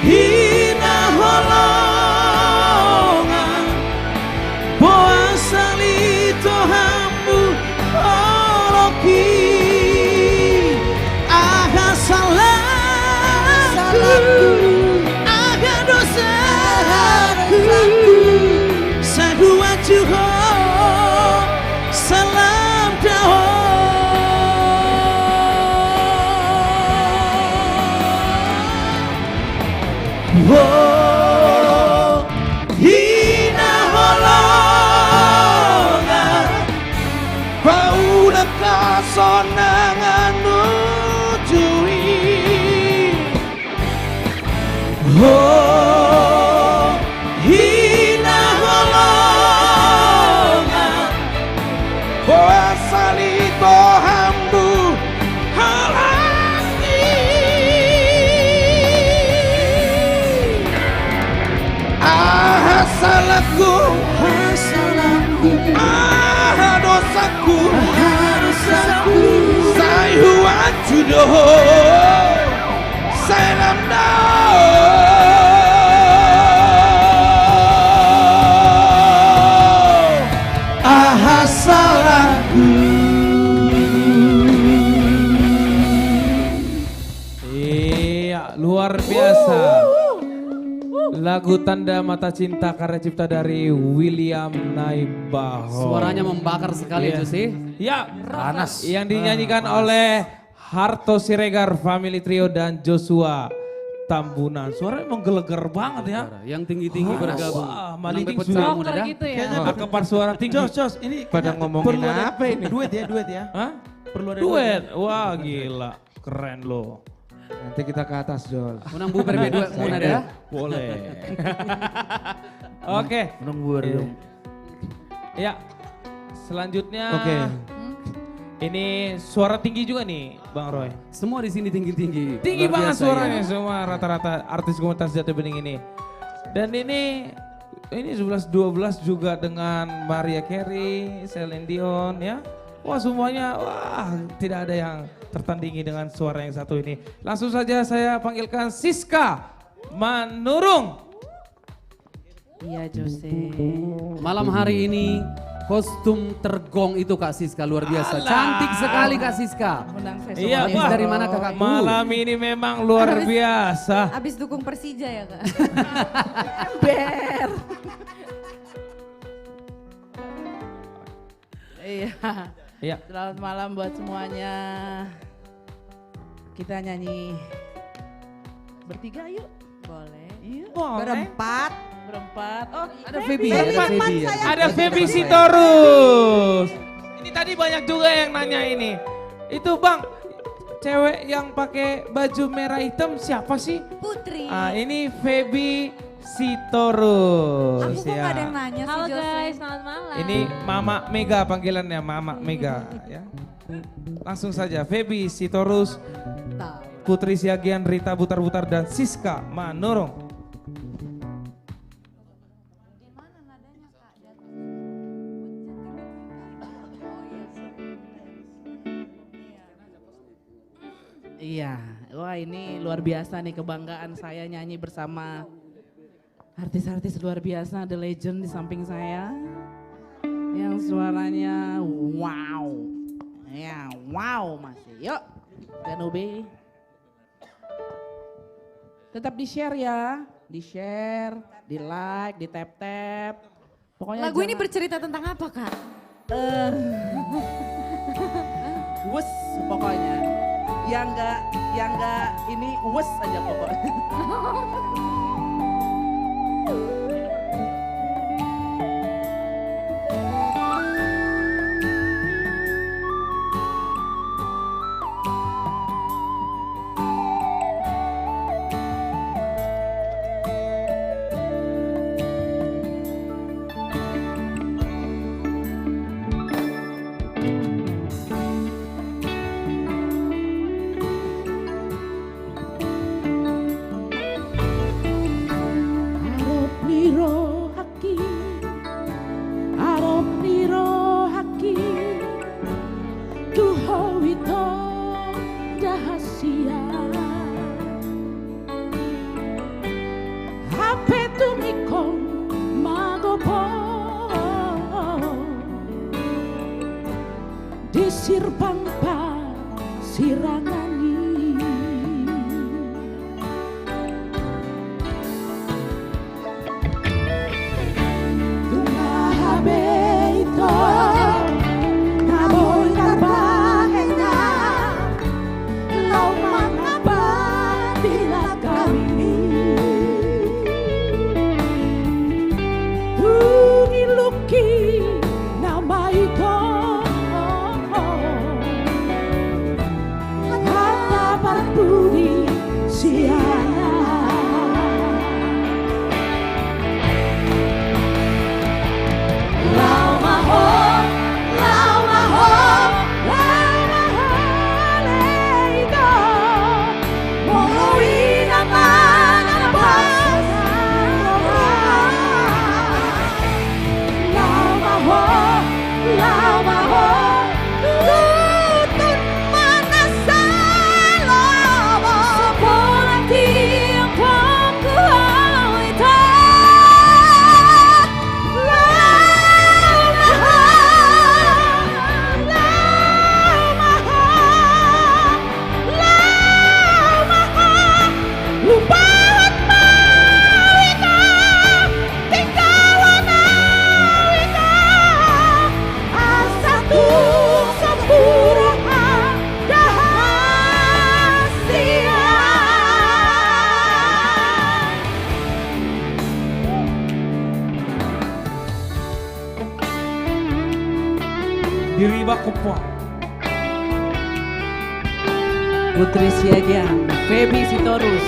B: hina holongan boa salito hambu oroki aga salahku aga dosaku kasonangan nujui Oh hina holongan Boasali tohambu halaki salahku dosaku Saya huat judo Saya lamda salahku
A: Iya luar biasa Lagu Tanda Mata Cinta karya cipta dari William Naibaho.
J: Suaranya membakar sekali itu sih.
A: Ya,
J: panas.
A: Yang dinyanyikan oleh Harto Siregar, Family Trio dan Joshua Tambunan. Suaranya menggelegar banget ya.
J: Yang tinggi-tinggi bergabung.
A: Wah, Malingking
J: sudah.
L: gitu ya.
A: Kayaknya akepar suara tinggi.
B: Jos, ini
A: pada ngomongin apa ini?
B: Duet ya.
A: Hah?
B: Perlu ada
A: Duet. Wah gila, keren loh.
B: Nanti kita ke atas, Jos.
J: Menang bubar berdua, Muna ya?
A: Boleh. Oke.
B: Menang bubar dong.
A: Ya, selanjutnya.
B: Oke.
A: Ini suara tinggi juga nih, Bang Roy.
J: Semua di sini tinggi-tinggi.
A: Tinggi
J: Luar
A: banget
J: biasa,
A: suaranya
J: ya.
A: semua rata-rata artis komunitas Jati Bening ini. Dan ini 11-12 juga dengan Maria Carey, Celine Dion ya. Wah semuanya, wah tidak ada yang tertandingi dengan suara yang satu ini. Langsung saja saya panggilkan Siska Manurung.
M: Iya Jose.
J: Malam hari ini kostum tergong itu Kak Siska luar biasa.
A: Alah.
J: Cantik sekali Kak Siska.
A: Iya,
J: Habis
A: wah,
J: dari mana kakakku?
A: malam ini memang luar biasa.
L: Abis dukung Persija ya Kak?
M: Ber. Iya.
A: Iya.
M: Selamat malam buat semuanya. Kita nyanyi bertiga yuk.
L: Boleh.
M: Yuk.
K: Berempat.
M: Berempat. Oh,
J: Ada Feby, ada Feby.
A: Ada Feby Sitorus. Ini tadi banyak juga yang nanya ini. Itu Bang, cewek yang pakai baju merah hitam siapa sih?
L: Putri.
A: Ini Feby Sitorus.
L: Aku kok gak ada yang nanya sih
N: Halo
L: Jose?
N: guys, selamat malam.
A: Ini Mama Mega panggilannya, Mama Mega ya. Langsung saja Feby Sitorus, Putri Siagian, Rita Butar-Butar dan Siska Manurung.
M: Iya, wah ini luar biasa nih kebanggaan saya nyanyi bersama artis-artis luar biasa, the legend di samping saya. Yang suaranya wow. Ya, wow masih. Yuk, Ganube. Tetap di-share ya, di-share, di-like, di-tap-tap. Pokoknya
L: Lagu ini bercerita tentang apa Kak?
M: wes pokoknya. Yang enggak ini wes aja pokoknya.
O: Sirpang pa sirangani Tumahabe ito Namoy kabahay na Law mga bandila kami Tuniluki na may ito
A: Wah.
M: Putri Siagian, Feby Sitorus.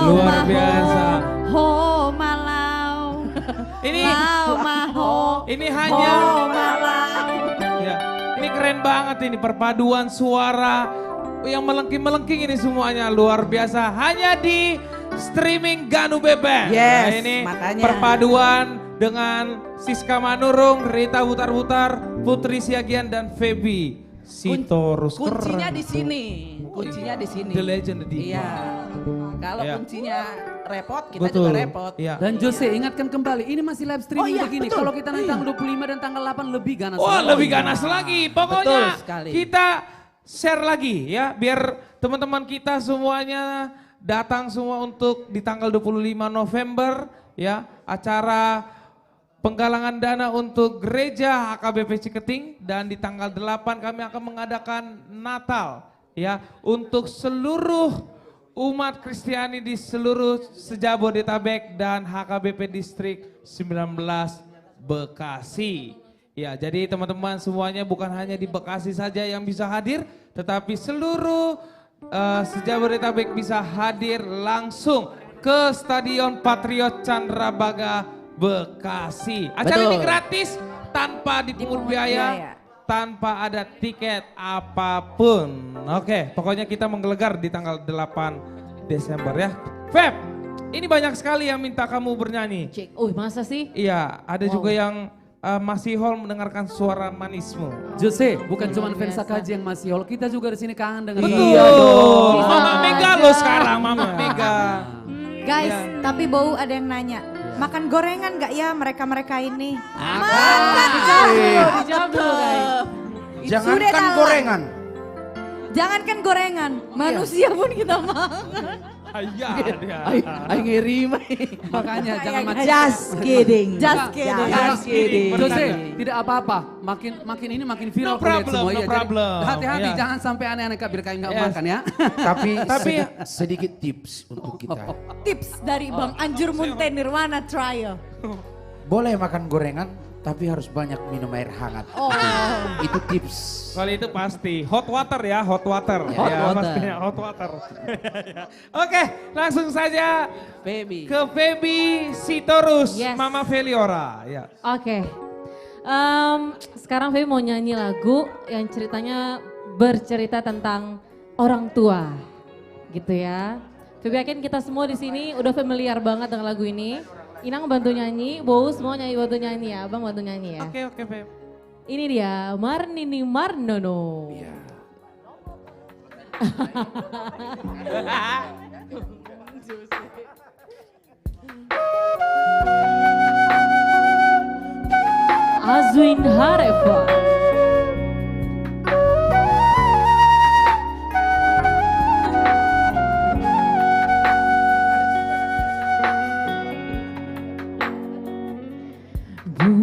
A: Luar biasa.
L: Ho malau.
A: Ini ini
L: Ho
A: hanya
L: malau.
A: ya, ini keren banget ini perpaduan suara yang melengking-melengking ini semuanya luar biasa. Hanya di streaming Ganu Beben.
M: Yes,
A: Nah, ini
M: makanya.
A: perpaduan dengan Siska Manurung, Rita Butar-Butar, Putri Siagian dan Feby Sitorus.
M: Kuncinya
A: Keren.
M: di sini. Kuncinya di sini.
A: The legend di.
M: Iya. Kalau
A: Iya.
M: kuncinya repot, kita
A: Betul.
M: juga repot.
A: Iya.
J: Dan Jose ingatkan kembali, ini masih live streaming
M: iya,
J: begini.
M: betul.
J: Kalau kita nanti tanggal 25 dan tanggal 8 lebih ganas.
A: Wah,
J: lagi.
A: lebih ganas lagi. Pokoknya
M: Betul sekali.
A: kita share lagi ya biar teman-teman kita semuanya datang semua untuk di tanggal 25 November ya acara penggalangan dana untuk gereja HKBP Ciketing dan di tanggal 8 kami akan mengadakan Natal ya untuk seluruh umat Kristiani di seluruh Sejabodetabek dan HKBP Distrik 19 Bekasi. Ya, jadi teman-teman semuanya bukan hanya di Bekasi saja yang bisa hadir, tetapi seluruh Sejabodetabek bisa hadir langsung ke Stadion Patriot Candrabaga Bekasi. Acara ini gratis tanpa dipungut biaya, tanpa ada tiket apapun. Oke, pokoknya kita menggelegar di tanggal 8 Desember ya. Feb, ini banyak sekali yang minta kamu bernyanyi.
L: Masa sih?
A: Iya, ada juga yang masih hall mendengarkan suara manismu.
J: Jose, bukan cuma fans AKJ yang masih hall, kita juga di sini kangen dengan
A: Betul. Mama Mega lo sekarang, Mama Mega.
L: Guys,
A: Iya.
L: tapi Bau ada yang nanya. Makan gorengan gak ya mereka-mereka ini? Dijawab dulu guys.
H: Jangankan gorengan.
L: Jangankan gorengan, manusia pun kita makan.
A: Iya, dia.
J: Ay ngiri mah. Makanya jangan macam.
K: Just kidding.
L: Just kidding.
K: Just kidding.
J: Jose, tidak apa-apa. Makin ini makin viral.
A: No problem,
J: semua,
A: no
J: ya.
A: problem.
J: Hati-hati,
A: Ya.
J: jangan sampai aneh-aneh biar kayak nggak
A: Yes.
J: makan ya.
F: Tapi sedikit tips untuk kita.
L: Tips dari Bang Anjur Munte Nirwana Trial.
F: Boleh makan gorengan, tapi harus banyak minum air hangat.
L: Oh.
F: Itu tips.
A: Kalau itu pasti hot water ya, hot water.
J: Hot
A: Ya,
J: water.
A: pastinya hot water. Oke, langsung saja
J: Feby.
A: ke Feby Sitorus,
L: Yes.
A: Mama Feliora. Ya.
N: Oke. Sekarang Feby mau nyanyi lagu yang ceritanya bercerita tentang orang tua. Gitu ya. Feby yakin kita semua di sini udah familiar banget dengan lagu ini. Inang bantu nyanyi, Bow semua bantu nyanyi ya, Abang bantu nyanyi ya.
A: Oke, Feb.
N: Ini dia, Marnini Marnono. Azwin Harefa.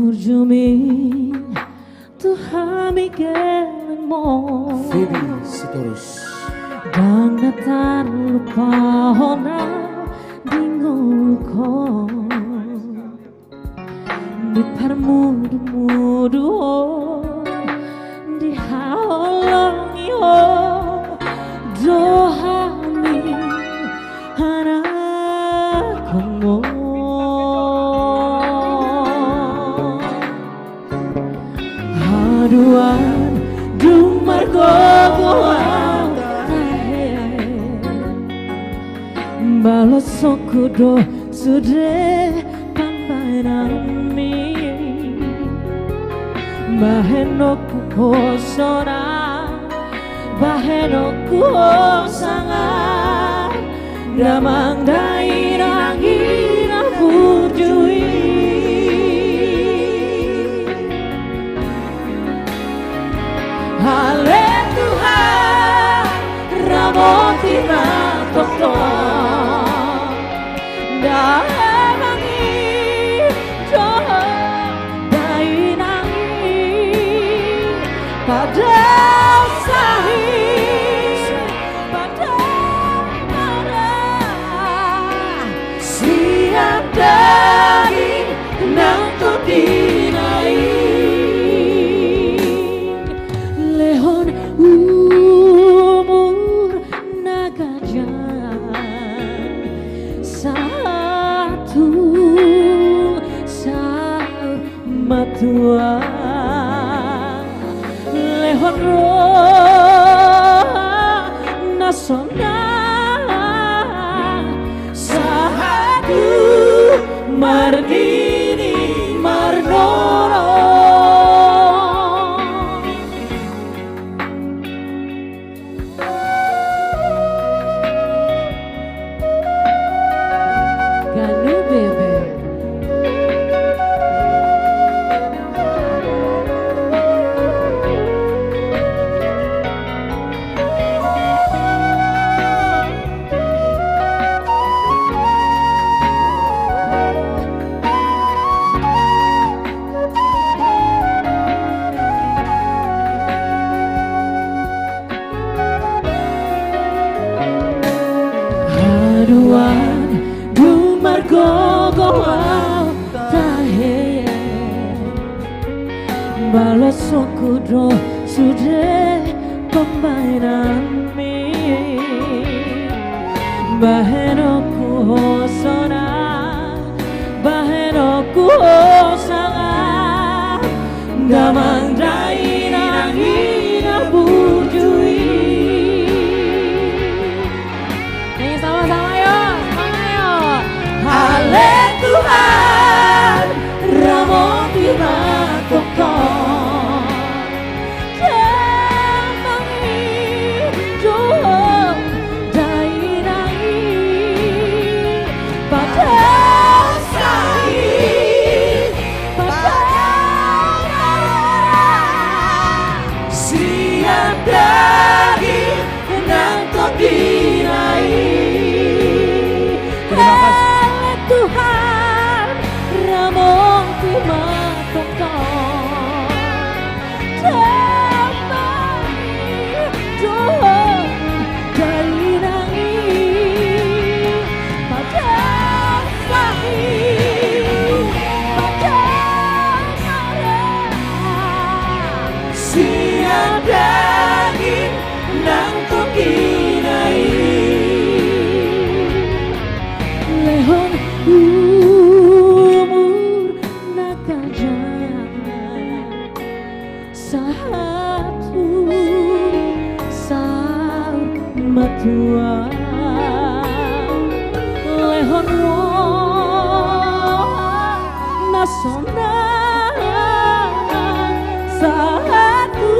N: Burjumin Tuhan Miguel mo
F: Feby Sitorus.
N: Dan tak lupa hona dingolko di permudu-mudu di haolongi ho dohami anakmu haduan dumargogoan balas sokudo sudah pambanami bahenoku hosora bahenoku hosangan damang dairah gira bujui hale Tuhan ramotina tokong dahangi joh dainangi pada sahih pada marah siang dari nanti dinai lehon umur nagajan satu sama tua lehon roh nasional satu Marnini Marnono. Ganu bebe. Haduan dumargogoan tahe balas sokudo sudah pembainan mi bahenoku hosona bahenoku hosangan damang dairah gira bujui. Nyanyi sama-sama yuk, semangat yuk. Hale Tuhan, ramoti matokong. Damangi, doh, dainai,
O: pesona saat ku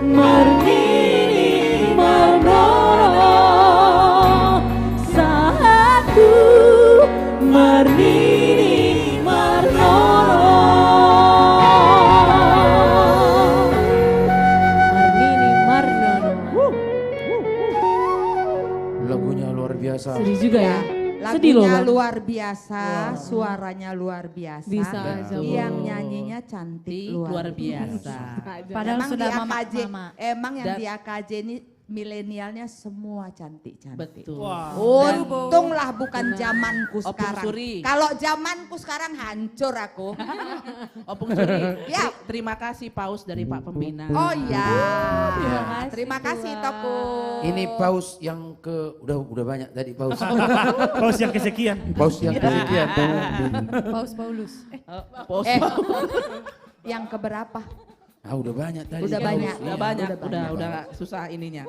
O: bernyanyi menoro, saat ku bernyanyi menoro.
F: Lagunya luar biasa.
N: Sedih juga ya.
K: Lagunya
N: Sedih loh, Bang.
K: luar biasa, suaranya luar biasa.
N: Bisa aja, Bu.
K: Yang nyanyinya cantik
M: luar biasa.
L: Padahal
K: emang
L: sudah
K: di AKJ,
L: mama.
K: emang yang
M: Dan-
K: di AKJ ini milenialnya semua cantik-cantik.
M: Betul.
K: Untunglah bukan zamanku
M: Opung
K: sekarang.
M: Suri.
K: Kalau zamanku sekarang hancur aku.
M: Opung Suri,
K: Ya.
M: terima kasih paus dari Pak Pembina.
K: Oh iya.
F: Iya.
K: Terima kasih Toku.
F: Ini paus yang udah banyak tadi paus.
C: Paus yang kesekian.
F: Paus yang kesekian.
L: Paus Paulus.
M: Paus
K: Yang keberapa?
F: Ah udah banyak tadi.
K: Udah banyak.
M: Udah banyak,
K: Udah banyak.
M: udah susah ininya.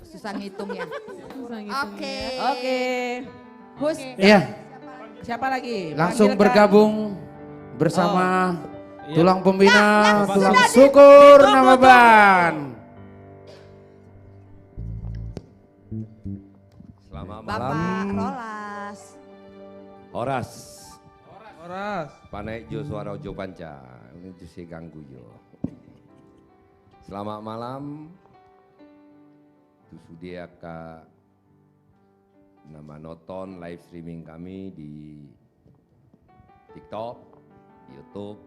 K: Susah ngitungnya. Oke.
M: Oke.
K: Hus.
F: Iya.
M: Siapa lagi?
F: Langsung
M: Panggilkan.
F: bergabung bersama tulang pembina,
K: Bapak
F: tulang
K: sudah
F: syukur Namaban.
P: Selamat
K: Bapak
P: malam.
K: Rolas.
P: Horas.
A: Horas.
P: Panek jo suara ojo panca. Ini jose ganggu jo. Selamat malam. Tusudia ka nama nonton live streaming kami di TikTok, YouTube,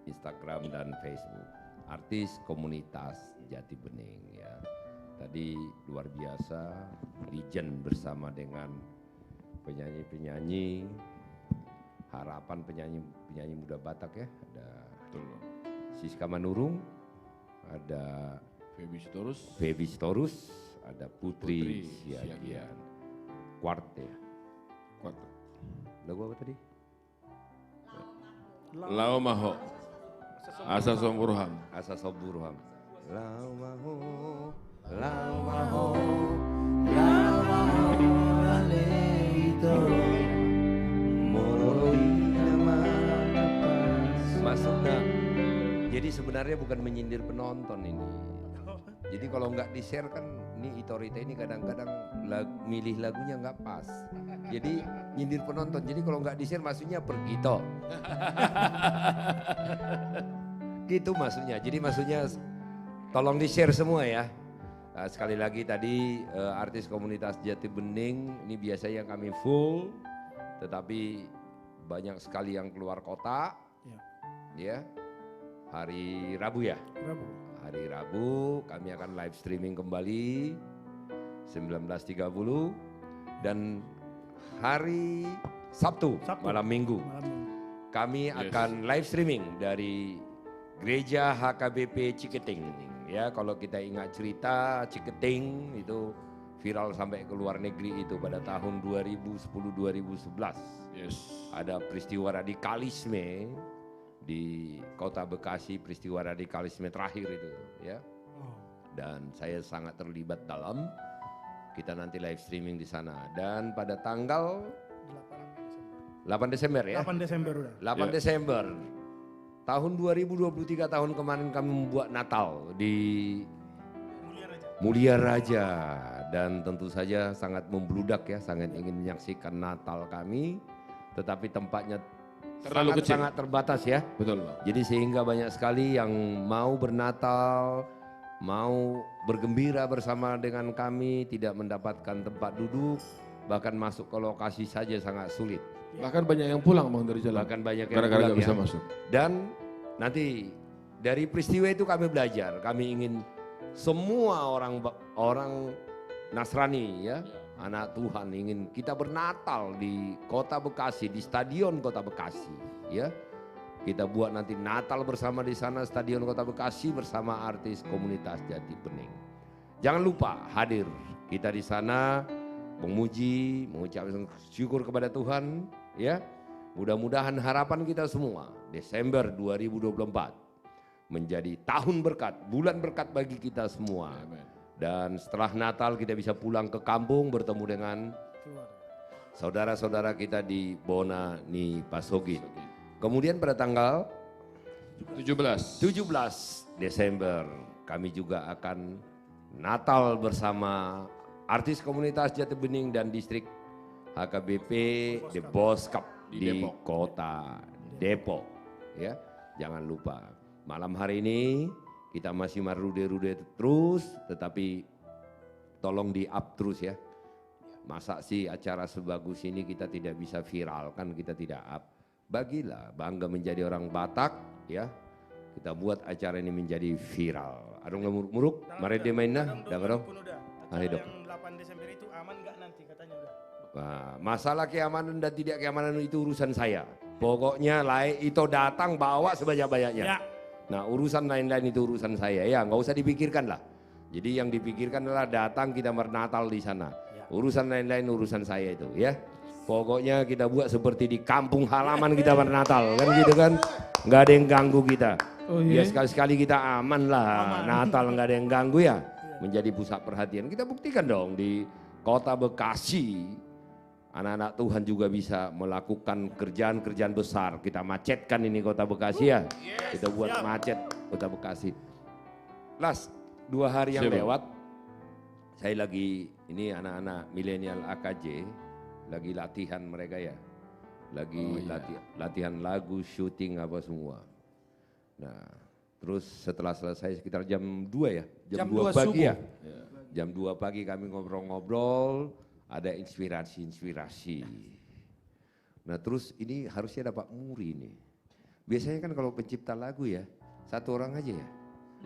P: Instagram dan Facebook. Artis komunitas Jati Bening ya. Tadi luar biasa, legend bersama dengan penyanyi-penyanyi, harapan penyanyi muda Batak ya. Ada Siska Manurung, ada Feby Sitorus, ada Putri Siagian. Quart ya. Lagu apa tadi?
Q: Lau maho. Asa somburham.
P: Asa somburham. Lau maho, lau maho,
B: lau maho aleito.
P: Masuknya. Jadi sebenarnya bukan menyindir penonton ini. Jadi kalau nggak di-share kan, ini Itorita ini kadang-kadang milih lagunya nggak pas. Jadi nyindir penonton. Jadi kalau nggak di-share maksudnya pergi toh. Gitu maksudnya. Jadi maksudnya tolong di-share semua ya. Nah, sekali lagi tadi artis komunitas Jati Bening ini biasanya kami full, tetapi banyak sekali yang keluar kota. Ya. Hari Rabu ya. Hari Rabu kami akan live streaming kembali 19.30 dan hari Sabtu. Malam Minggu kami akan live streaming dari Gereja HKBP Ciketing. Ya, kalau kita ingat cerita Ciketing itu viral sampai ke luar negeri itu pada tahun 2010-2011. Ada peristiwa radikalisme di Kota Bekasi, peristiwa radikalisme terakhir itu ya. Dan saya sangat terlibat dalam. Kita nanti live streaming di sana dan pada tanggal 8 Desember ya.
C: 8 Desember udah.
P: 8 Desember. Tahun 2023 tahun kemarin kami membuat Natal di Mulia Raja dan tentu saja sangat membludak ya, sangat ingin menyaksikan Natal kami, tetapi tempatnya
Q: terlalu kecil,
P: sangat terbatas ya.
Q: Betul, Bang.
P: Jadi sehingga banyak sekali yang mau bernatal, mau bergembira bersama dengan kami tidak mendapatkan tempat duduk, bahkan masuk ke lokasi saja sangat sulit.
Q: Bahkan banyak yang pulang Bang dari jalan.
P: Bahkan banyak yang
Q: gara-gara
P: pulang
Q: nggak bisa
P: ya.
Q: masuk.
P: Dan nanti dari peristiwa itu kami belajar, kami ingin semua orang Nasrani ya, anak Tuhan ingin kita bernatal di Kota Bekasi, di Stadion Kota Bekasi ya. Kita buat nanti Natal bersama di sana, Stadion Kota Bekasi bersama artis komunitas Jati Bening. Jangan lupa hadir kita di sana memuji, mengucapkan syukur kepada Tuhan ya. Mudah-mudahan harapan kita semua Desember 2024 menjadi tahun berkat, bulan berkat bagi kita semua. Dan setelah Natal kita bisa pulang ke kampung bertemu dengan saudara-saudara kita di Bona Ni Pasogit. Kemudian pada tanggal
Q: 17
P: Desember kami juga akan Natal bersama artis komunitas Jati Bening dan distrik HKBP The Boss Cup di kota Depok. Ya, jangan lupa malam hari ini kita masih merude-rude terus, tetapi tolong di up terus ya. Masa sih acara sebagus ini kita tidak bisa viral, kan kita tidak up. Bagilah bangga menjadi orang Batak ya. Kita buat acara ini menjadi viral. Adong muruk, mari dia mainnya, dah dong. Ayo dok.
C: 8 Desember itu aman nggak nanti katanya udah.
P: Nah, masalah keamanan dan tidak keamanan itu urusan saya. Pokoknya itu datang bawa sebanyak-banyaknya.
C: Ya.
P: Nah urusan lain-lain itu urusan saya ya, nggak usah dipikirkan lah. Jadi yang dipikirkan adalah datang kita bernatal di sana. Urusan lain-lain urusan saya itu ya. Pokoknya kita buat seperti di kampung halaman kita bernatal kan gitu kan. Nggak ada yang ganggu kita.
C: Oh,
P: Ya
C: iya?
P: sekali-sekali kita aman lah. Natal nggak ada yang ganggu ya. Menjadi pusat perhatian. Kita buktikan dong di kota Bekasi. Anak-anak Tuhan juga bisa melakukan kerjaan-kerjaan besar. Kita macetkan ini kota Bekasi ya. Kita buat macet kota Bekasi. Las, 2 hari yang
Q: Siap, Bang.
P: lewat. Saya lagi, ini anak-anak milenial AKJ. Lagi latihan mereka ya. Lagi latihan lagu, syuting apa semua. Nah, terus setelah selesai sekitar jam 2 ya. Jam 2 pagi ya. Jam 2 pagi kami ngobrol-ngobrol. Ada inspirasi-inspirasi. Nah terus ini harusnya dapat muri nih. Biasanya kan kalau pencipta lagu ya, 1 orang aja ya.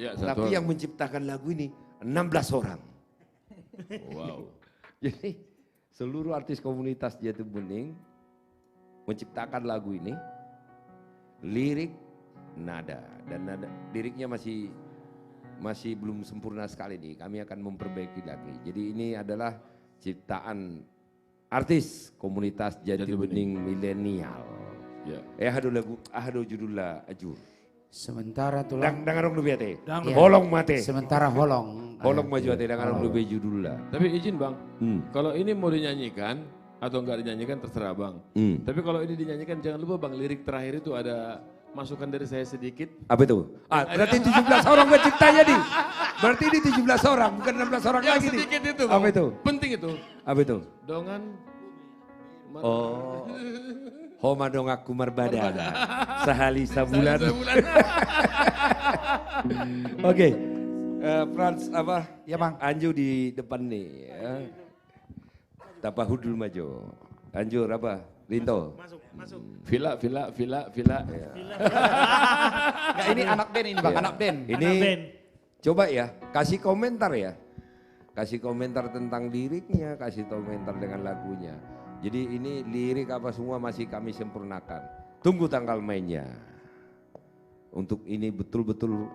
Q: Ya, 1
P: Tapi
Q: orang.
P: yang menciptakan lagu ini 16 orang.
Q: Wow.
P: Jadi seluruh artis komunitas Jati Bening menciptakan lagu ini. Lirik, nada. Dan nada, liriknya masih belum sempurna sekali nih. Kami akan memperbaiki lagi. Jadi ini adalah ciptaan artis komunitas Jati Bening milenial.
Q: Ya.
P: Hado judullah ajur.
F: Sementara tulang.
P: Dangarong lebih ate.
F: Iya.
P: Holong mate.
F: Sementara holong.
P: Holong maju ate dangarong lebih judullah.
Q: Tapi izin bang, kalau ini mau dinyanyikan atau enggak dinyanyikan terserah bang. Tapi kalau ini dinyanyikan jangan lupa bang, lirik terakhir itu ada masukan dari saya sedikit.
P: Apa itu? Berarti 17 orang penciptanya nih. Berarti ini 17 orang, bukan 16 orang
Q: Yang
P: lagi nih.
Q: sedikit itu bang.
P: Apa itu?
Q: Penting itu.
P: Apa itu?
Q: Dongan.
P: Oh. Homa dongak kumar badan. Sehali sabulan. Oke. Frans apa?
H: Ya bang.
P: Anju di depan nih ya. Tapahudul maju. Anjur apa? Rinto.
C: Masuk.
Q: Villa.
P: Ya.
H: Nggak, ini anak band ini bang,
P: Ya.
H: anak band.
P: Ini coba ya, kasih komentar ya. Kasih komentar tentang liriknya, kasih komentar dengan lagunya. Jadi ini lirik apa semua masih kami sempurnakan. Tunggu tanggal mainnya. Untuk ini betul-betul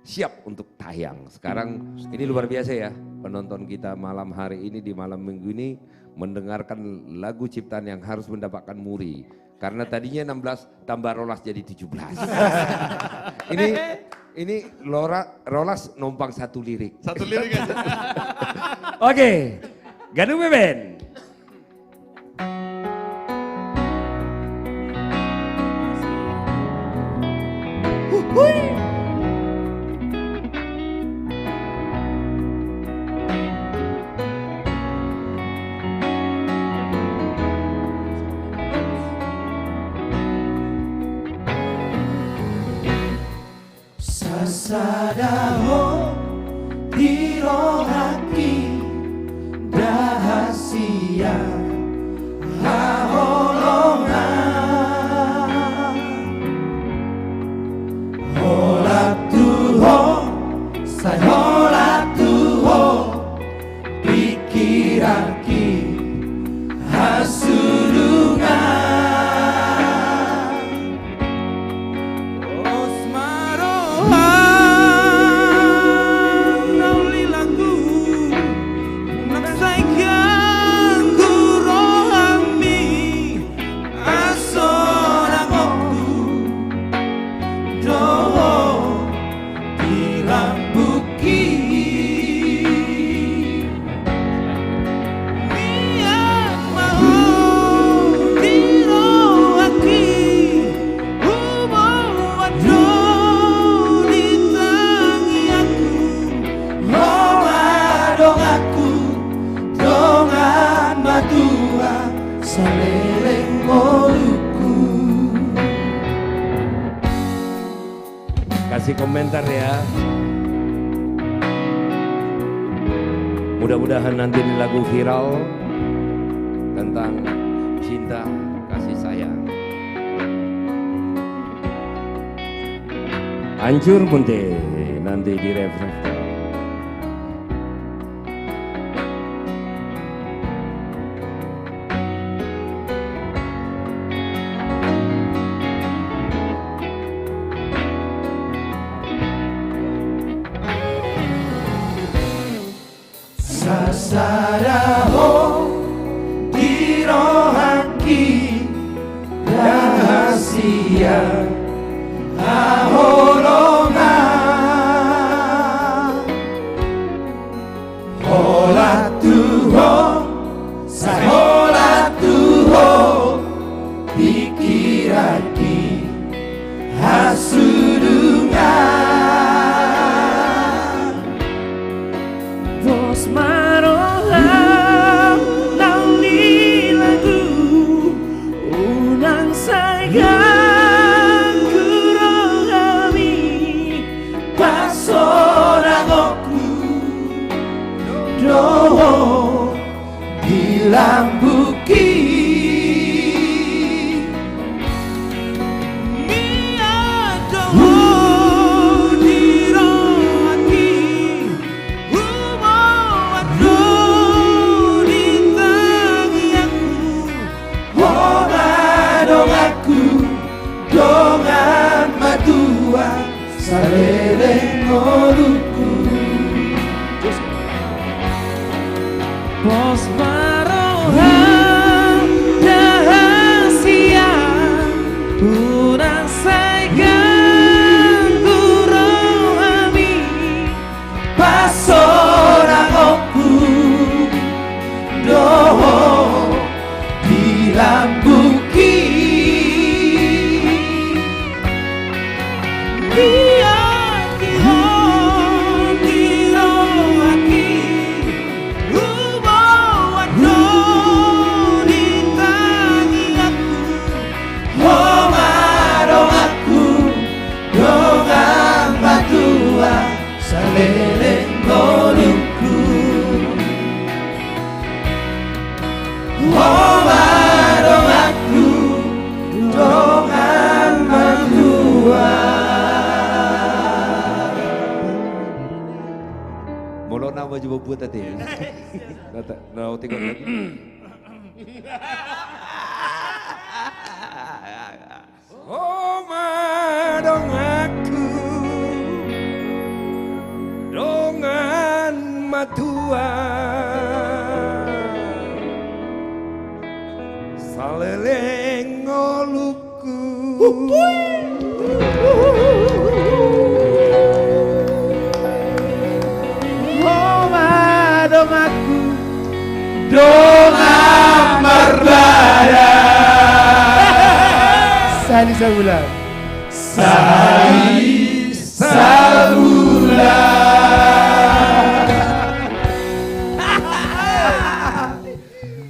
P: siap untuk tayang. Sekarang ini luar biasa ya. Penonton kita malam hari ini di malam minggu ini mendengarkan lagu ciptaan yang harus mendapatkan muri. Karena tadinya 16 tambah Rolas jadi 17. Ini Rolas numpang 1 lirik.
Q: 1 lirik aja.
P: Oke, Ganu Beben.
O: Sasadaho hirongaki dahasia haholongan holatuho sayolatuho pikiraki hasulungan
P: kasih komentar ya. Mudah-mudahan nanti ini lagu viral tentang cinta kasih sayang. Hancur munte nanti di reflektor.
O: Sasaraho dirohaki rahasia aholongan hola tuho sahola tuho pikiraki hasudungan Vos maroham nauli lagu unang sayang kurangami pasorangoku doho dilambuki Dongan matua saleleng oluku Pos maroham rahasia Unang sayang kurohami Pasorang oku Doho dilambuki Saleleng goluku Omarong aku Dongan mandua
P: Molo na wajib buat tadi. Nah, tengok lagi.
O: Omarong aku Dongan matua Saleleng oluku Omadong aku Dongan berbada Sali Sabula Sali Sabula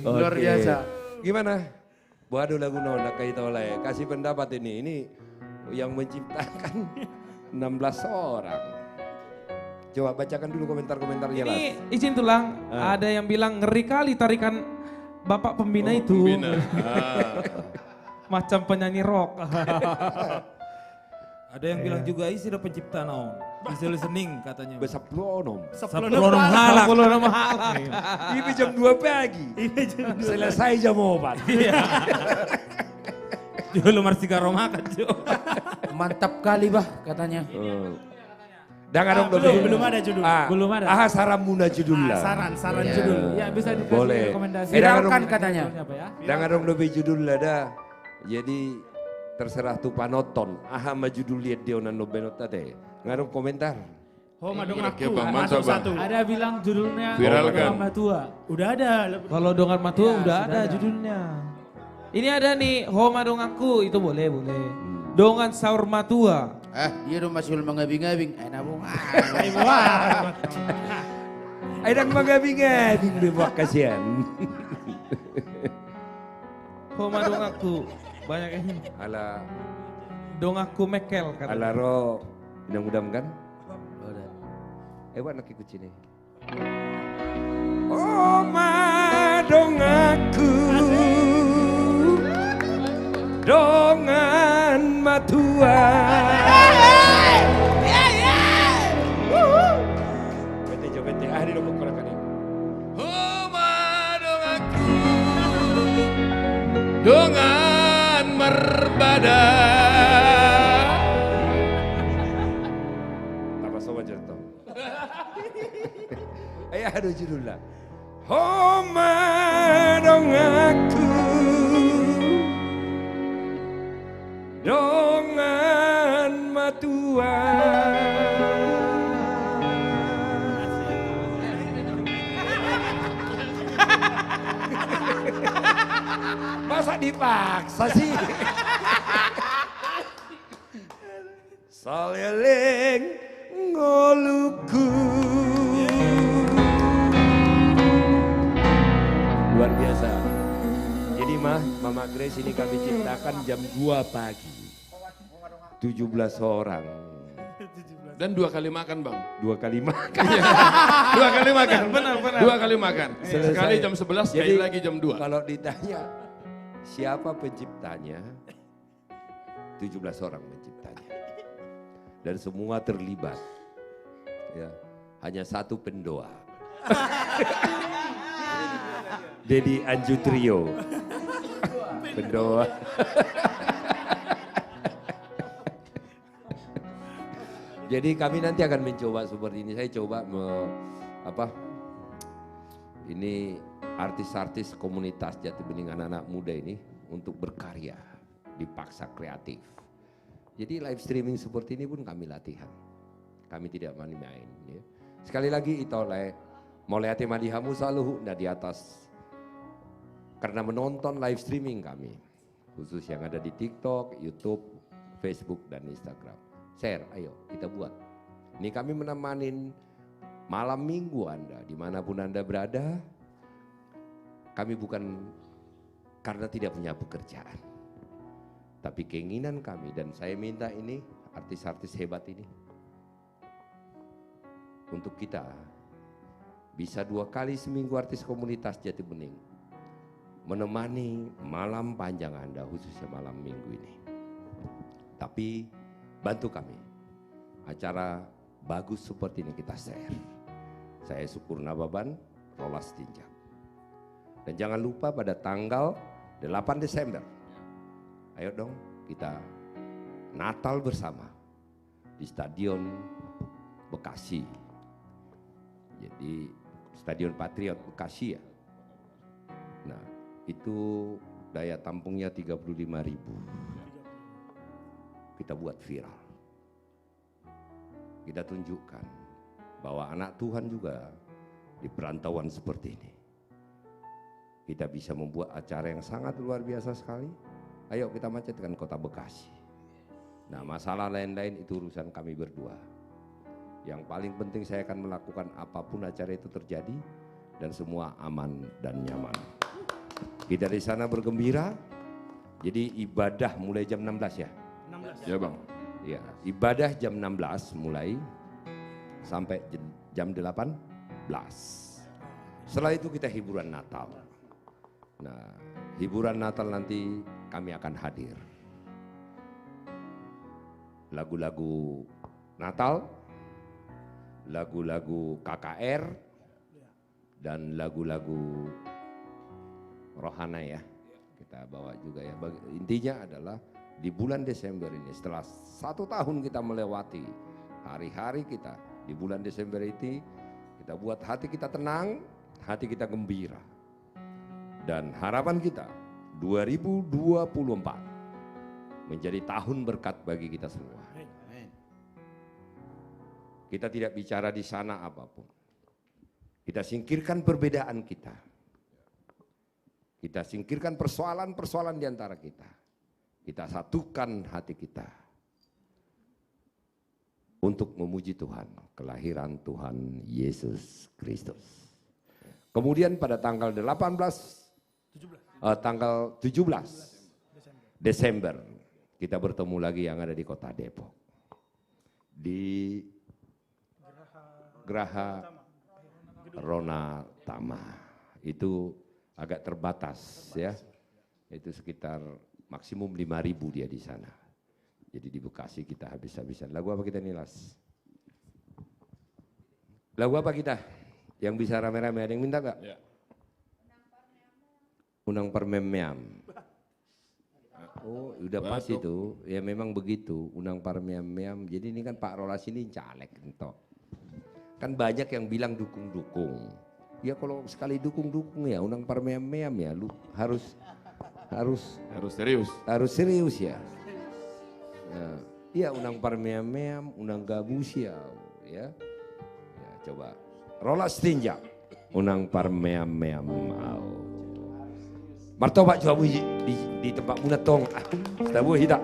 P: Luar biasa. Gimana? Waduh lagu nona kayak toleh. Kasih pendapat ini. Ini yang menciptakan 16 orang. Coba bacakan dulu komentar-komentarnya lah.
A: Ini izin tulang, ada yang bilang ngeri kali tarikan Bapak Pembina itu.
Q: Pembina.
A: Macam penyanyi rock.
I: Ada yang bilang juga isi ada pencipta naon. Isi listening katanya.
P: Besaplonom.
I: Saplonom halak.
A: Saplonom halak.
P: Ini jam 2 pagi. Selesai jam 4.
I: Dulu Marsika Roma kan
F: Mantap kali bah katanya.
P: Jangan dong
C: belum ada judul.
P: Belum ada. Ah saramuna judul lah.
C: Saran judul.
D: Ya bisa dikasih
P: Boleh.
D: rekomendasi.
F: Viralkan katanya.
P: Jangan dong lebih judul lah dah. Jadi terserah tuh panoton. Aha mah judul lihat dia onan benot tadi. Ngaruh komentar.
C: Oh madong aku.
Q: Bang,
C: Masuk
Q: mantap, Bang.
C: satu.
D: Ada bilang judulnya
Q: Viralkan.
D: Dongan Matua.
C: Udah ada.
A: Kalau Dongan Matua
D: Ya,
A: udah
D: sudah
A: ada
D: ada.
A: judulnya. Ini ada nih, Homa Dong Aku, itu boleh. Dongan Saur Matua.
F: Dia dong masih mengabing-abing. Enak bung.
P: Aidang magabing-abing di bawah kasihan.
A: Homa Dong Aku, banyak ini.
P: Ala
A: Dong Aku Mekel kan.
P: ala ro Udam kan? Ewan lagi kucing. Oh madong aku dongan matua. Bete jo bete hari lo kurang kali. Oh madong aku dongan merbada. Apa sobat cerita? Aduh judulnya. Oh madong aku dongan matua. Masa dipaksa sih? Saleleng ngoluku. Luar biasa. Jadi Mama Grace ini kami ciptakan jam 2 pagi. 17 orang.
Q: Dan 2 kali makan Bang.
P: 2 kali makan.
Q: 2 kali makan.
A: Benar.
Q: 2 kali makan.
P: Selesai.
Q: Sekali jam 11, sekali lagi jam 2.
P: Kalau ditanya siapa penciptanya, 17 orang penciptanya. Dan semua terlibat. Ya, hanya satu pendoa. Dedi Anju Trio. Pendoa. Jadi kami nanti akan mencoba seperti ini. Saya coba ini artis-artis komunitas Jatibening anak-anak muda ini untuk berkarya, dipaksa kreatif. Jadi live streaming seperti ini pun kami latihan. Kami tidak main-main. Ya. Sekali lagi itu mulai hati madihamu selalu di atas. Karena menonton live streaming kami, khusus yang ada di TikTok, YouTube, Facebook, dan Instagram. Share, ayo kita buat. Ini kami menemanin malam minggu Anda, dimanapun Anda berada. Kami bukan karena tidak punya pekerjaan. Tapi keinginan kami, dan saya minta ini, artis-artis hebat ini. Untuk kita, bisa 2 kali seminggu artis komunitas Jatibening menemani malam panjang Anda, khususnya malam minggu ini. Tapi bantu kami, acara bagus seperti ini kita share. Saya Syukur Nababan, Rolas Tinjak. Dan jangan lupa pada tanggal 8 Desember, ayo dong kita Natal bersama di Stadion Bekasi. Jadi Stadion Patriot Bekasi ya. Nah, itu daya tampungnya 35.000. Kita buat viral. Kita tunjukkan bahwa anak Tuhan juga di perantauan seperti ini. Kita bisa membuat acara yang sangat luar biasa sekali. Ayo kita macetkan kota Bekasi. Nah, masalah lain-lain itu urusan kami berdua. Yang paling penting saya akan melakukan apapun acara itu terjadi dan semua aman dan nyaman. Kita di sana bergembira. Jadi ibadah mulai jam 16 ya?
Q: 16. Ya Bang.
P: Ya, ibadah jam 16 mulai sampai jam 18. Setelah itu kita hiburan Natal. Nah, hiburan Natal nanti kami akan hadir. Lagu-lagu Natal, lagu-lagu KKR, dan lagu-lagu rohana ya. Kita bawa juga ya. Intinya adalah di bulan Desember ini, setelah 1 tahun kita melewati hari-hari kita, di bulan Desember itu kita buat hati kita tenang, hati kita gembira. Dan harapan kita 2024 menjadi tahun berkat bagi kita semua. Kita tidak bicara di sana apapun. Kita singkirkan perbedaan kita. Kita singkirkan persoalan-persoalan di antara kita. Kita satukan hati kita untuk memuji Tuhan, kelahiran Tuhan Yesus Kristus. Kemudian pada tanggal 17 Desember kita bertemu lagi yang ada di kota Depok. di Geraha Rona Tama. Itu agak terbatas ya. Itu sekitar maksimum 5.000 dia di sana. Jadi di Bekasi kita habis-habisan. Lagu apa kita nih, Las? Lagu apa kita? Yang bisa rame-rame, ada yang minta gak? Ya. Unang Parmeam. Oh, udah pas itu. Ya memang begitu, Unang Parmeam. Jadi ini kan Pak Rolas ini caleg entok. Kan banyak yang bilang dukung-dukung. Ya kalau sekali dukung-dukung ya Unang Parmeam ya, lu harus serius. Harus serius ya. Nah, iya Unang Parmeam, Unang Gabusiau ya. Ya coba. Rolas tinjak. Unang Parmeam. Martoba coba di tempat munatong. Setabu hidak.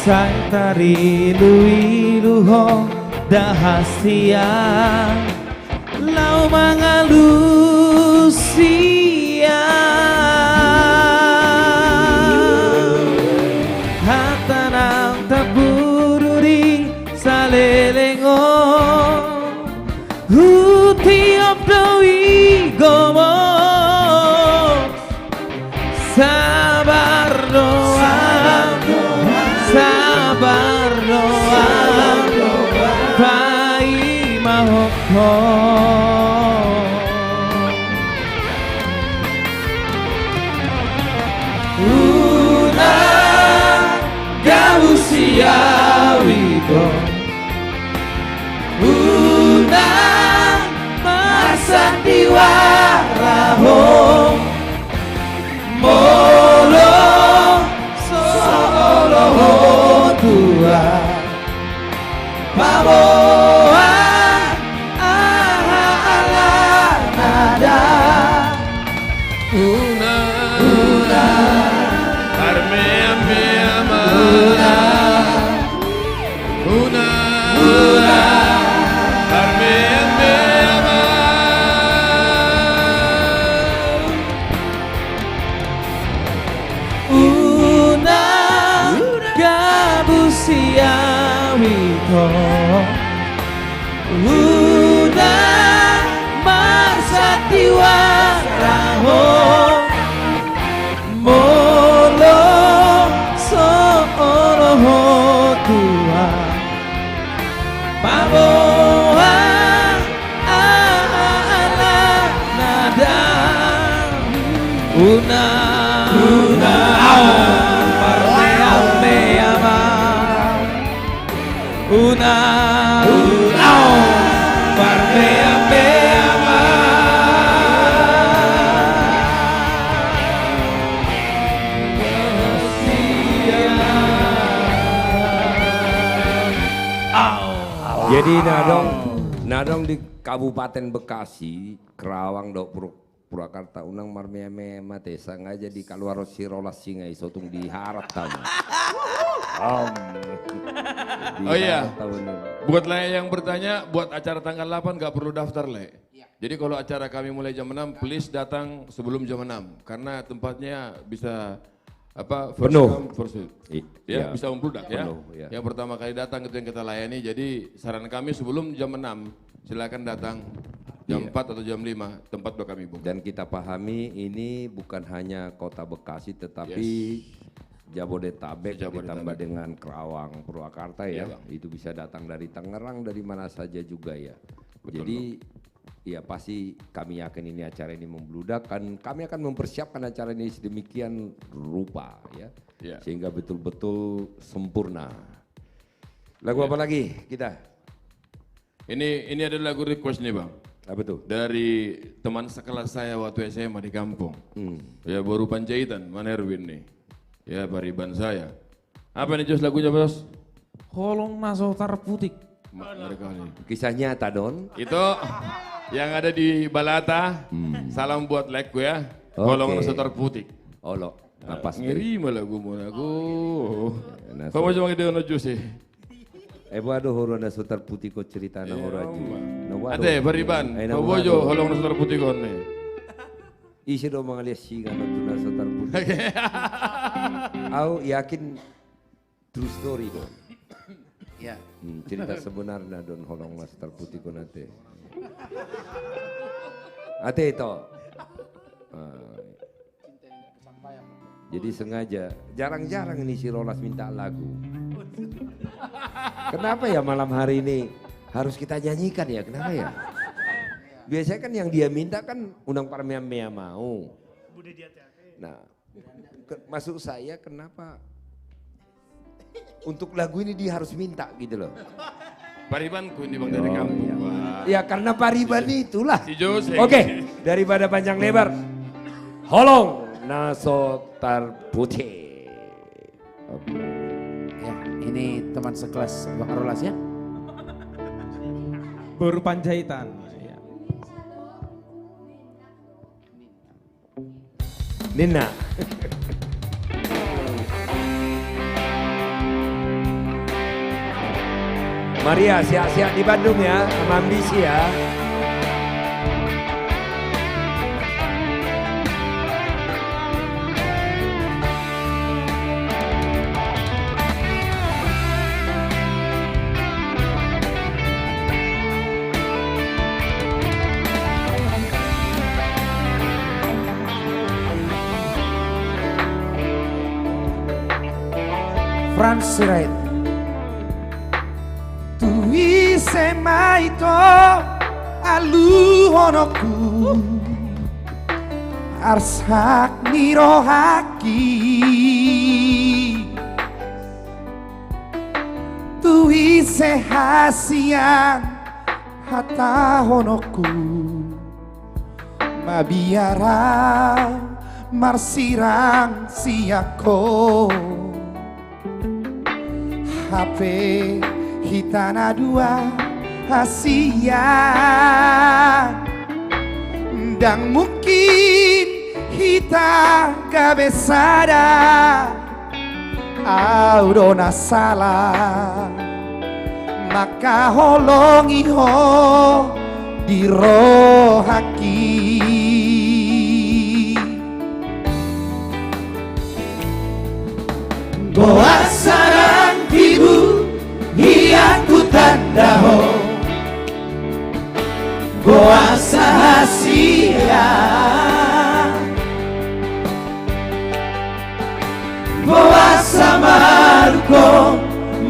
A: Saitari lui luho dahasia lau mangalusia hatanang tabururi salelengo huti obdoi gomo sabar doa sabar doa pai mahoko una gabusia wiko una masa diwaraho molo solo tua bawa ala nada una
Q: Arme ame ama una Arme ame ama
A: una gabusia wiko una marsati waraho molo solo tua bawa ala nada una parme ama una parme ama
P: Jadi nadong di Kabupaten Bekasi, Kerawang dok Purwakarta unang marmeme mate sengaja di kaluar sirolas singai sotung diharap tahu.
Q: Oh iya, buat Le yang bertanya, buat acara tanggal 8 gak perlu daftar Le. Jadi kalau acara kami mulai jam 6, please datang sebelum jam 6. Karena tempatnya bisa apa
P: penuh.
Q: Ya, bisa membludak ya.
P: Penuh, ya.
Q: Yang pertama kali datang itu yang kita layani, jadi saran kami sebelum jam 6, silakan datang. Jam 4 atau jam 5, tempat udah kami buka.
P: Dan kita pahami ini bukan hanya kota Bekasi tetapi Jabodetabek ditambah dengan Kerawang, Purwakarta ya. Itu bisa datang dari Tangerang, dari mana saja juga ya. Jadi ya pasti kami yakin ini acara ini membludak, kan kami akan mempersiapkan acara ini sedemikian rupa ya. Sehingga betul-betul sempurna. Lagu apa lagi kita?
Q: Ini ada lagu request nih Bang.
P: Apa tuh?
Q: Dari teman sekelas saya waktu SMA di kampung. Ya baru Panjaitan, Manerwin nih. Ya pariban saya. Apa nih Jos lagunya Bos?
A: Holong nasotar putik.
P: Kisah nyata Don.
Q: Itu yang ada di Balata. Salam buat lekku ya. Holong nasotar putik.
P: Olo. Napas
Q: ngiri malah gue mau lagu. Kamu cuma ide ono Jos sih.
P: Waduh horo na sotar putih ko cerita na horo aja.
Q: Ate pariban. Kabojo holong nasotar putik kon nih.
P: Isi do mga liasi kan na sotar putih. Aku yakin true story Don.
F: Ya.
P: Cerita sebenarnya Don holong na sotar putih ko nate. Ate itu. Jadi sengaja, jarang-jarang ini si Rolas minta lagu. Kenapa ya malam hari ini harus kita nyanyikan ya, kenapa ya? Biasanya kan yang dia minta kan undang parmea-mea mau. Nah, maksud saya kenapa untuk lagu ini dia harus minta gitu loh.
Q: Paribanku ini Bang dari kampung.
P: Ya karena Pariban itulah.
Q: Si Jose.
P: Oke, daripada panjang lebar, holong nasotar putih.
F: Ya, ini teman sekelas Bang Rolas ya.
A: Baru Panjaitan. Ya.
P: Nina. Maria siap-siap di Bandung ya, sama ambisi ya.
B: Franz Sirait. Tui semai to alu honoku arsak nirohaki tui sehasian hata honoku mabiara marsirang siako HP hitana dua Asia dan mungkin hita cabezada aurona salah maka holongi ho dirohaki Boa sarang tibu hiatu tanda ho Boa sahasia Boa samarko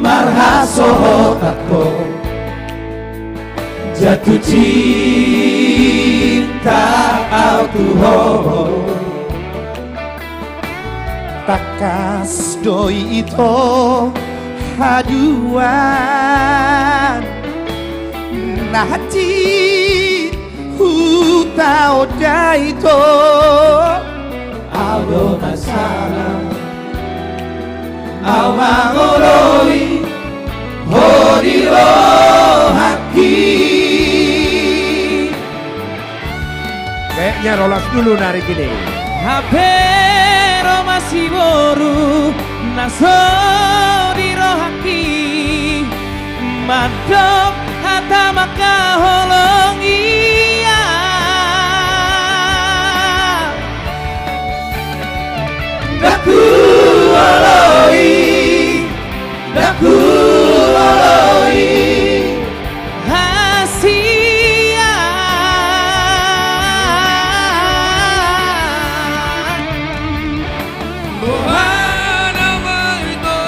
B: marhaso tako jatuh cinta autuho takas doi itu haduan nahati huta oda itu aldo masalah awangoloi hodiro haki
G: kayaknya rolas dulu narik ini
A: Habero masih boru naso dirohaki madok hata maka holong iya daku oloi hasia
O: Bohana maito,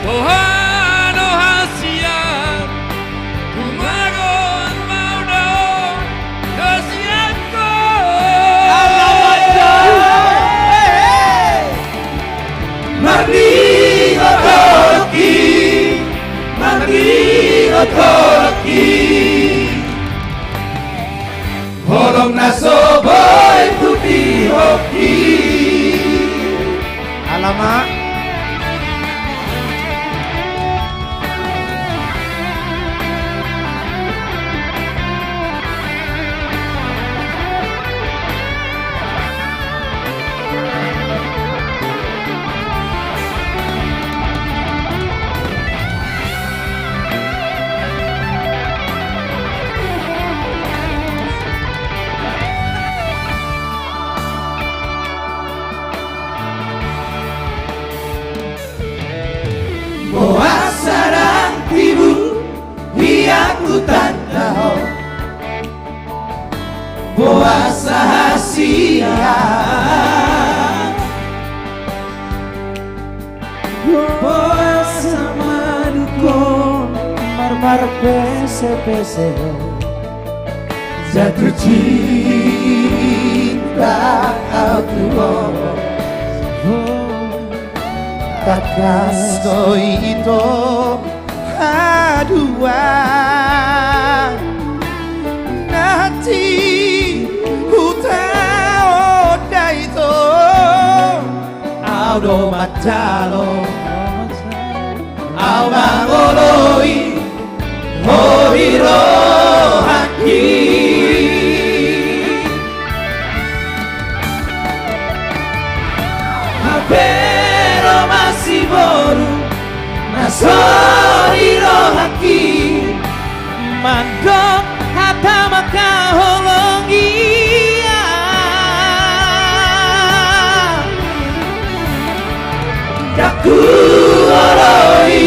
O: bohano hasia, kumagon maudo, dosiako.
B: Mardi otoloki, holong naso boy putih hoki. Alamak. Boa sarang tibu hiatu tanda ho Boa sahasia Boa samadukon marmar pese-pese ho jatuh cinta autuho takas doi itu haduan nanti huta oda itu audo matalo awangoloi horiro haki Pero masih boru nasori rohaki mandok hata maka holongia daku oroi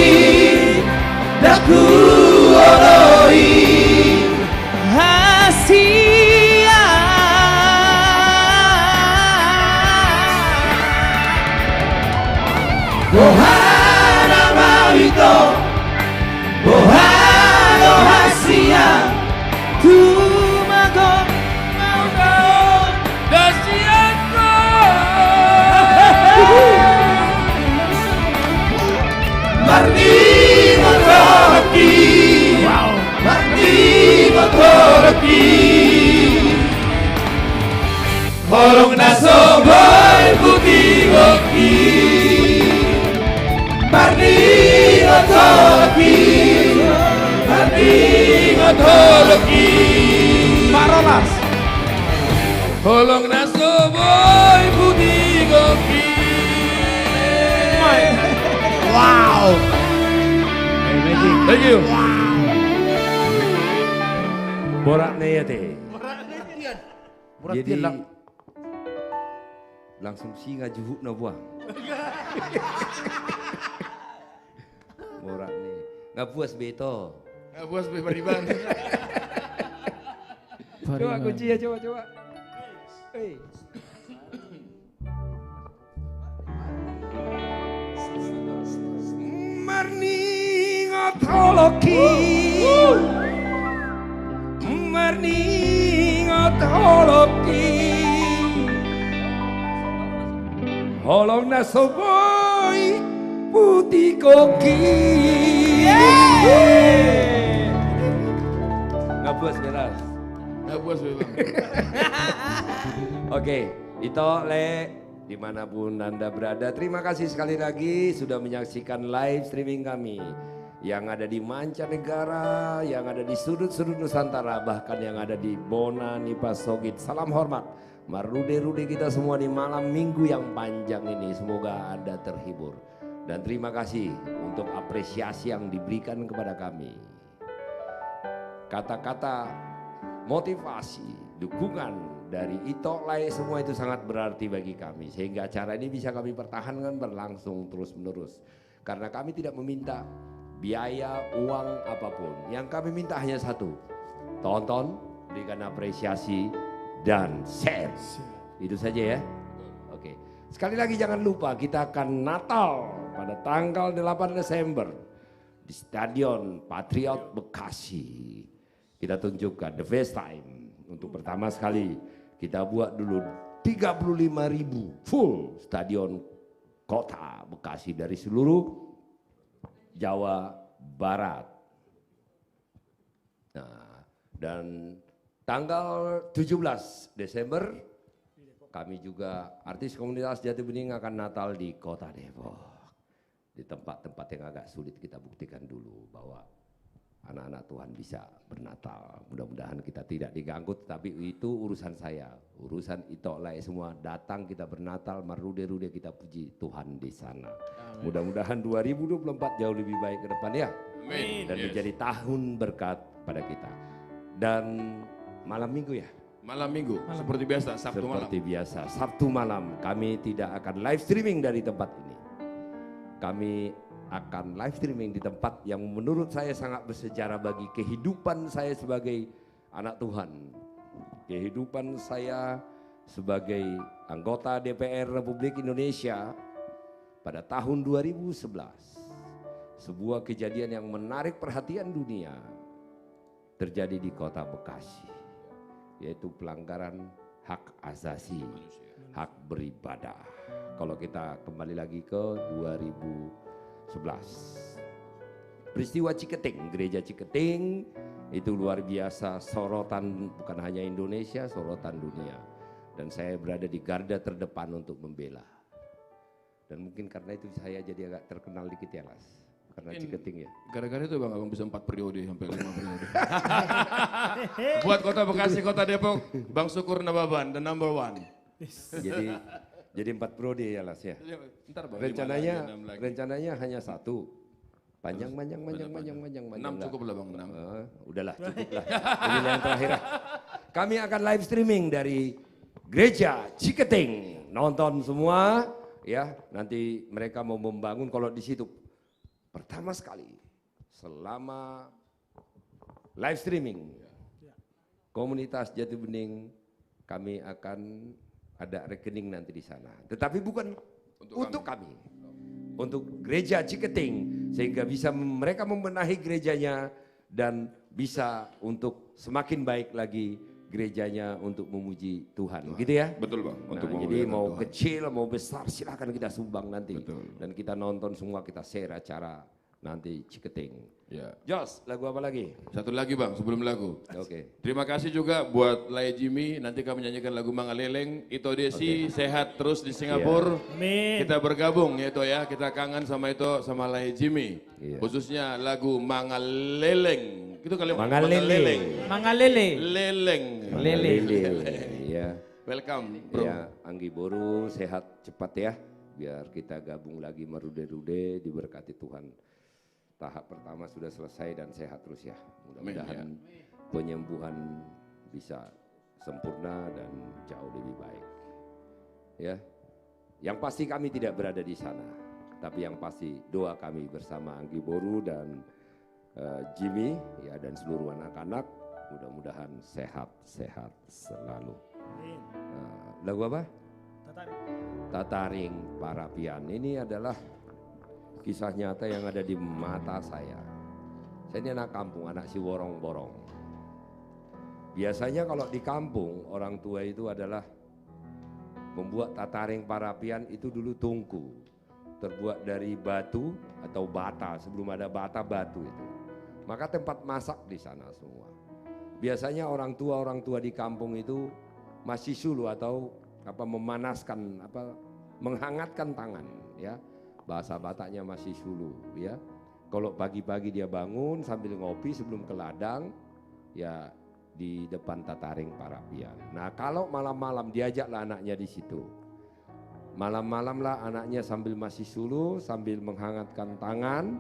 B: Asia Bohana mawito Bohano Asia Tumago Maugao
O: Dasiako
B: Martino Toroki Martino Toroki Holong nasoboy putih goki Martino Toroki Martino Toroki Marolas
O: Holong nasoboy putih goki.
B: Wow
P: Thank you. Borak nih ya teh. Jadi langsung singa juhuk na buang. Borak nih. Nggak puas beto.
Q: Nggak puas beriban.
P: Coba kunci ya coba. Hey. Marni ngotoloki Marni ngotoloki Holong nasoboy putih koki Nggak puas beras?
Q: Nggak puas bebang.
P: Oke, itu Le dimanapun Anda berada, terima kasih sekali lagi sudah menyaksikan live streaming kami yang ada di mancanegara, yang ada di sudut-sudut Nusantara, bahkan yang ada di Bona, Nipa, Sogit. Salam hormat, marude-rude kita semua di malam minggu yang panjang ini. Semoga Anda terhibur. Dan terima kasih untuk apresiasi yang diberikan kepada kami. Kata-kata motivasi, dukungan dari Ito Lai semua itu sangat berarti bagi kami. Sehingga acara ini bisa kami pertahankan berlangsung terus menerus. Karena kami tidak meminta biaya, uang apapun. Yang kami minta hanya satu. Tonton, berikan apresiasi, dan share. Itu saja ya. Oke. Sekali lagi jangan lupa kita akan Natal pada tanggal 8 Desember. Di Stadion Patriot Bekasi. Kita tunjukkan the first time. Untuk pertama sekali kita buat dulu 35.000 full stadion kota Bekasi dari seluruh Jawa Barat. Nah, dan tanggal 17 Desember kami juga artis komunitas Jati Bening akan Natal di Kota Depok. Di tempat-tempat yang agak sulit kita buktikan dulu bahwa anak-anak Tuhan bisa bernatal. Mudah-mudahan kita tidak diganggu, tapi itu urusan saya. Urusan Ito Lai semua datang kita bernatal, marude-rude kita puji Tuhan di sana. Mudah-mudahan 2024 jauh lebih baik ke depan ya.
Q: Amin.
P: Dan menjadi tahun berkat pada kita. Dan malam minggu ya?
Q: Malam minggu, seperti biasa, Sabtu malam.
P: Seperti biasa, Sabtu malam kami tidak akan live streaming dari tempat ini. Kami akan live streaming di tempat yang menurut saya sangat bersejarah bagi kehidupan saya sebagai anak Tuhan. Kehidupan saya sebagai anggota DPR Republik Indonesia pada tahun 2011. Sebuah kejadian yang menarik perhatian dunia terjadi di kota Bekasi. Yaitu pelanggaran hak asasi, hak beribadah. Kalau kita kembali lagi ke 2011. Peristiwa Ciketing, gereja Ciketing itu luar biasa sorotan bukan hanya Indonesia, sorotan dunia. Dan saya berada di garda terdepan untuk membela. Dan mungkin karena itu saya jadi agak terkenal dikit ya Las. Karena Ciketing ya.
Q: Gara-gara itu Bang Abang bisa 4 periode sampai 5 periode. Buat kota Bekasi, kota Depok, Bang Syukur Nababan, the number one.
P: Jadi 4 periode ya Las ya.
Q: Ntar Bang,
P: Rencananya hanya satu. Panjang.
Q: 6 cukup lah Bang, 6.
P: Udahlah cukup lah. Ini yang terakhir. Kami akan live streaming dari Gereja Ciketing. Nonton semua ya. Nanti mereka mau membangun kalau di situ pertama sekali selama live streaming komunitas Jati Bening, kami akan ada rekening nanti di sana. Tetapi bukan untuk kami. Untuk Gereja Ciketing, sehingga bisa mereka membenahi gerejanya dan bisa untuk semakin baik lagi gerejanya untuk memuji Tuhan, gitu ya?
Q: Betul Bang. Untuk
P: jadi mau
Q: Tuhan.
P: kecil mau besar silahkan kita sumbang nanti. Betul. Dan kita nonton semua, kita share acara nanti Ciketing.
Q: Ya.
P: Jos, lagu apa lagi?
Q: Satu lagi Bang, sebelum lagu.
P: Oke.
Q: Terima kasih juga buat Lai Jimmy, nanti kami nyanyikan lagu Mangaleleng. Ito Desi sehat terus di Singapura.
C: Amin.
Q: Kita bergabung ya Ito ya, kita kangen sama Ito sama Lai Jimmy. Khususnya lagu Mangaleleng. Itu kalimat
P: Mangaleleng.
C: Mangalele.
Q: Leleng.
P: Ya.
Q: Welcome bro.
P: Ya, Anggi Boru sehat cepat ya. Biar kita gabung lagi merude-rude, diberkati Tuhan. Tahap pertama sudah selesai dan sehat terus ya. Mudah-mudahan penyembuhan bisa sempurna dan jauh lebih baik. Ya. Yang pasti kami tidak berada di sana, tapi yang pasti doa kami bersama Anggi Boru dan Jimmy ya, dan seluruh anak-anak mudah-mudahan sehat-sehat selalu. Lagu apa? Tataring Parapian. Ini adalah kisah nyata yang ada di mata saya. Saya ini anak kampung, anak si borong-borong. Biasanya kalau di kampung orang tua itu adalah membuat tataring parapian itu dulu tungku. Terbuat dari batu atau bata, sebelum ada bata batu itu. Maka tempat masak di sana semua. Biasanya orang tua di kampung itu masih sulu atau memanaskan menghangatkan tangan ya. Bahasa Bataknya masih sulu ya. Kalau pagi-pagi dia bangun sambil ngopi sebelum ke ladang ya di depan tataring parapian. Nah, kalau malam-malam diajaklah anaknya di situ. Malam-malam lah anaknya sambil masih sulu, sambil menghangatkan tangan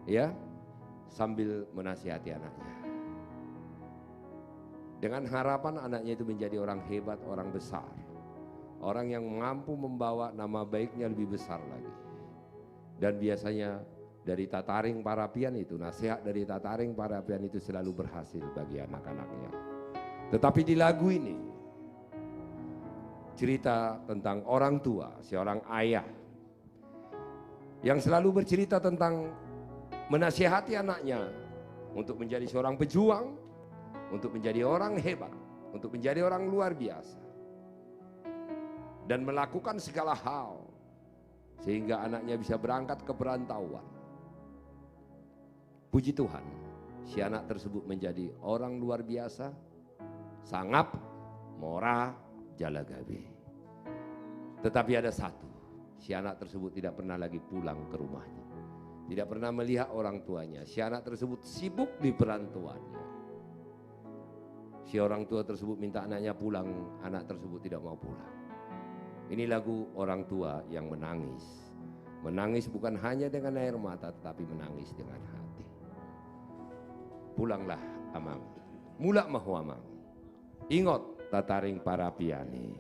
P: ya, sambil menasihati anaknya. Dengan harapan anaknya itu menjadi orang hebat, orang besar. Orang yang mampu membawa nama baiknya lebih besar lagi. Dan biasanya dari tataring parapian itu, nasihat dari tataring parapian itu selalu berhasil bagi anak-anaknya. Tetapi di lagu ini, cerita tentang orang tua, seorang ayah, yang selalu bercerita tentang menasihati anaknya untuk menjadi seorang pejuang, untuk menjadi orang hebat, untuk menjadi orang luar biasa. Dan melakukan segala hal sehingga anaknya bisa berangkat ke perantauan. Puji Tuhan, si anak tersebut menjadi orang luar biasa, sangap, mora, jalagabe. Tetapi ada satu, si anak tersebut tidak pernah lagi pulang ke rumahnya. Tidak pernah melihat orang tuanya. Si anak tersebut sibuk di perantauannya. Si orang tua tersebut minta anaknya pulang, anak tersebut tidak mau pulang. Ini lagu orang tua yang menangis. Menangis bukan hanya dengan air mata, tetapi menangis dengan hati. Pulanglah amang, mulak mahu amang. Ingot tataring parapiani.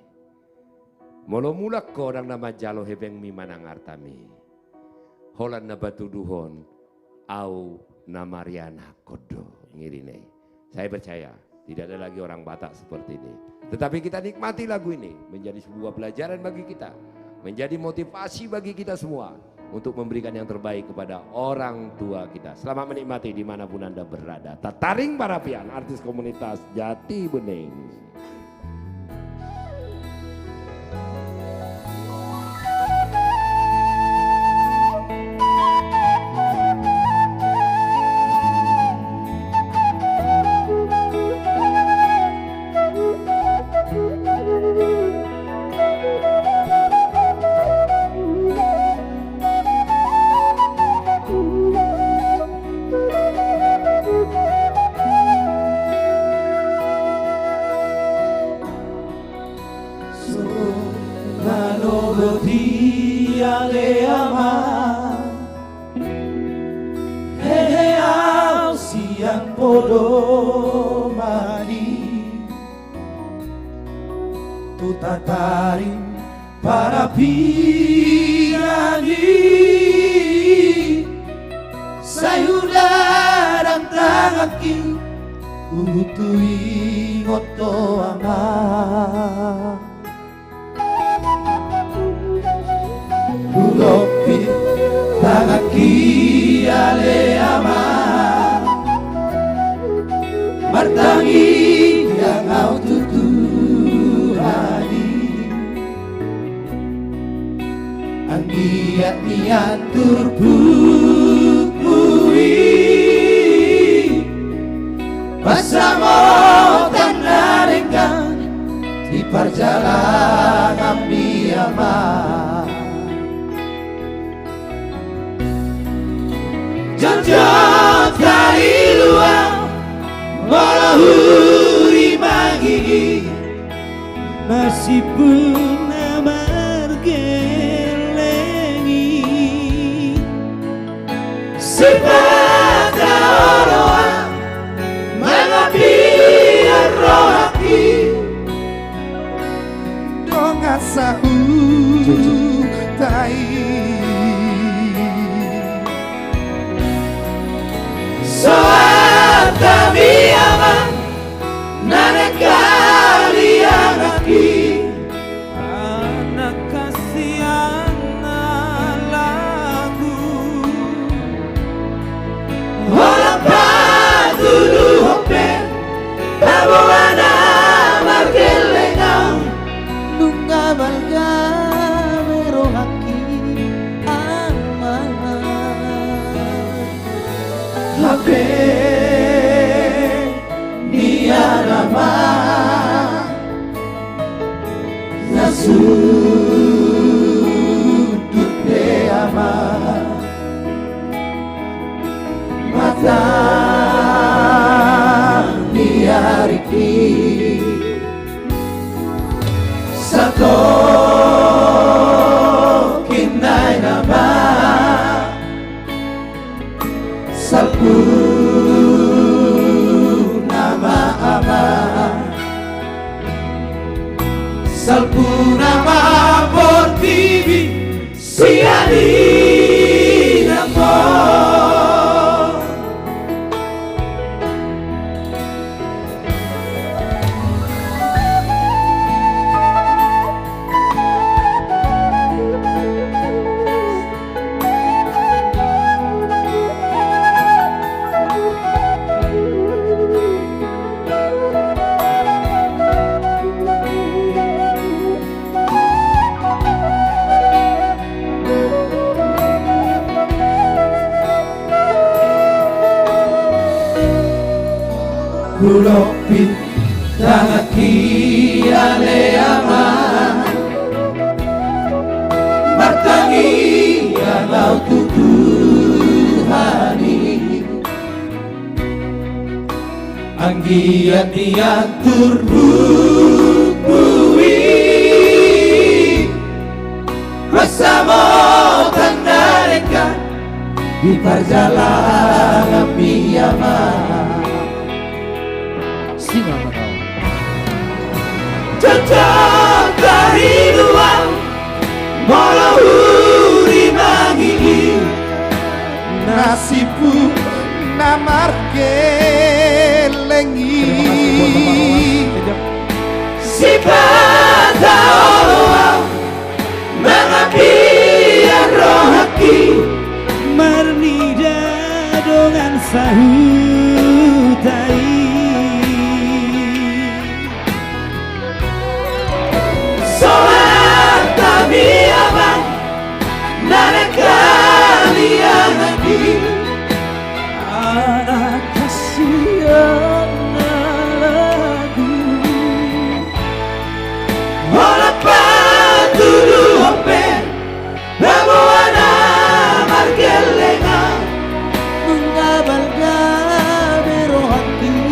P: Molo mulak ko orang nama jalo hebeng mi manang artami. Holan na batuduhon au namariana kodo ngirine. Saya percaya tidak ada lagi orang Batak seperti ini. Tetapi kita nikmati lagu ini menjadi sebuah pelajaran bagi kita, menjadi motivasi bagi kita semua untuk memberikan yang terbaik kepada orang tua kita. Selamat menikmati dimanapun Anda berada. Tataring Parapian, artis komunitas Jati Bening.
B: Paring para piyani sayuda dan tangaki utui ngoto ama ulopi tangaki ale ama martangi yang au tutuhani anggiat niat turbukui bersama tanda renggang di perjalanan biama janjat kali luar walahuri magi nasibun margelengi sifat orang mengapi rohaki donga sahu tai soal kami aman nane kalian aki anak kasihan lagu orang dulu hope tabuana margelengang nunga balga merohaki aman hape niarama nasudut de ama mata diariki satu kinai nama sapu nama ama sapu nama portivi siani nama Kulopit tangaki ale ama martangi yang tutuhani anggiat niat turbukui bersama tanda reka di perjalanan biama Jajak kehidupan Malahuri mangigi Nasibu namar kelengi Sifat Allah mengapi rohaki Marnida dengan sahutai soal kami abang nane kalian lagi anak kasihan lagu walaupun dulu hope rabuana margelenga mengabalga berohati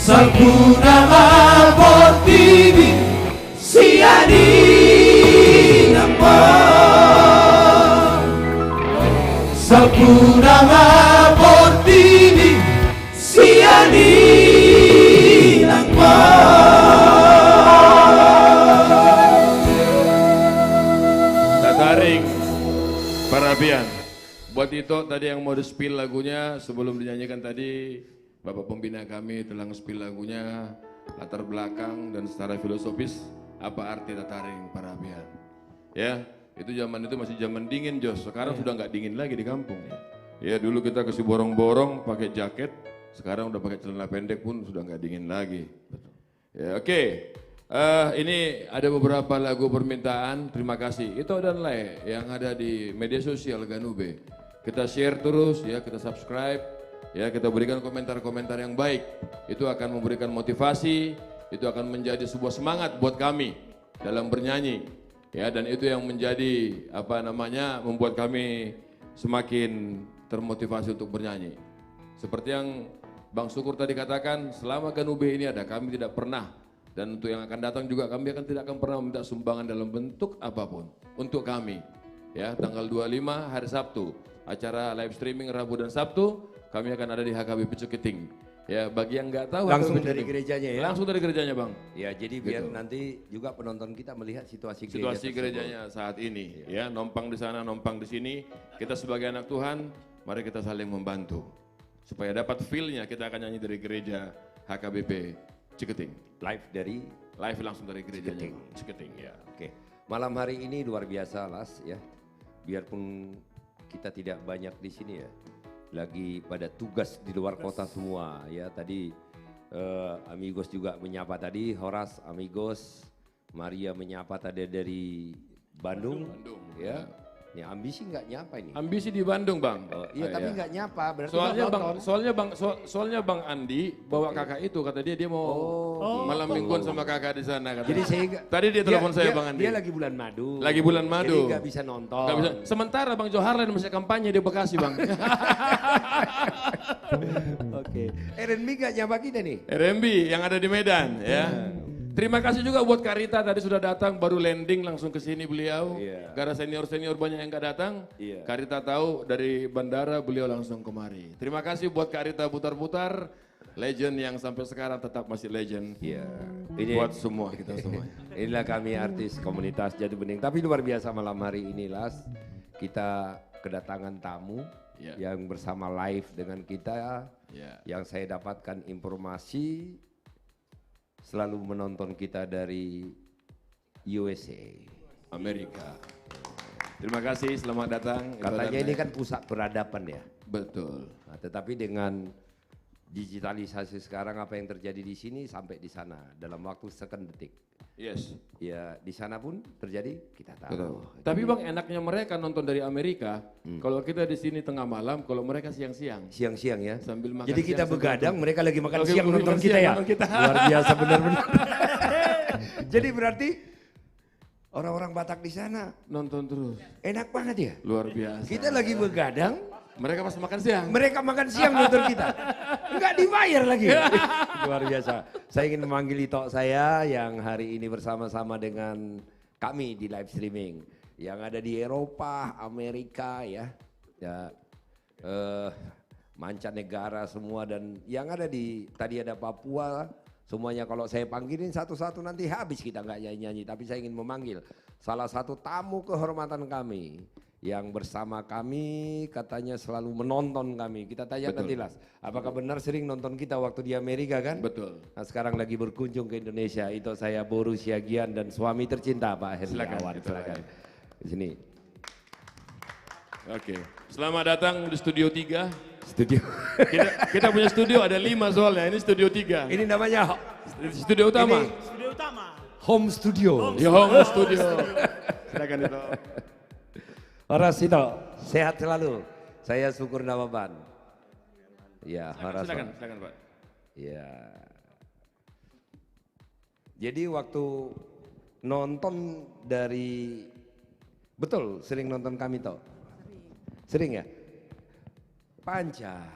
O: Salpuna portivi sia di nampa Salpuna portivi sia di nampa
Q: Tataring Parabian. Buat itu tadi yang mau di-spill lagunya sebelum dinyanyikan tadi, Bapak Pembina kami telah nge-spill lagunya, latar belakang dan secara filosofis apa arti Tataring Parabian. Ya, itu zaman itu masih zaman dingin Jos, sekarang sudah nggak dingin lagi di kampung. Ya dulu kita kasih borong-borong pakai jaket, sekarang udah pakai celana pendek pun sudah nggak dingin lagi. Ya oke. Ini ada beberapa lagu permintaan, terima kasih. Itu dan lain yang ada di media sosial Ganube. Kita share terus ya, kita subscribe, ya kita berikan komentar-komentar yang baik. Itu akan memberikan motivasi, itu akan menjadi sebuah semangat buat kami dalam bernyanyi. Ya dan itu yang menjadi apa namanya membuat kami semakin termotivasi untuk bernyanyi. Seperti yang Bang Syukur tadi katakan, selama Ganube ini ada, kami tidak pernah. Dan untuk yang akan datang juga kami tidak akan pernah minta sumbangan dalam bentuk apapun untuk kami. Ya, tanggal 25 hari Sabtu, acara live streaming Rabu dan Sabtu, kami akan ada di HKBP Ciketing. Ya, bagi yang nggak tahu
P: langsung
Q: HKBP
P: dari
Q: Ciketing.
P: gerejanya ya.
Q: Langsung dari gerejanya, Bang.
P: Ya, jadi biar
Q: Gitu.
P: nanti juga penonton kita melihat situasi
Q: Gerejanya saat ini, ya, nompang di sana, nompang di sini. Kita sebagai anak Tuhan, mari kita saling membantu. Supaya dapat feel-nya, kita akan nyanyi dari gereja HKBP Ciketing. Live langsung dari gerejanya Ciketing ya.
P: Oke. Malam hari ini luar biasa Las ya. Biarpun kita tidak banyak di sini ya. Lagi pada tugas di luar kota semua ya. Tadi Amigos juga menyapa tadi, Horas Amigos, Maria menyapa tadi dari Bandung. Ya. Ini Ambisi nggak nyapa ini.
Q: Ambisi di Bandung, Bang.
P: Iya, tapi nggak nyapa. Berarti
Q: soalnya Bang Andi bawa kakak itu, kata dia mau malam mingguan sama kakak di sana. Katanya.
P: Jadi saya
Q: tadi dia telepon saya Bang Andi.
P: Dia lagi bulan madu.
Q: Lagi bulan madu.
P: Jadi nggak bisa nonton.
Q: Nggak bisa. Sementara Bang Joharlen masih kampanye di Bekasi, Bang.
P: Oke. RNB nggak nyapa kita nih.
Q: RMB yang ada di Medan ya. Terima kasih juga buat Karita tadi sudah datang, baru landing langsung ke sini beliau. Karena senior-senior banyak yang nggak datang. Karita tahu dari bandara beliau langsung kemari. Terima kasih buat Karita putar-putar, legend yang sampai sekarang tetap masih legend. Buat semua kita semua.
P: Inilah kami artis komunitas Jati Bening. Tapi luar biasa malam hari ini Las, kita kedatangan tamu yang bersama live dengan kita. Yang saya dapatkan informasi selalu menonton kita dari USA.
Q: Amerika. Terima kasih, selamat datang.
P: Katanya ini kan pusat peradaban ya.
Q: Betul.
P: Nah, tetapi dengan digitalisasi sekarang apa yang terjadi di sini sampai di sana dalam waktu second detik.
Q: Yes.
P: Ya di sana pun terjadi kita tahu.
Q: Betul. Tapi Bang enaknya mereka nonton dari Amerika, kalau kita di sini tengah malam, kalau mereka siang-siang.
P: Siang-siang ya.
Q: Sambil makan.
P: Jadi kita begadang, mereka lagi makan
Q: Oke,
P: siang nonton
Q: makan
P: kita
Q: siang
P: ya.
Q: nonton kita.
P: Luar biasa benar-benar. Jadi berarti orang-orang Batak di sana
Q: nonton terus.
P: Enak banget ya.
Q: Luar biasa.
P: Kita lagi begadang,
Q: mereka pas makan siang.
P: Mereka makan siang nonton kita. Enggak dibayar lagi. Luar biasa. Saya ingin memanggil Ito saya yang hari ini bersama-sama dengan kami di live streaming. Yang ada di Eropa, Amerika ya. Mancanegara semua dan yang ada di, tadi ada Papua. Semuanya kalau saya panggilin satu-satu nanti habis kita nggak nyanyi-nyanyi. Tapi saya ingin memanggil salah satu tamu kehormatan kami. Yang bersama kami katanya selalu menonton kami. Kita tanya nanti Las, apakah benar sering nonton kita waktu di Amerika kan?
Q: Betul.
P: Nah sekarang lagi berkunjung ke Indonesia. Itu saya Boru Siagian dan suami tercinta Pak Henry
Q: Silakan,
P: Awan. Silakan. Di sini.
Q: Oke. Selamat datang di Studio 3.
P: Studio.
Q: Kita punya studio ada 5 soalnya. Ini Studio 3.
P: Ini namanya
Q: Studio Utama.
P: Ini Studio Utama. Home Studio.
Q: Home Studio. Silakan itu.
P: Horas itu sehat selalu. Saya Syukur Nawaban. Ya, Horas.
Q: Silakan Pak.
P: Ya. Jadi waktu nonton dari, betul sering nonton kami toh? Sering ya? Panca.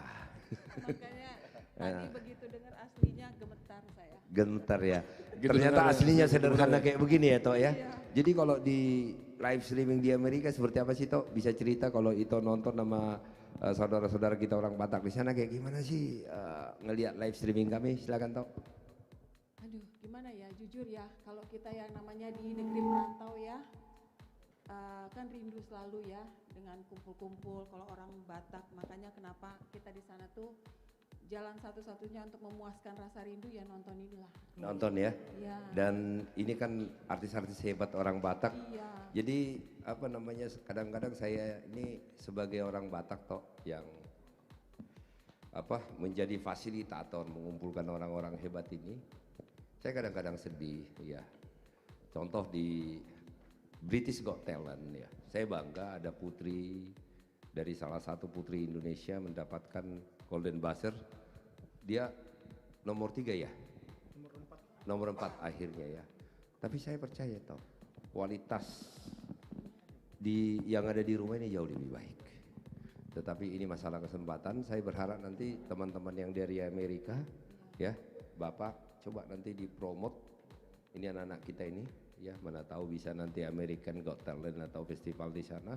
K: Makanya tadi begitu
R: dengar aslinya gemetar saya.
P: Gemetar ya.
Q: Gitu
P: Ternyata
Q: dengar
P: aslinya
Q: ya.
P: sederhana kayak begini ya Tok ya.
R: Iya.
P: Jadi kalau di live streaming di Amerika seperti apa sih Tok? Bisa cerita kalau Ito nonton sama saudara-saudara kita orang Batak di sana kayak gimana sih ngelihat live streaming kami? Silakan Tok.
R: Aduh, gimana ya? Jujur ya, kalau kita yang namanya di negeri perantau ya, kan rindu selalu ya dengan kumpul-kumpul kalau orang Batak. Makanya kenapa kita di sana tuh jalan satu-satunya untuk memuaskan rasa rindu ya nonton inilah.
P: Nonton ya.
R: Iya.
P: Dan ini kan artis-artis hebat orang Batak.
R: Iya.
P: Jadi apa namanya kadang-kadang saya ini sebagai orang Batak Tok yang apa menjadi fasilitator mengumpulkan orang-orang hebat ini. Saya kadang-kadang sedih ya. Contoh di British Got Talent ya. Saya bangga ada putri dari salah satu putri Indonesia mendapatkan Golden Buzzer. Dia nomor 3 ya? Nomor 4 akhirnya ya. Tapi saya percaya Toh, kualitas yang ada di rumah ini jauh lebih baik. Tetapi ini masalah kesempatan, saya berharap nanti teman-teman yang dari Amerika ya, Bapak coba nanti dipromot ini anak-anak kita ini ya, mana tahu bisa nanti American Got Talent atau festival di sana.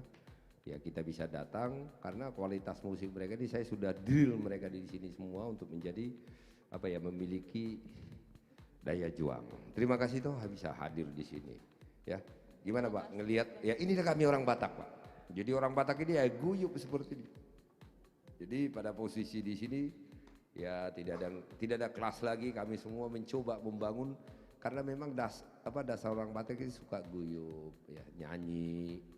P: Ya kita bisa datang karena kualitas musik mereka ini saya sudah drill mereka di sini semua untuk menjadi apa ya memiliki daya juang. Terima kasih Toh bisa hadir di sini. Ya gimana Pak ngelihat ya inilah kami orang Batak Pak. Jadi orang Batak ini ya guyup seperti ini. Jadi pada posisi di sini ya tidak ada kelas lagi, kami semua mencoba membangun karena memang dasar orang Batak ini suka guyup ya nyanyi.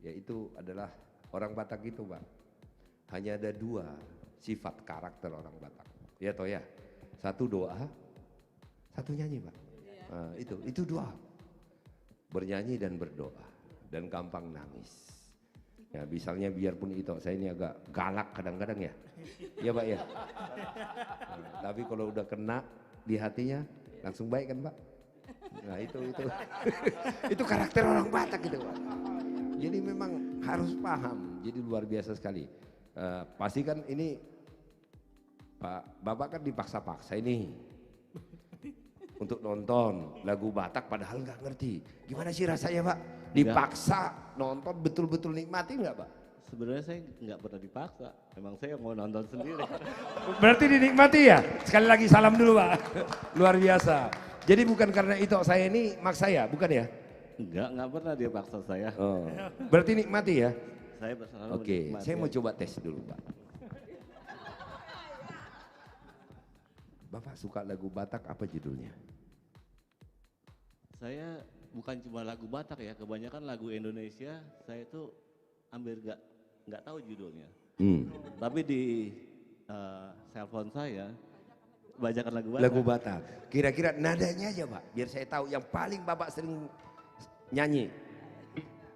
P: Ya itu adalah orang Batak itu Pak. Hanya ada 2 sifat karakter orang Batak. Ya Toh ya. 1 doa, 1 nyanyi Pak. Nah, itu 2. Bernyanyi dan berdoa dan gampang nangis. Ya misalnya biarpun itu saya ini agak galak kadang-kadang ya. Ya Pak ya. Nah, tapi kalau udah kena di hatinya langsung baik kan Pak. Nah itu itu karakter orang Batak gitu Pak. Jadi memang harus paham, jadi luar biasa sekali. Pasti kan ini Pak Bapak kan dipaksa-paksa ini untuk nonton lagu Batak padahal nggak ngerti. Gimana sih rasanya Pak? Dipaksa nonton betul-betul nikmati nggak Pak?
S: Sebenarnya saya nggak pernah dipaksa, memang saya mau nonton sendiri.
P: Berarti dinikmati ya? Sekali lagi salam dulu Pak. Luar biasa. Jadi bukan karena itu saya ini maksa ya, bukan ya?
S: Nggak pernah dia paksa saya.
P: Oh. Berarti nikmati ya?
S: Saya selalu
P: Oke,
S: menikmati.
P: saya mau coba tes dulu Pak. Bapak suka lagu Batak apa judulnya?
S: Saya bukan cuma lagu Batak ya, kebanyakan lagu Indonesia saya tuh hampir nggak tahu judulnya. Tapi di cellphone saya kebanyakan lagu Batak.
P: Lagu Batak. Kira-kira nadanya aja Pak, biar saya tahu yang paling Bapak sering nyanyi.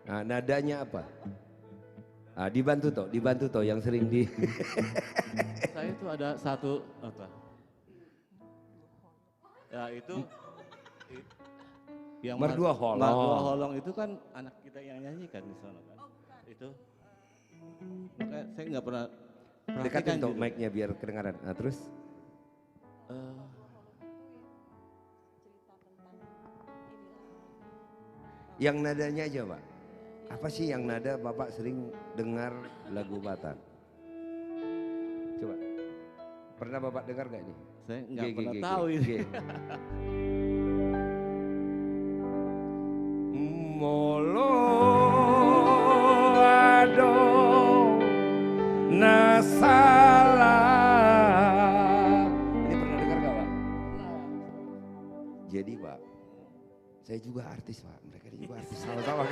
P: Nah, nadanya apa? Nah, dibantu toh yang sering di.
S: Saya itu ada satu apa? Ya itu yang
P: Merdua Holong.
S: Merdua Holong itu kan anak kita yang nyanyikan di sana kan. Itu makanya saya nggak pernah
P: Dekatin toh
S: gitu.
P: mic-nya biar kedengaran. Nah, terus yang nadanya aja Pak. Apa sih yang nada Bapak sering dengar lagu Batak? Coba. Pernah Bapak dengar gak ini?
S: Saya nggak pernah tahu ini.
P: Molo ado nasala. Ini pernah dengar gak Pak? Jadi Pak, saya juga artis Pak, mereka juga artis sama-sama.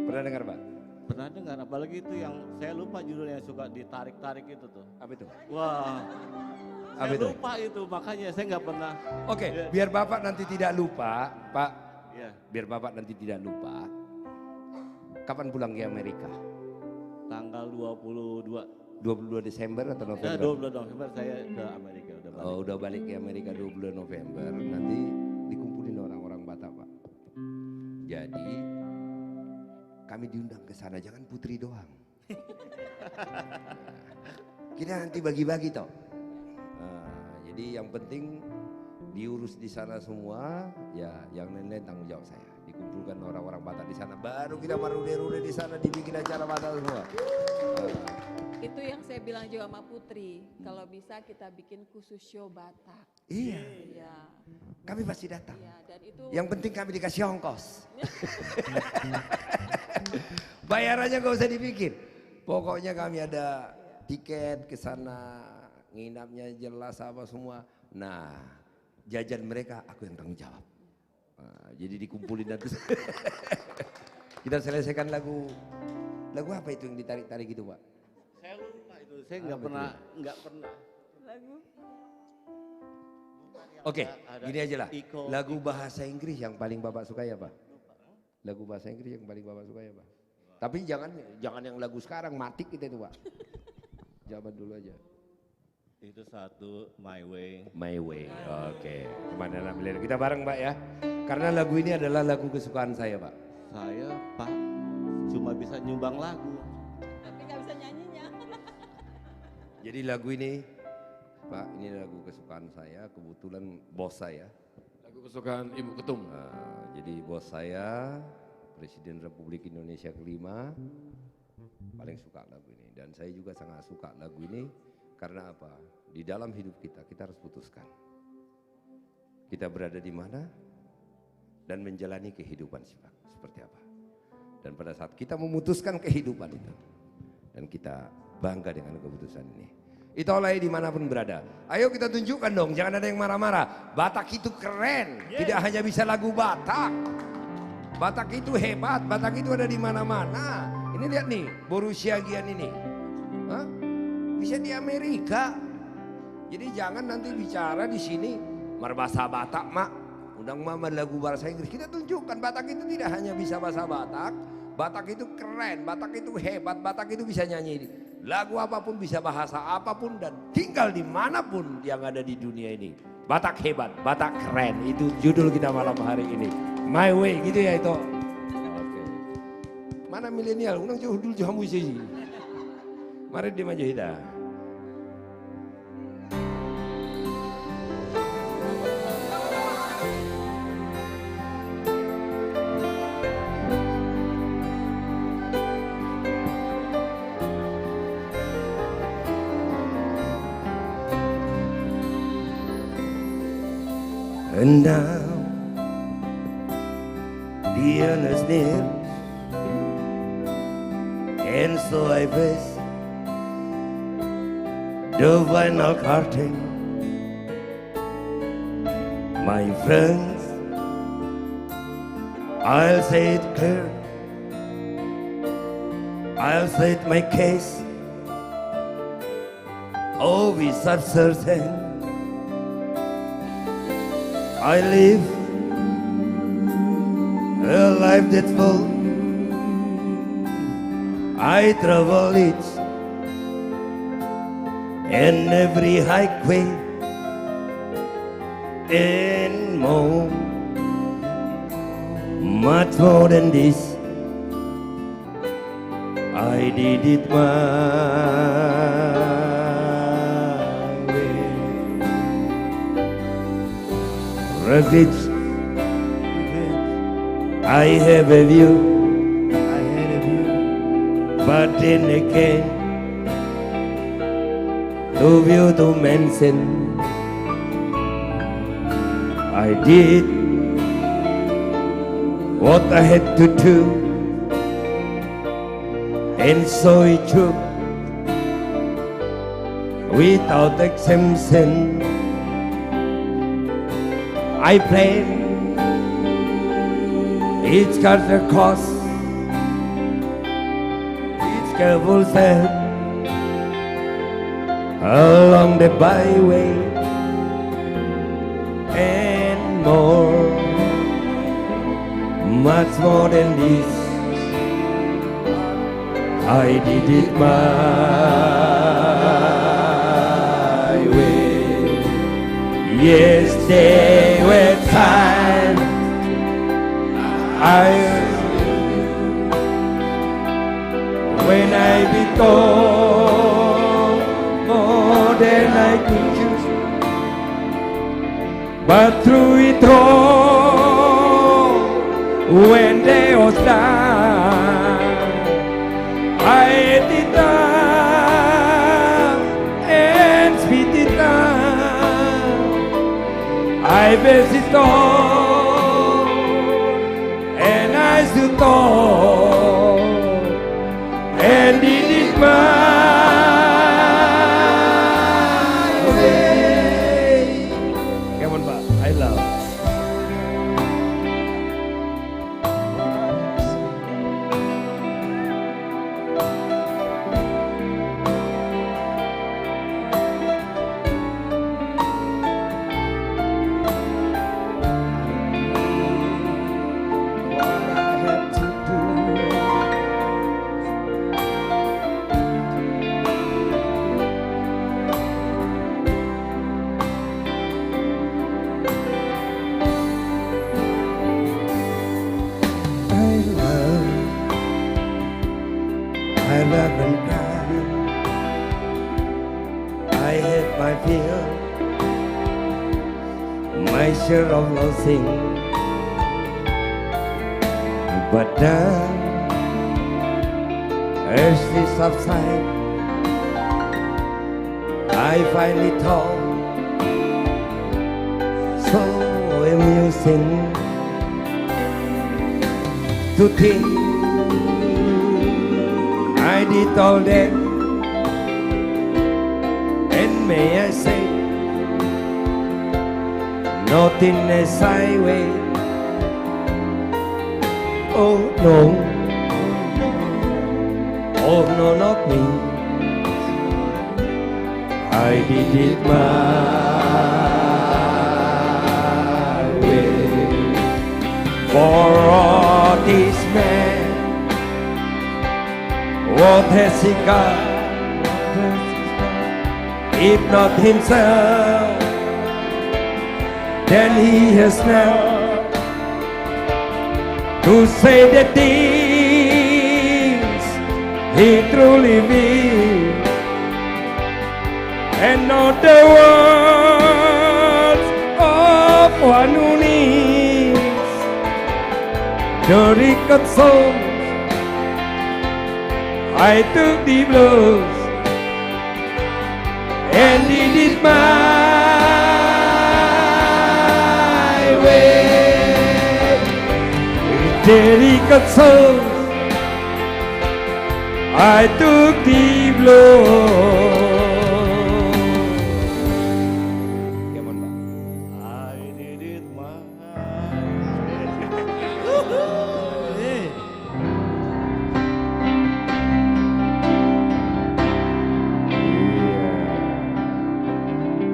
P: Pernah dengar Pak?
S: Pernah dengar, apalagi itu yang saya lupa judulnya yang suka ditarik-tarik itu tuh.
P: Apa itu?
S: Wah,
P: Apa
S: saya
P: itu?
S: lupa itu, makanya saya nggak pernah.
P: Oke, biar Bapak nanti tidak lupa, Pak.
S: Iya.
P: Biar Bapak nanti tidak lupa. Kapan pulang ke Amerika?
S: Tanggal 22.
P: 22 Desember atau
S: Ya,
P: November?
S: 22 November saya ke Amerika udah balik.
P: Oh, udah balik ke Amerika 22 November. Nanti dikumpulin orang-orang Batak, Pak. Jadi kami diundang ke sana, jangan putri doang. Kita nanti bagi-bagi toh. Nah, jadi yang penting diurus di sana semua, ya yang lain-lain tanggung jawab saya. Dikumpulkan orang-orang Batak di sana, baru kita marude-rude di sana dibikin acara Batak semua.
R: Itu yang saya bilang juga sama Putri, kalau bisa kita bikin khusus show Batak.
P: Iya.
R: Iya.
P: Kami pasti datang.
R: Iya, dan itu
P: yang penting kami dikasih ongkos. Bayarannya gak usah dipikir. Pokoknya kami ada tiket ke sana, nginapnya jelas apa semua. Nah, jajan mereka aku yang tanggung jawab. Nah, jadi dikumpulin nanti. Kita selesaikan lagu apa itu yang ditarik-tarik gitu, Pak?
S: Saya lupa itu, saya nggak pernah.
R: lagu.
P: Oke, gini aja lah. Lagu bahasa Inggris yang paling Bapak suka ya, Pak? Lagu bahasa Inggris yang paling Bapak suka ya, Pak? Tapi jangan yang lagu sekarang, mati kita itu, Pak. Zaman dulu aja.
S: Itu satu, My Way.
P: My Way, oke. Kemana namanya? Kita bareng, Pak ya. Karena lagu ini adalah lagu kesukaan saya, Pak.
S: Saya, Pak, cuma bisa nyumbang lagu.
R: Tapi nggak bisa nyanyinya.
P: Jadi lagu ini, Pak, ini lagu kesukaan saya. Kebetulan bos saya.
Q: Lagu kesukaan Ibu Ketum.
P: Jadi bos saya, Presiden Republik Indonesia kelima, paling suka lagu ini. Dan saya juga sangat suka lagu ini. Karena apa? Di dalam hidup kita harus putuskan. Kita berada di mana dan menjalani kehidupan seperti apa. Dan pada saat kita memutuskan kehidupan itu, dan kita bangga dengan keputusan ini. Itulah dimanapun berada. Ayo kita tunjukkan dong, jangan ada yang marah-marah. Batak itu keren, tidak hanya bisa lagu Batak. Batak itu hebat, Batak itu ada di mana-mana. Ini lihat nih, Borussia Gian ini. Hah? Bisa di Amerika. Jadi jangan nanti bicara di sini berbahasa Batak, Mak. Undang mama lagu bahasa Inggris. Kita tunjukkan Batak itu tidak hanya bisa bahasa Batak. Batak itu keren, Batak itu hebat, Batak itu bisa nyanyi lagu apapun, bisa bahasa apapun, dan tinggal dimanapun yang ada di dunia ini. Batak hebat, Batak keren. Itu judul kita malam hari ini. My Way, gitu ya itu. Oke. Mana milenial? Unang jauh dulu jauh musisi. Mari di maju kita. And now the end is near, and so I face the final curtain. My friends, I'll say it clear, I'll say it my case, oh be certain. I live a life that's full. I travel it in every highway and more, much more than this. I did it my refuge. I have a view, but then again, no view to mention. I did what I had to do, and so it true, without exemption. I played each character cost, each careful step along the byway and more, much more than this. I did it my way. Yes, there were times when I
O: it all more than I could choose. But through it all, when they was done, I ate it up and spit it out. I faced it all and I stood tall and did it my way. Come on, Pak. I love. I love and kind. I had my fill, my share of losing, but then as this subside, I find it all so amusing to think I did all that, and may I say, nothing as I wait. Oh no, oh no, not me. I did it my way. For all this man, what has he got, if not himself? Then he has now to say the things he truly feels, and not the words of one who needs the record songs. I took the blows and did it my way. With delicate souls, I took the blows. I did it my way.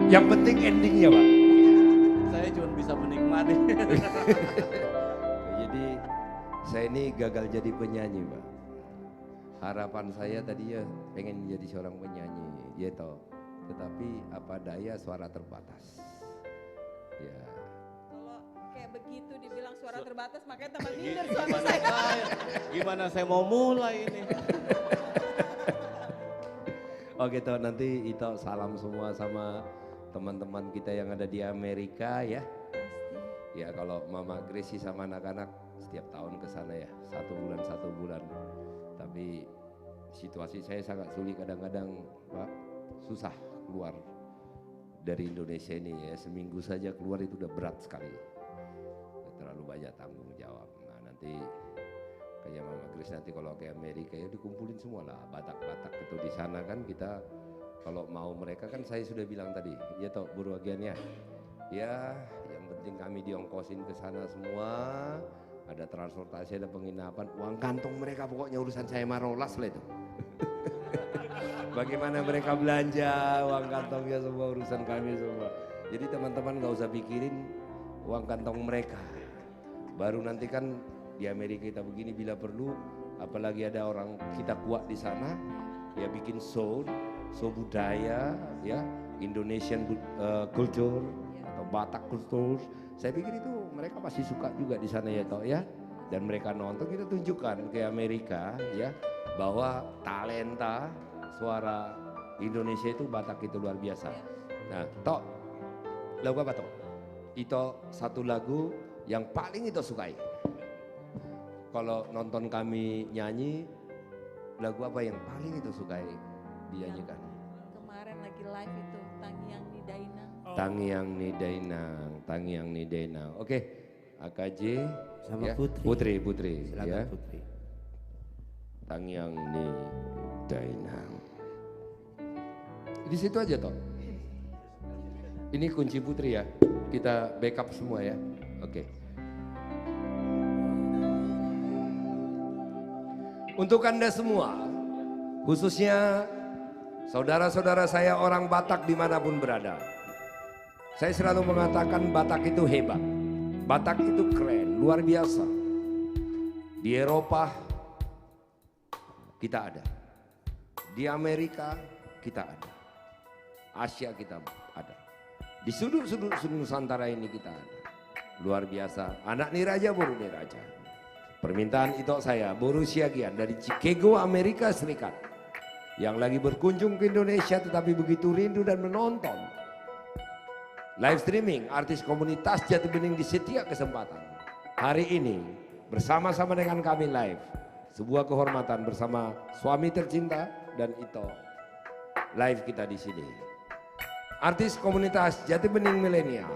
O: Yang penting endingnya, Pak.
S: Saya cuma bisa menikmati.
P: Jadi saya ini gagal jadi penyanyi, Pak. Harapan saya tadinya pengen jadi seorang penyanyi, gitu. Tetapi apa daya suara terbatas. Ya.
R: Kalau kayak begitu dibilang suara terbatas, makanya tambah minder suami saya.
S: Gimana saya mau mulai ini?
P: Oh gitu, nanti itu salam semua sama teman-teman kita yang ada di Amerika ya. Ya kalau Mama Gracie sama anak-anak setiap tahun ke sana ya, 1 bulan. Tapi situasi saya sangat sulit kadang-kadang, Pak, susah keluar dari Indonesia ini ya. Seminggu saja keluar itu udah berat sekali. Terlalu banyak tanggung jawab. Nah nanti kayak Mama Gracie nanti kalau ke Amerika ya dikumpulin semua lah Batak-Batak itu di sana kan kita. Kalau mau mereka kan saya sudah bilang tadi, ya toh Buruagiannya. Ya, yang penting kami diongkosin ke sana semua. Ada transportasi, ada penginapan, uang kantong mereka pokoknya urusan saya marolas lah itu. Bagaimana mereka belanja, uang kantongnya semua urusan kami semua. Jadi teman-teman gak usah pikirin uang kantong mereka. Baru nanti kan di Amerika kita begini bila perlu, apalagi ada orang kita kuat di sana, ya bikin show budaya ya, Indonesian culture atau Batak culture. Saya pikir itu mereka pasti suka juga di sana ya toh ya. Dan mereka nonton, kita tunjukkan ke Amerika ya bahwa talenta suara Indonesia itu Batak itu luar biasa. Nah, Tok, lagu apa Tok? Itu satu lagu yang paling itu sukai. Kalau nonton kami nyanyi, lagu apa yang paling itu sukai dinyanyikan?
R: Kemarin lagi live itu Tangiang Ni Dainang.
P: Tangiang Ni Dainang, Tangiang Ni Dainang. Oke, AKJ
G: sama
P: ya.
G: Putri.
P: Putri
G: Silakan
P: ya.
G: Putri.
P: Tangiang Ni Dainang. Di situ aja Toh. Ini kunci Putri ya. Kita backup semua ya. Oke. Untuk Anda semua, khususnya saudara-saudara saya orang Batak dimanapun berada. Saya selalu mengatakan Batak itu hebat. Batak itu keren, luar biasa. Di Eropa kita ada. Di Amerika kita ada. Asia kita ada. Di sudut-sudut Nusantara ini kita ada. Luar biasa. Anak Niraja, Boru Niraja. Permintaan itu saya, Boru Siagian dari Chicago, Amerika Serikat. Yang lagi berkunjung ke Indonesia tetapi begitu rindu dan menonton. Live streaming artis komunitas Jati Bening di setiap kesempatan. Hari ini bersama-sama dengan kami live. Sebuah kehormatan bersama suami tercinta dan Ito. Live kita di sini. Artis komunitas Jati Bening milenial.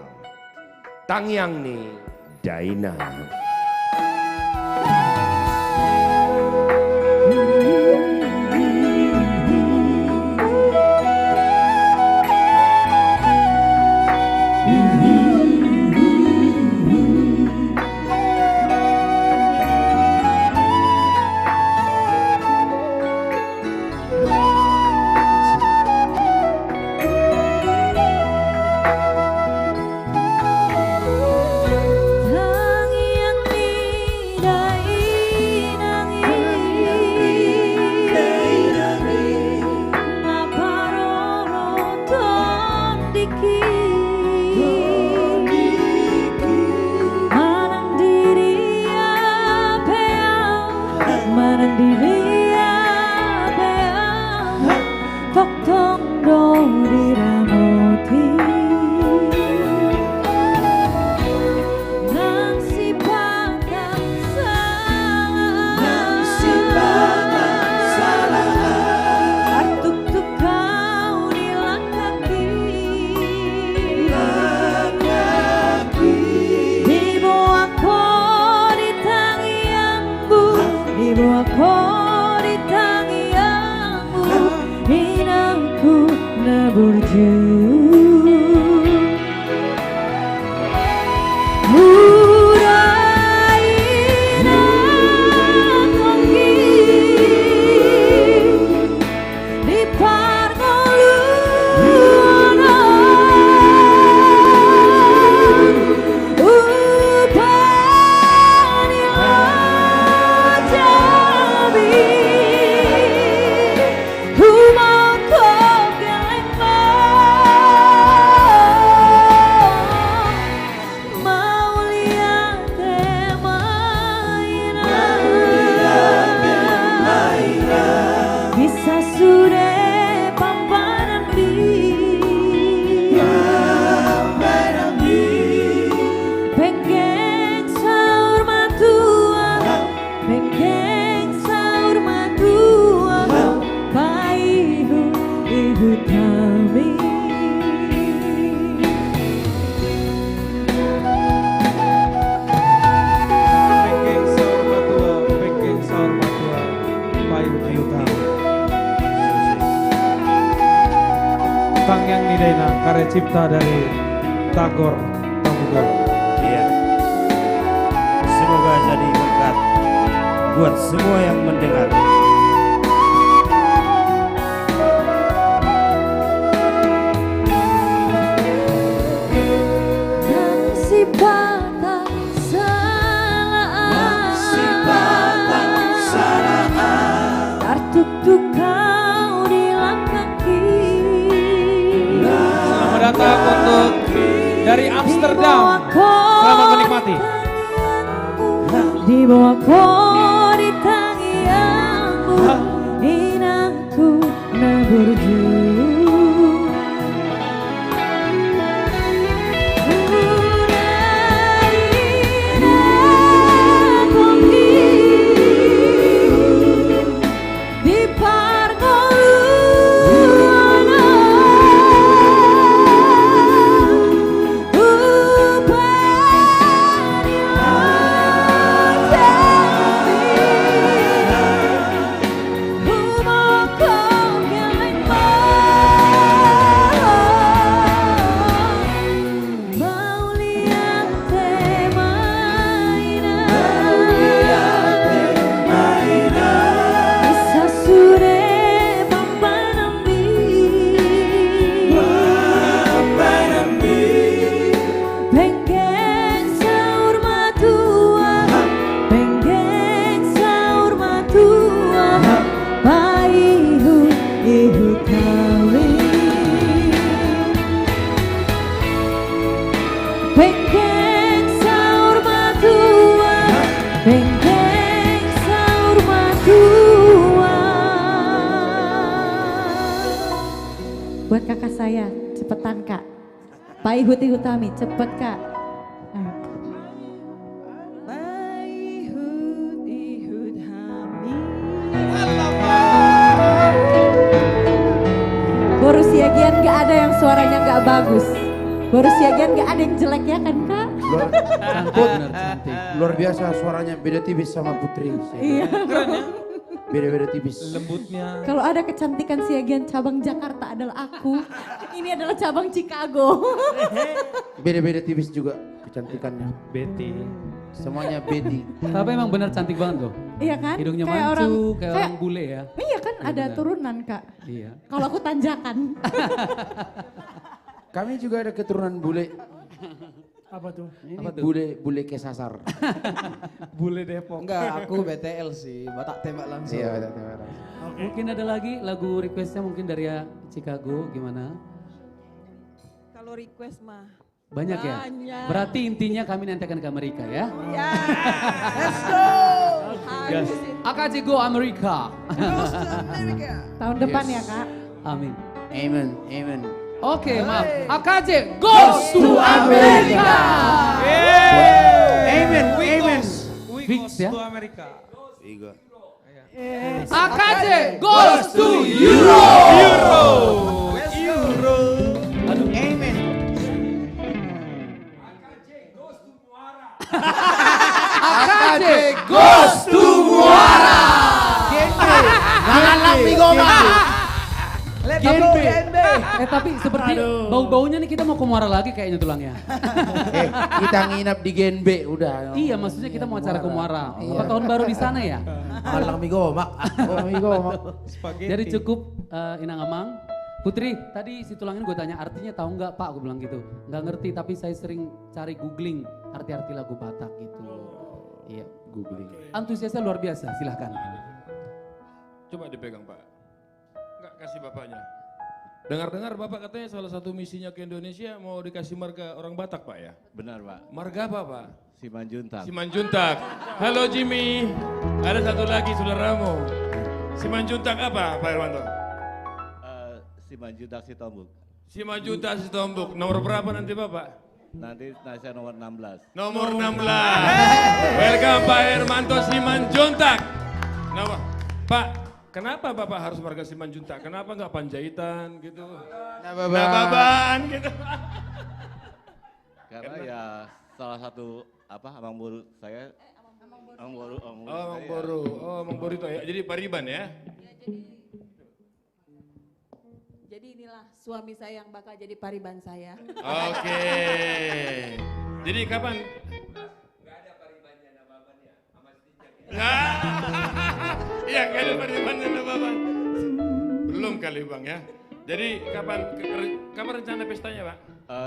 P: Tangiang Ni Dainang.
A: Tangiang Ni Dainang, karya cipta dari Tagor Tambugal.
G: Iya. Semoga jadi berkat buat semua yang mendengar.
A: Selamat datang untuk dari Amsterdam. Selamat menikmati.
B: Di bawah kori tangianmu
L: berjuang. Di Buat kakak saya, cepetan kak. Pak Ihuti Hutami, cepet kak. Baru Siagian gak ada yang suaranya gak bagus. Baru Siagian gak ada yang jelek ya kan kak?
F: Luar biasa suaranya, beda tipis sama Putri.
L: Iya.
F: Beda-beda tipis.
A: Lembutnya.
L: Kalau ada kecantikan Siagian cabang Jakarta adalah aku. Ini adalah cabang Chicago.
F: Beda-beda tipis juga kecantikannya.
A: Betty.
F: Semuanya Betty.
J: Tapi emang bener cantik banget loh.
L: Iya kan?
J: Hidungnya
L: Kayak
J: mancung,
L: orang-
J: kayak orang bule ya.
L: Iya kan
J: Iya,
L: ada
J: benar.
L: turunan kak.
J: Iya.
L: Kalau aku tanjakan.
F: Kami juga ada keturunan bule.
C: Apa tuh?
F: Ini bule kesasar.
A: Bule Depok.
O: Enggak, aku BTL sih, Batak tembak langsung.
F: Iya, Batak tembak langsung.
J: Mungkin ada lagi lagu requestnya mungkin dari Chicago gimana?
R: Kalau request mah
J: Banyak ya?
R: banyak.
J: Berarti intinya kami nanti akan ke Amerika ya?
R: Ya, let's go.
J: Yes. AKJ Go Amerika.
L: Tahun depan ya kak.
J: Amin.
F: Amen, amen.
J: Oke, maaf. AKJ Goes to America.
F: Amen, amen.
J: Fix ya?
A: To Amerika.
J: AKJ Goes to Europe.
F: Aduh, amen.
J: AKJ Goes to Muara.
F: Ngalami goma.
J: Tapi seperti bau-baunya nih kita mau ke Muara lagi kayaknya tulangnya.
F: Kita nginap di Gen B udah.
J: Iya, maksudnya kita mau acara ke Muara. Apa tahun baru di sana ya?
O: Ngalami goma.
J: Jadi cukup Inang Amang. Putri, tadi si tulang ini gue tanya artinya tahu nggak Pak? Gue bilang gitu. Nggak ngerti tapi saya sering cari googling arti-arti lagu Batak gitu. Iya, googling. Antusiasnya luar biasa, silahkan.
Q: Coba dipegang Pak. Enggak, kasih bapaknya. Dengar-dengar Bapak katanya salah satu misinya ke Indonesia mau dikasih marga orang Batak Pak ya?
S: Benar Pak.
Q: Marga apa Pak?
S: Simanjuntak.
Q: Simanjuntak. Halo Jimmy, ada satu lagi saudaramu. Simanjuntak apa Pak Irwanto?
S: Simanjuntak Sitombuk.
Q: Simanjuntak Sitombuk. Nomor berapa nanti Bapak?
S: Nanti saya nomor 16.
Q: Nomor 16. Welcome Pak Irwanto Simanjuntak. Nama Pak, kenapa Bapak harus marga Simanjuntak? Kenapa nggak Panjaitan gitu? Nababan gitu.
S: Karena ya salah satu Amang Boru saya. Amang Boru.
Q: Amang Boru. Oh, Amang Boru itu ya. Jadi Pariban ya?
R: Jadi inilah suami saya yang bakal jadi pariban saya.
Q: Oke. Jadi kapan? Gak ada paribannya Nababan ya? Sama Stijak ya? Iya, gak ada paribannya Nababan. Belum kali Bang ya. Jadi kapan rencana pestanya Pak?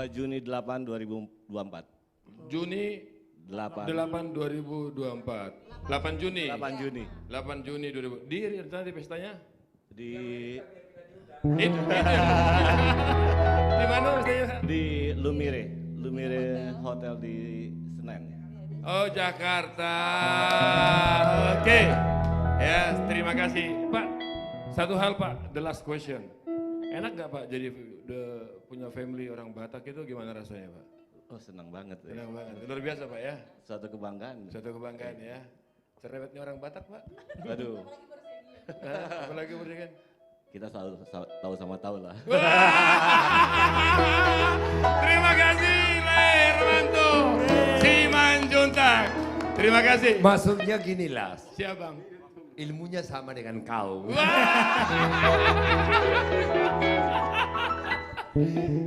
S: Juni 8 2024.
Q: Juni
S: 8
Q: 2024. 8 Juni.
S: 8 Juni.
Q: 8 Juni 2000. Di rencana di pestanya?
S: Di
Q: di mana pestanya?
S: Di Lumire Hotel di Senen.
Q: Oh, Jakarta. Oke. Ya, terima kasih. Pak, Satu hal Pak, the last question. Enak gak Pak jadi punya family orang Batak itu gimana rasanya Pak?
S: Oh senang banget ya.
Q: Senang banget, luar biasa Pak ya?
S: Suatu kebanggaan.
Q: Suatu kebanggaan ya. Cerewetnya orang Batak Pak?
S: Waduh.
Q: Apalagi berdekan?
S: Kita selalu tahu sama tahu lah.
Q: Terima kasih Hermanto, Simanjuntak. Terima kasih.
P: Maksudnya gini lah.
Q: Siap Bang.
P: Ilmunya sama dengan kau.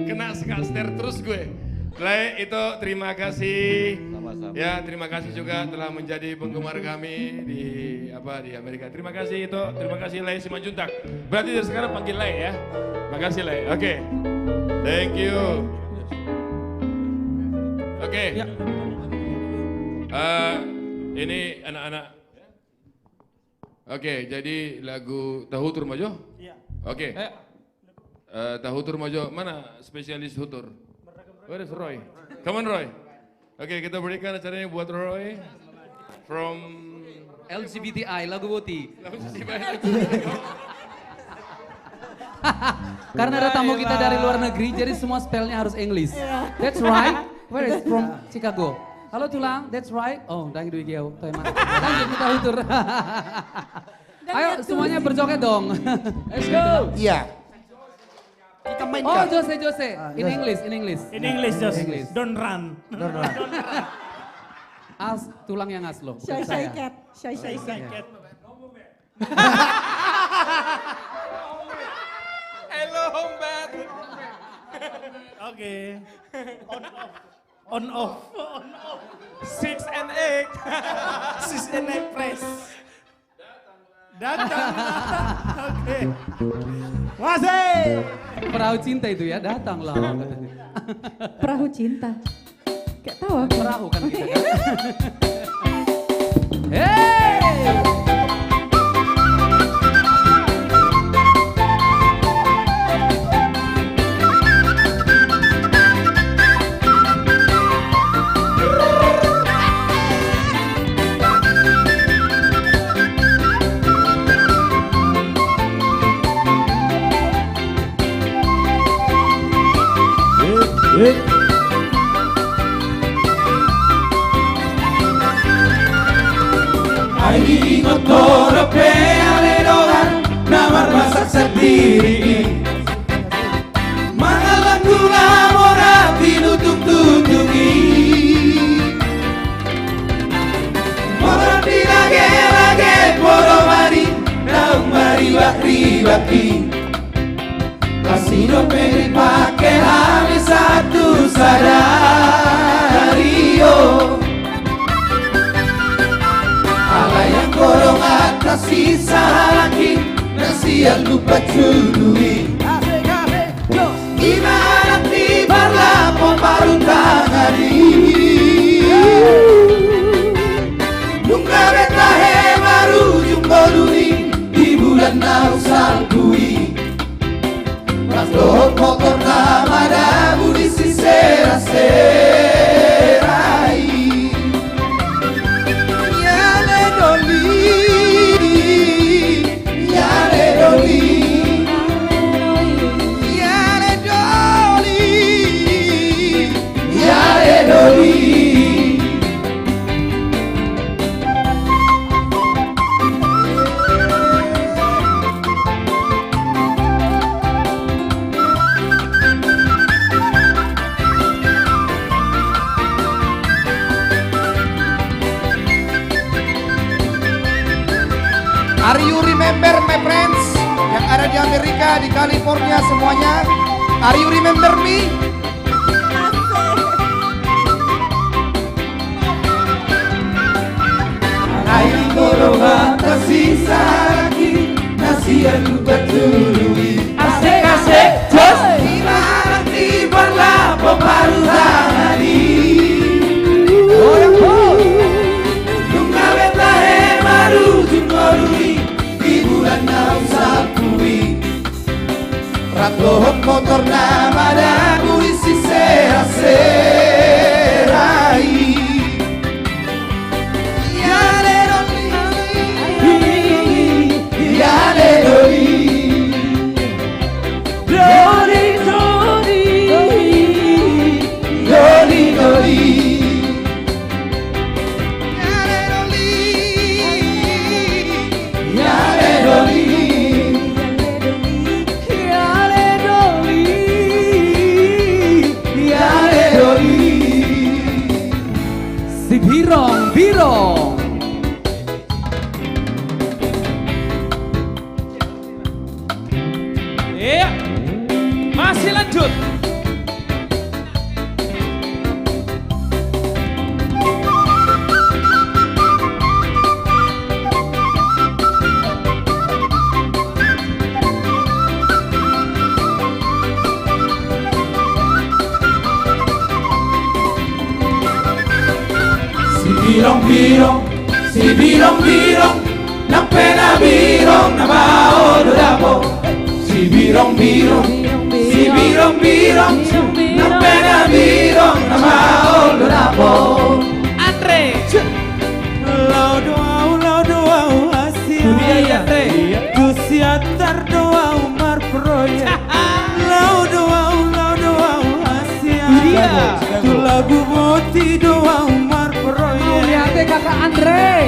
Q: Kena skaster terus gue. Le, itu terima kasih.
S: Sama-sama.
Q: Ya, terima kasih juga telah menjadi penggemar kami di Amerika. Terima kasih itu, terima kasih Le Simanjuntak. Berarti dari sekarang panggil Le ya. Makasih Le. Oke. Thank you. Oke. Ini anak-anak. Oke, jadi lagu Tahu Turmojo?
C: Iya.
Q: Oke. Tahu Turmojo, mana spesialis hutur? Where is Roy? Come on Roy. Oke, kita berikan acaranya buat Roy. From
J: LGBTI, lagu Boti. Karena ada tamu kita dari luar negeri, jadi semua spellnya harus English. That's right. Where is from Chicago? Halo Tulang, that's right. Oh, dangi duit giau. Lanjut kita hutur. Ayo semuanya berjoget dong. Let's go.
H: Iya. Kita mainkan.
J: Oh, Jose. In English.
C: In English, just don't run.
H: Don't run.
J: Tulang yang aslo.
L: Shy cat.
A: Hello, Mbak.
C: Oke. On off.
A: 6 and 8.
C: 6 and 8 press. Datang. Oke. Masih.
J: Perahu cinta itu ya, datanglah.
L: Perahu cinta. Gak tahu aku.
J: Perahu kan kita kan. Hey!
O: Ay ngotoro pe aledogan namar masak sendiri Mangalang gula mora tinutung-tutungi Mora dilage-lage poro mari daung mari bakri-bakri Kasino pe dipake habis satu sadario Ala yang gorong atas sisa lagi nasi yang lupa cului Gimana tiba lapo baru tangani Nungga betahe baru jumbo duri di bulan nausal kui Pas dohot motor nama dabu di sisera-serai
H: Are you remember my friends yang ada di Amerika, di California semuanya? Are you remember me?
O: Air golongan tersisa lagi nasi yang lupa tului Asik-asik just Gimana tiba lapo baru tangani Nungga betahe baru jumorui di bulan nausal kui
H: Ratohot motor nama dagu di sisera-serai
O: Ya le doli
A: Iya, masih lanjut.
B: Si birong, na pena birong, na maolo dapo. Si birong, na pena birong, na maolo dapo.
A: Andre,
B: Laudo Asia, Gusiatar doa Umar proyek. Laudo Asia, tu lagu moti doa Umar proyek.
J: Lihatnya kakak Andre.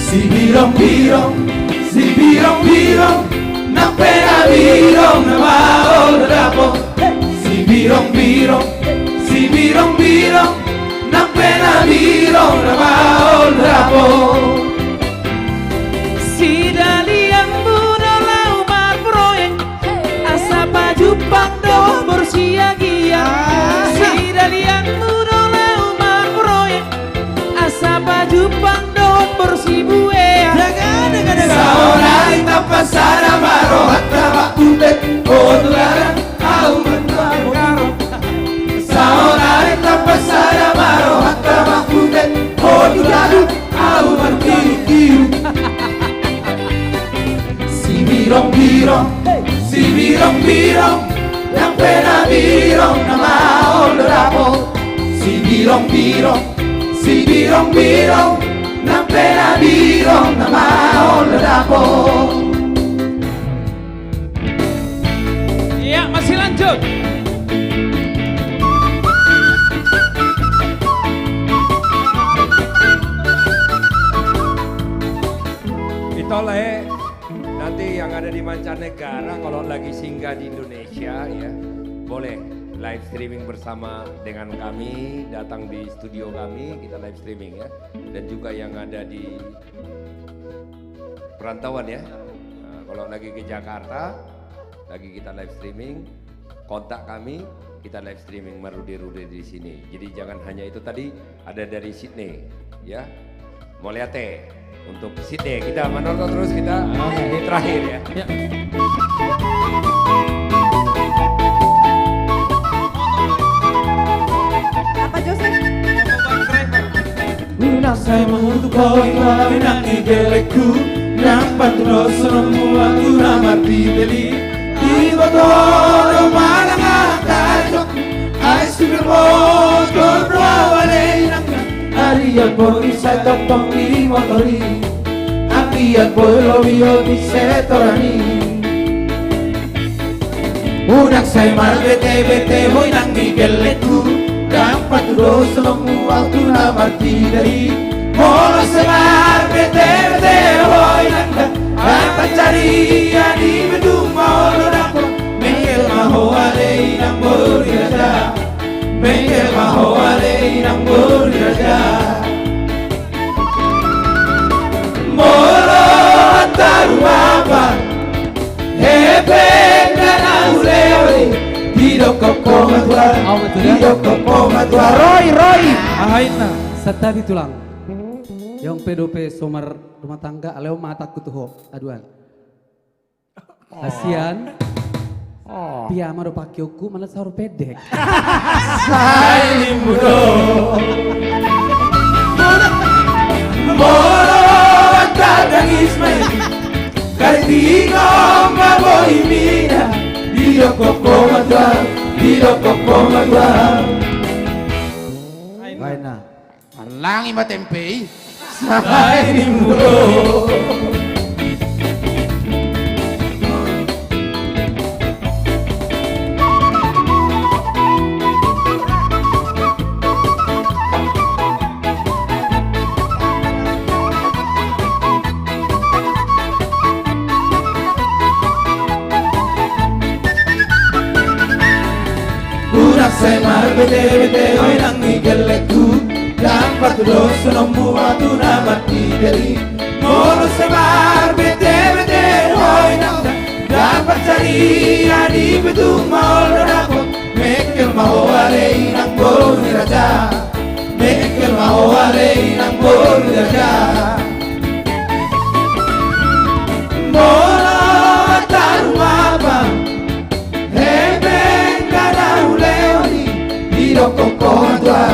B: Si birong, na pena birong, na maolo dapo. Si birong, na pena birong, na maolo dapo.
O: Si dalian muda lau mar proyek asa baju pando bersiagia. Si dalian muda lau mar proyek asa baju pando bersibue.
B: Saorai tapasara maro hatama ubek odularan au menaro. Saorai tapasara maro hatama ubek odularan au menkiru. Si birong, yang pena birong na maolo dapo. Si birong, na pena birong, na maolo dapo.
A: Iya, masih lanjut.
T: Ditoleh nanti yang ada di mancanegara kalau lagi singgah di Indonesia ya boleh live streaming bersama dengan kami, datang di studio kami, kita live streaming ya. Dan juga yang ada di perantauan ya. Nah, kalau lagi ke Jakarta, lagi kita live streaming, kontak kami, kita live streaming Rude di sini. Jadi jangan hanya itu tadi, ada dari Sydney ya. Mau lihat untuk Sydney, kita menonton terus kita ini terakhir ya.
L: Apa Joseph?
B: Una saya mengutuk kau nanti gelekku, nampak terus semua aku mati beli. Di botol mana ngatakan, I still want to blow away. Arian boy sa totong di motori, apian boy lobio di setorani. Udak saya mar bete boy nang gigeleku, dapat terus semua tu mati dari. Molo semar bete boy nang dapat cari di bedung molo dapat. Mengkel maho alei nang boy raja. Mengkel maho alei nang boy raja. Molo antaru apa hepe kana ulewe Hidup koko matua Roy
J: Ahaina Satabi tulang Yang pedope somar rumah tangga aleo mataku tuh aduan kasian piyama do pakioku malah sahur pedek
B: Sai mudo Moro antadang ismay Kartingo maboy mina Hidup koko matua
F: Aina Langi matempei
B: Sai mudo Semar bete hoy nang igeleku dapat dos nombu atu mati dari Molo semar bete hoy nang dapat bercari di betung mau dapat mekel mau alei nang bolu raja mekel mau alei nang bolu raja bola taruma ba heben kada uleoni dio koko matua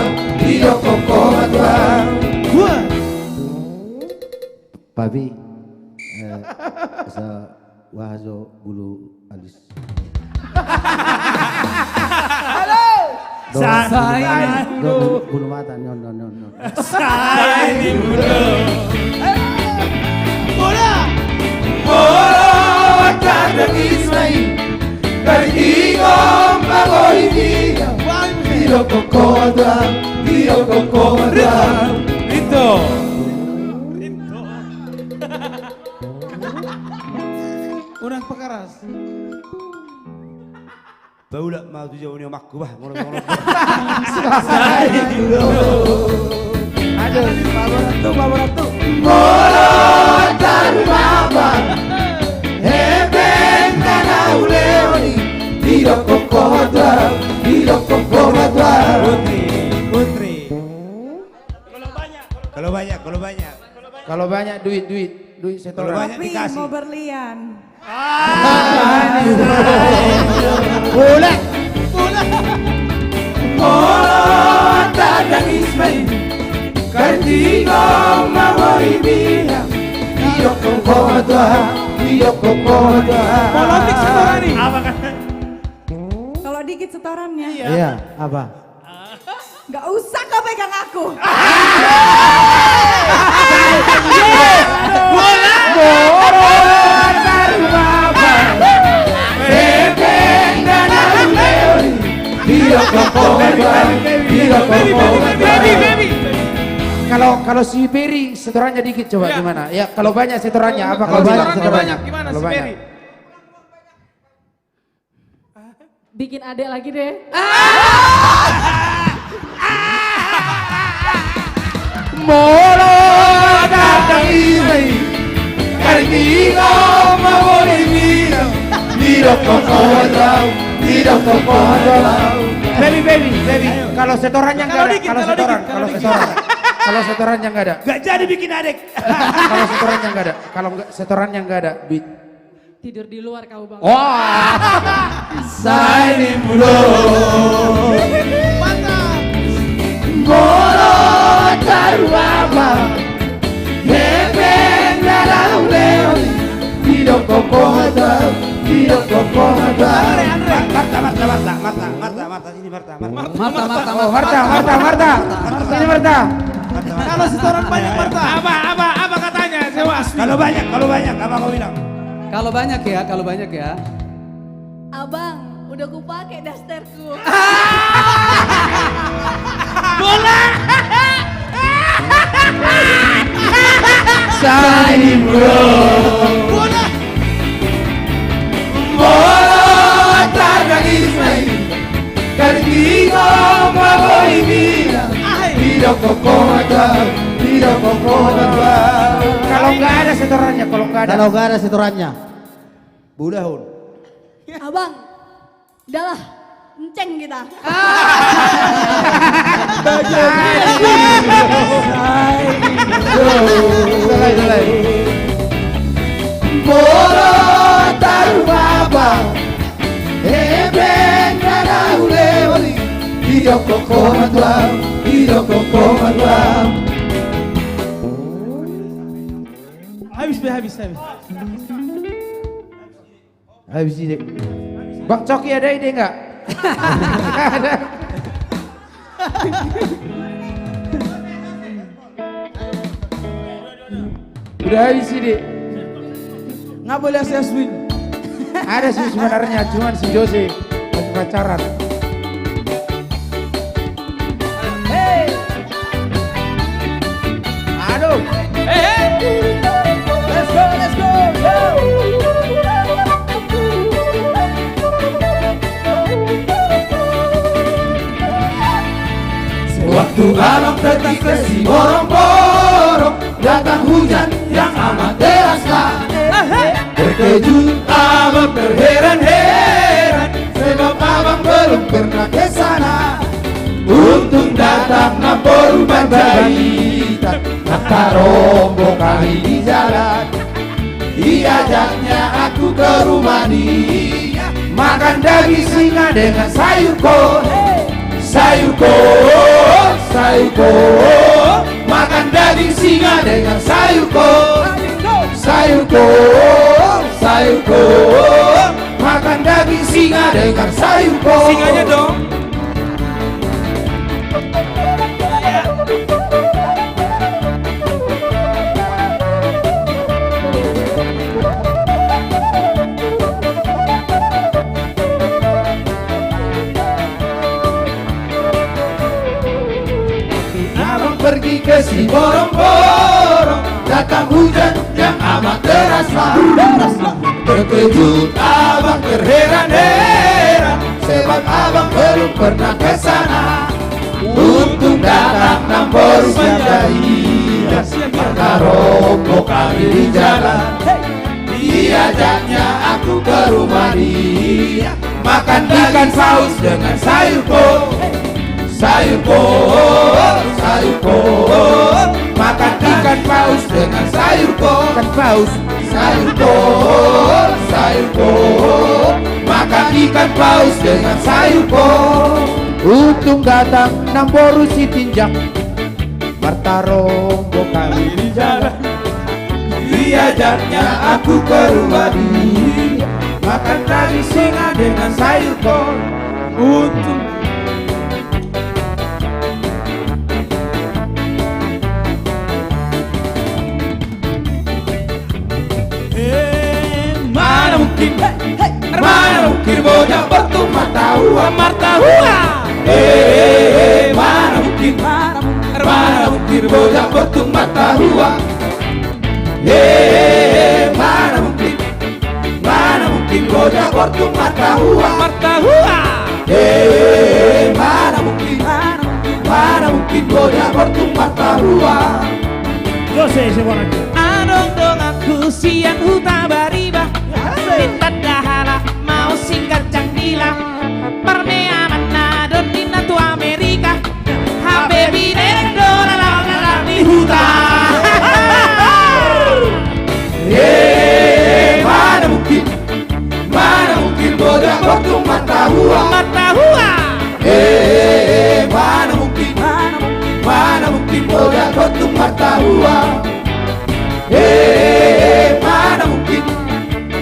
G: Papi, sa wazo bulu alis.
B: Halo.
G: Saya bulu mata non.
B: Saya di bulu. Bola kadang Israel Perdigo magoi dia Dio kokoda
A: Itu. Orang pekaras.
G: Baula mau tujuh ni makku bah ngorong-ngorong.
B: Aduh, favoratu. Bola tarumaba. Heben kana uleoni. Dio kokoda.
A: Putri.
F: Kalau banyak duit setoran.
G: Kalau banyak dikasih.
R: Mau berlian.
B: Bola kadang Ismail Kartigo mamoibia Dio kokoda
A: Politik setoran nih.
R: Kalau dikit setorannya.
G: Iya, apa?
R: Gak usah kau pegang aku.
B: Bola tarumaba. Heben kana uleoni. Dio kokoda.
A: Baby.
F: Kalau si Peri setorannya dikit coba gimana? Ya kalau banyak setorannya apa?
A: Kalau
F: banyak
A: setorannya banyak gimana
F: Kalau
A: si
F: banyak.
A: Peri?
N: Bikin adek lagi deh.
B: Molo datang Israel Kartigo mamoibia Dio kokoda.
F: Baby. Kalau setorannya enggak ada. Kalau setorannya enggak ada.
G: Gak jadi bikin adek.
F: Kalau setorannya enggak ada. Kalau setorannya enggak ada. Duit.
N: Tidur di luar kau bang.
B: Saya di mulo. Bolo taruaba. Heben kana uleoni. Dio kokoda.
G: Marta sini Marta.
F: Sini Marta.
A: Kalau setoran banyak Marta. Apa katanya? Sewas.
G: Kalau banyak apa kau bilang?
J: Kalau banyak ya.
L: Abang, udah kupake dasterku.
B: Bola. Saya bro. Bola tarang Ismail. Kartigo mamoibia. Dio kokoda.
F: Kalau enggak ada setorannya,
G: Kalau nggak ada setorannya. Budahun.
L: Abang, udahlah, enceng kita.
B: Bola tarumaba. Heben kana uleoni. Dio kokoda.
A: Habis.
F: Habis ide. Bang Coki ada ide enggak? Ada. Udah habis ide.
A: Nggak boleh saya swing.
F: Ada sih sebenarnya, cuman si Jose lagi pacaran. Aduh.
B: Let's go. Sewaktu alam ketika si borong-borong datang hujan yang amat deras. Terkejut abang terheran-heran sebab abang belum pernah ke sana. Untung datang nampol berbaita, maka rombong kami di jalan. Diajaknya aku ke rumah dia, makan daging singa dengan sayur kol. Sayur kol, sayur kol, makan daging singa dengan sayur kol. Sayur kol, sayur kol, makan daging singa dengan sayur kol.
A: Singanya dong.
B: Abang pergi ke si borong-borong, datang hujan yang amat terasa. Terkejut abang terheran-heran sebab abang belum pernah ke sana. Untung datang nampol menjadi maka rombong kami di jalan. Diajaknya aku ke rumah dia, makan ikan paus dengan sayur kol. Sayur kol, sayur kol, makan ikan paus dengan sayur kol. Ikan paus, sayur kol, sayur kol, makan ikan paus dengan sayur kol. Untung datang namboru si tinjak, Marta rombong kami di jalan. Diajaknya aku ke rumah dia, makan daging singa dengan sayur kol. Untung mana mungkin bocah bertumbuh tahu martahua. Mana mungkin bocah bertumbuh tahua. Mana mungkin bocah bertumbuh tahua martahua. Mana mungkin bocah bertumbuh tahua.
O: Adong dong aku siang huta bariba, minta dahala mau singkat cangdila, parmea manado nina tu Amerika, habibi nendo la di huta.
B: Mana mungkin bocah bertumbuh tahua. Mana mungkin bocah bertumbuh tahua.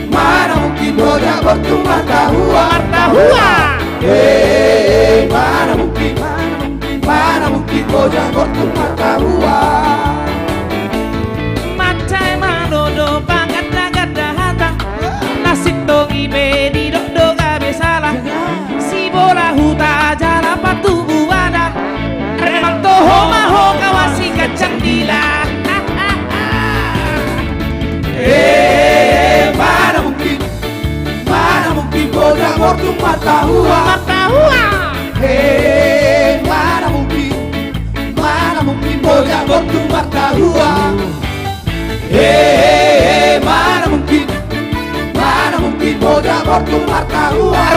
B: Mana mungkin bocah bertumbuh tahua. Mana mungkin bocah bertumbuh tahua.
O: Macai manodo pangada-gada hata, nasib dong ibe di do gabe salah, si bola huta jala patu buada, remang toho maho kawasi kacang dila.
B: Mana mungkin bocah bertumbuh tahua. Mana mungkin bocah bertumbuh tahua. Mana mungkin bocah bertumbuh tahua.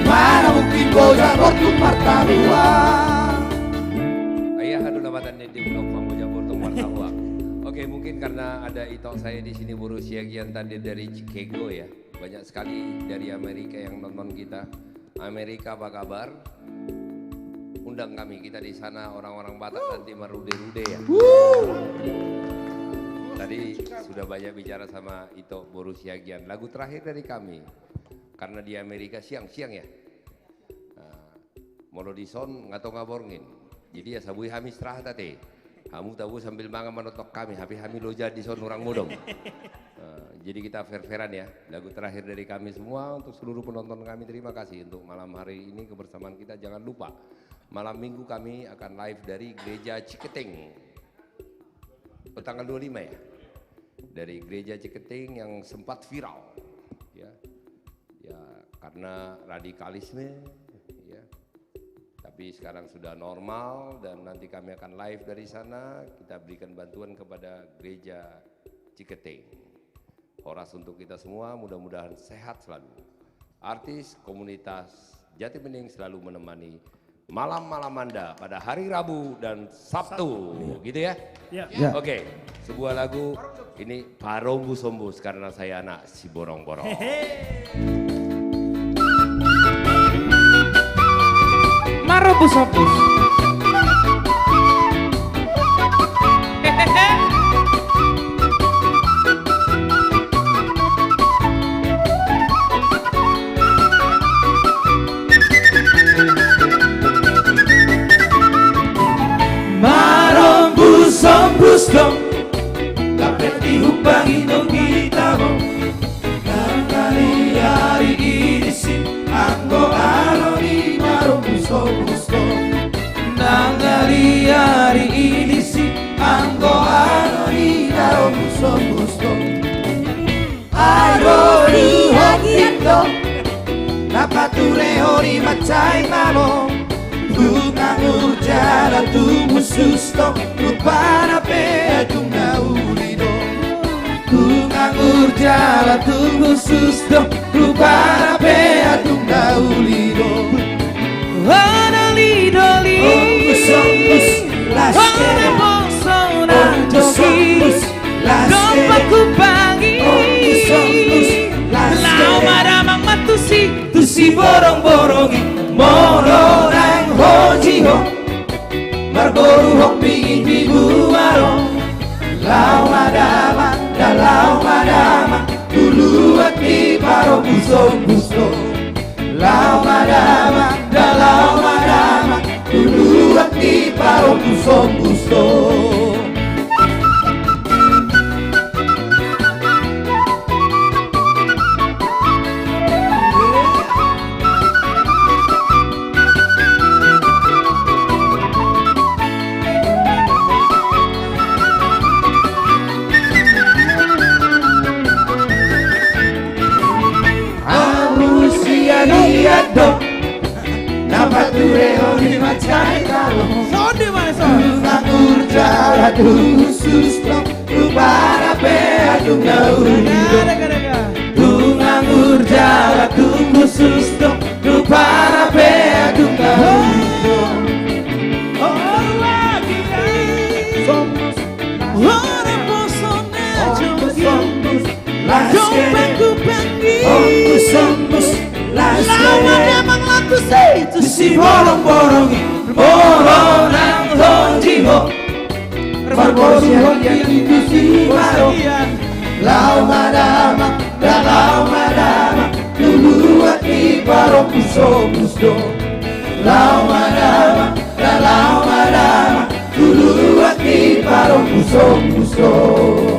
B: Mana mungkin bocah bertumbuh tahua.
T: Ayah hadu labatan di Pulau Bocah bertumbuh tahua. Oke, mungkin karena ada itok saya di sini berusia kian tadi dari Chicago ya. Banyak sekali dari Amerika yang nonton kita. Amerika apa kabar? Undang kami, kita di sana orang-orang Batak nanti merude-rude ya. Tadi sudah banyak bicara sama Ito Borusiagian. Lagu terakhir dari kami, karena di Amerika siang-siang ya. Molo di son nggak tahu ngaborngin. Jadi ya sabui kami istirahat tadi. Kamu tahu sambil mangan menotok kami, tapi kami lo jadi son orang modong. Jadi kita fair-fairan ya. Lagu terakhir dari kami semua untuk seluruh penonton kami, terima kasih untuk malam hari ini kebersamaan kita. Jangan lupa malam minggu kami akan live dari Gereja Ciketing. Tanggal 25 ya. Dari Gereja Ciketing yang sempat viral ya. Ya karena radikalisme ya. Tapi sekarang sudah normal dan nanti kami akan live dari sana. Kita berikan bantuan kepada Gereja
P: Ciketing. Horas untuk kita semua, mudah-mudahan sehat selalu. Artis komunitas Jati Bening selalu menemani malam-malam Anda pada hari Rabu dan Sabtu, gitu ya?
C: Ya.
P: Oke, sebuah lagu ini Parombus-ombus karena saya anak si borong-borong.
O: Marombus-ombus.
B: Marombus-ombus dong, dapat dihubangi dong kita bong. Kali hari ini sih, anggo aloni marombus-ombus dong. Kali hari ini sih, anggo aloni marombus-ombus dong. Ayo lihat dong, dapat tulehori macai mamo. Bungang urjala tu mususto lupa nape tu naulido. Bungang urjala tu mususto lupa nape tu naulido.
O: Wana lidoli,
B: ombus
O: wana bosona jogi, dompatku pagi. Lau maramang matusi, tusi borong-borongi,
B: mororang hojiho, margoru hok pingin bibu warong. Lau madama, dalau madama, dulu hati parombus-ombus dong. Lau madama, dalau madama, dulu hati parombus-ombus dong. Dong, dapat tureo macai kalau
O: sonde mana
B: Bungang urjala khusus dong, lupa nape adung naulido. Bungang urjala khusus dong, lupa nape adung naulido.
O: oh lagi wana bosona jogi, dompatku pagi.
B: Ombus-ombus
O: Lama memang laku say itu
B: si borong-borongi, borong-borong lonjiho, margoru yang itu si warong. Lau madama, dalau madama, dulu hati parombus-ombus dong. Lau madama, dalau madama, dulu hati parombus-ombus dong.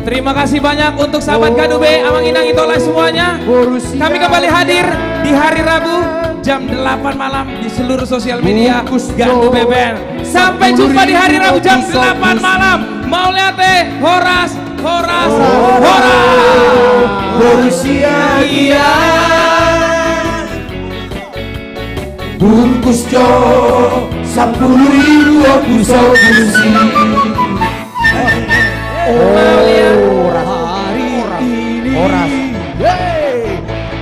A: Terima kasih banyak untuk sahabat Ganu B, Amang Inang Itola semuanya. Kami kembali hadir di hari Rabu jam 8 malam di seluruh sosial media Ganu B Band. Sampai jumpa di hari Rabu jam 8 malam. Mauliate, Horas.
B: Berusia iya, bungkus jo 10.000 aku solusi.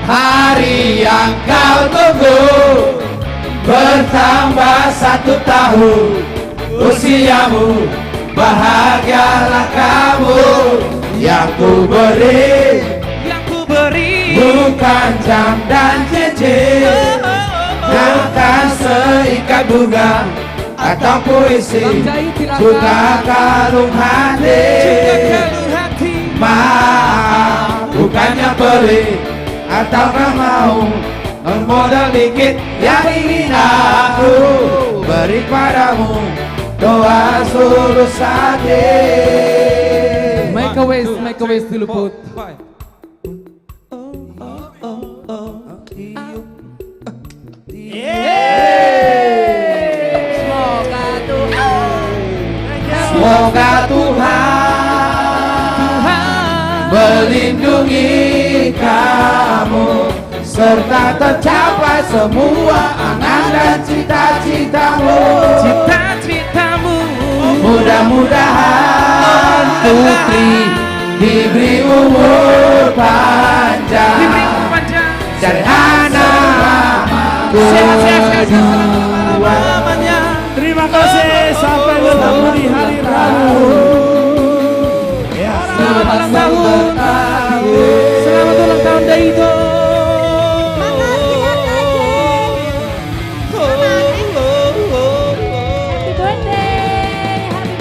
B: Hari yang kau tunggu bertambah 1 tahun usiamu, bahagialah kamu. Yang ku beri bukan jam dan cincin, bukan seikat bunga atau puisi, juga kalung hati. Maaf, bukannya beli atau gak mau, modal dikit yang ingin aku beri padamu, doa tulus hati.
J: Make a ways dulu Put.
B: Semoga Tuhan melindungi kamu serta tercapai semua angan dan cita-citamu. Mudah-mudahan putri diberi umur panjang, dan anak
O: sehat-sehat selamanya.
C: Terima kasih, sampai bertemu di hari Rabu.
O: Selamat ulang tahun, selamat ulang tahun Daito.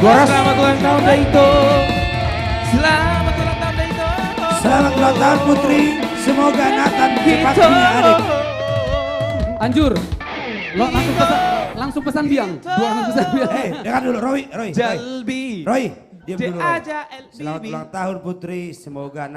O: Selamat ulang tahun Daito. Selamat ulang tahun Daito.
G: Selamat ulang tahun Putri. Semoga Nathan cepat punya adik.
J: Anjur, lo langsung pesan biang. Langsung pesan biang.
G: Dengar dulu Roy.
O: Jalbi.
G: Roy, diam dulu. Roy.
O: Aja
G: Selamat ulang tahun Putri. Semoga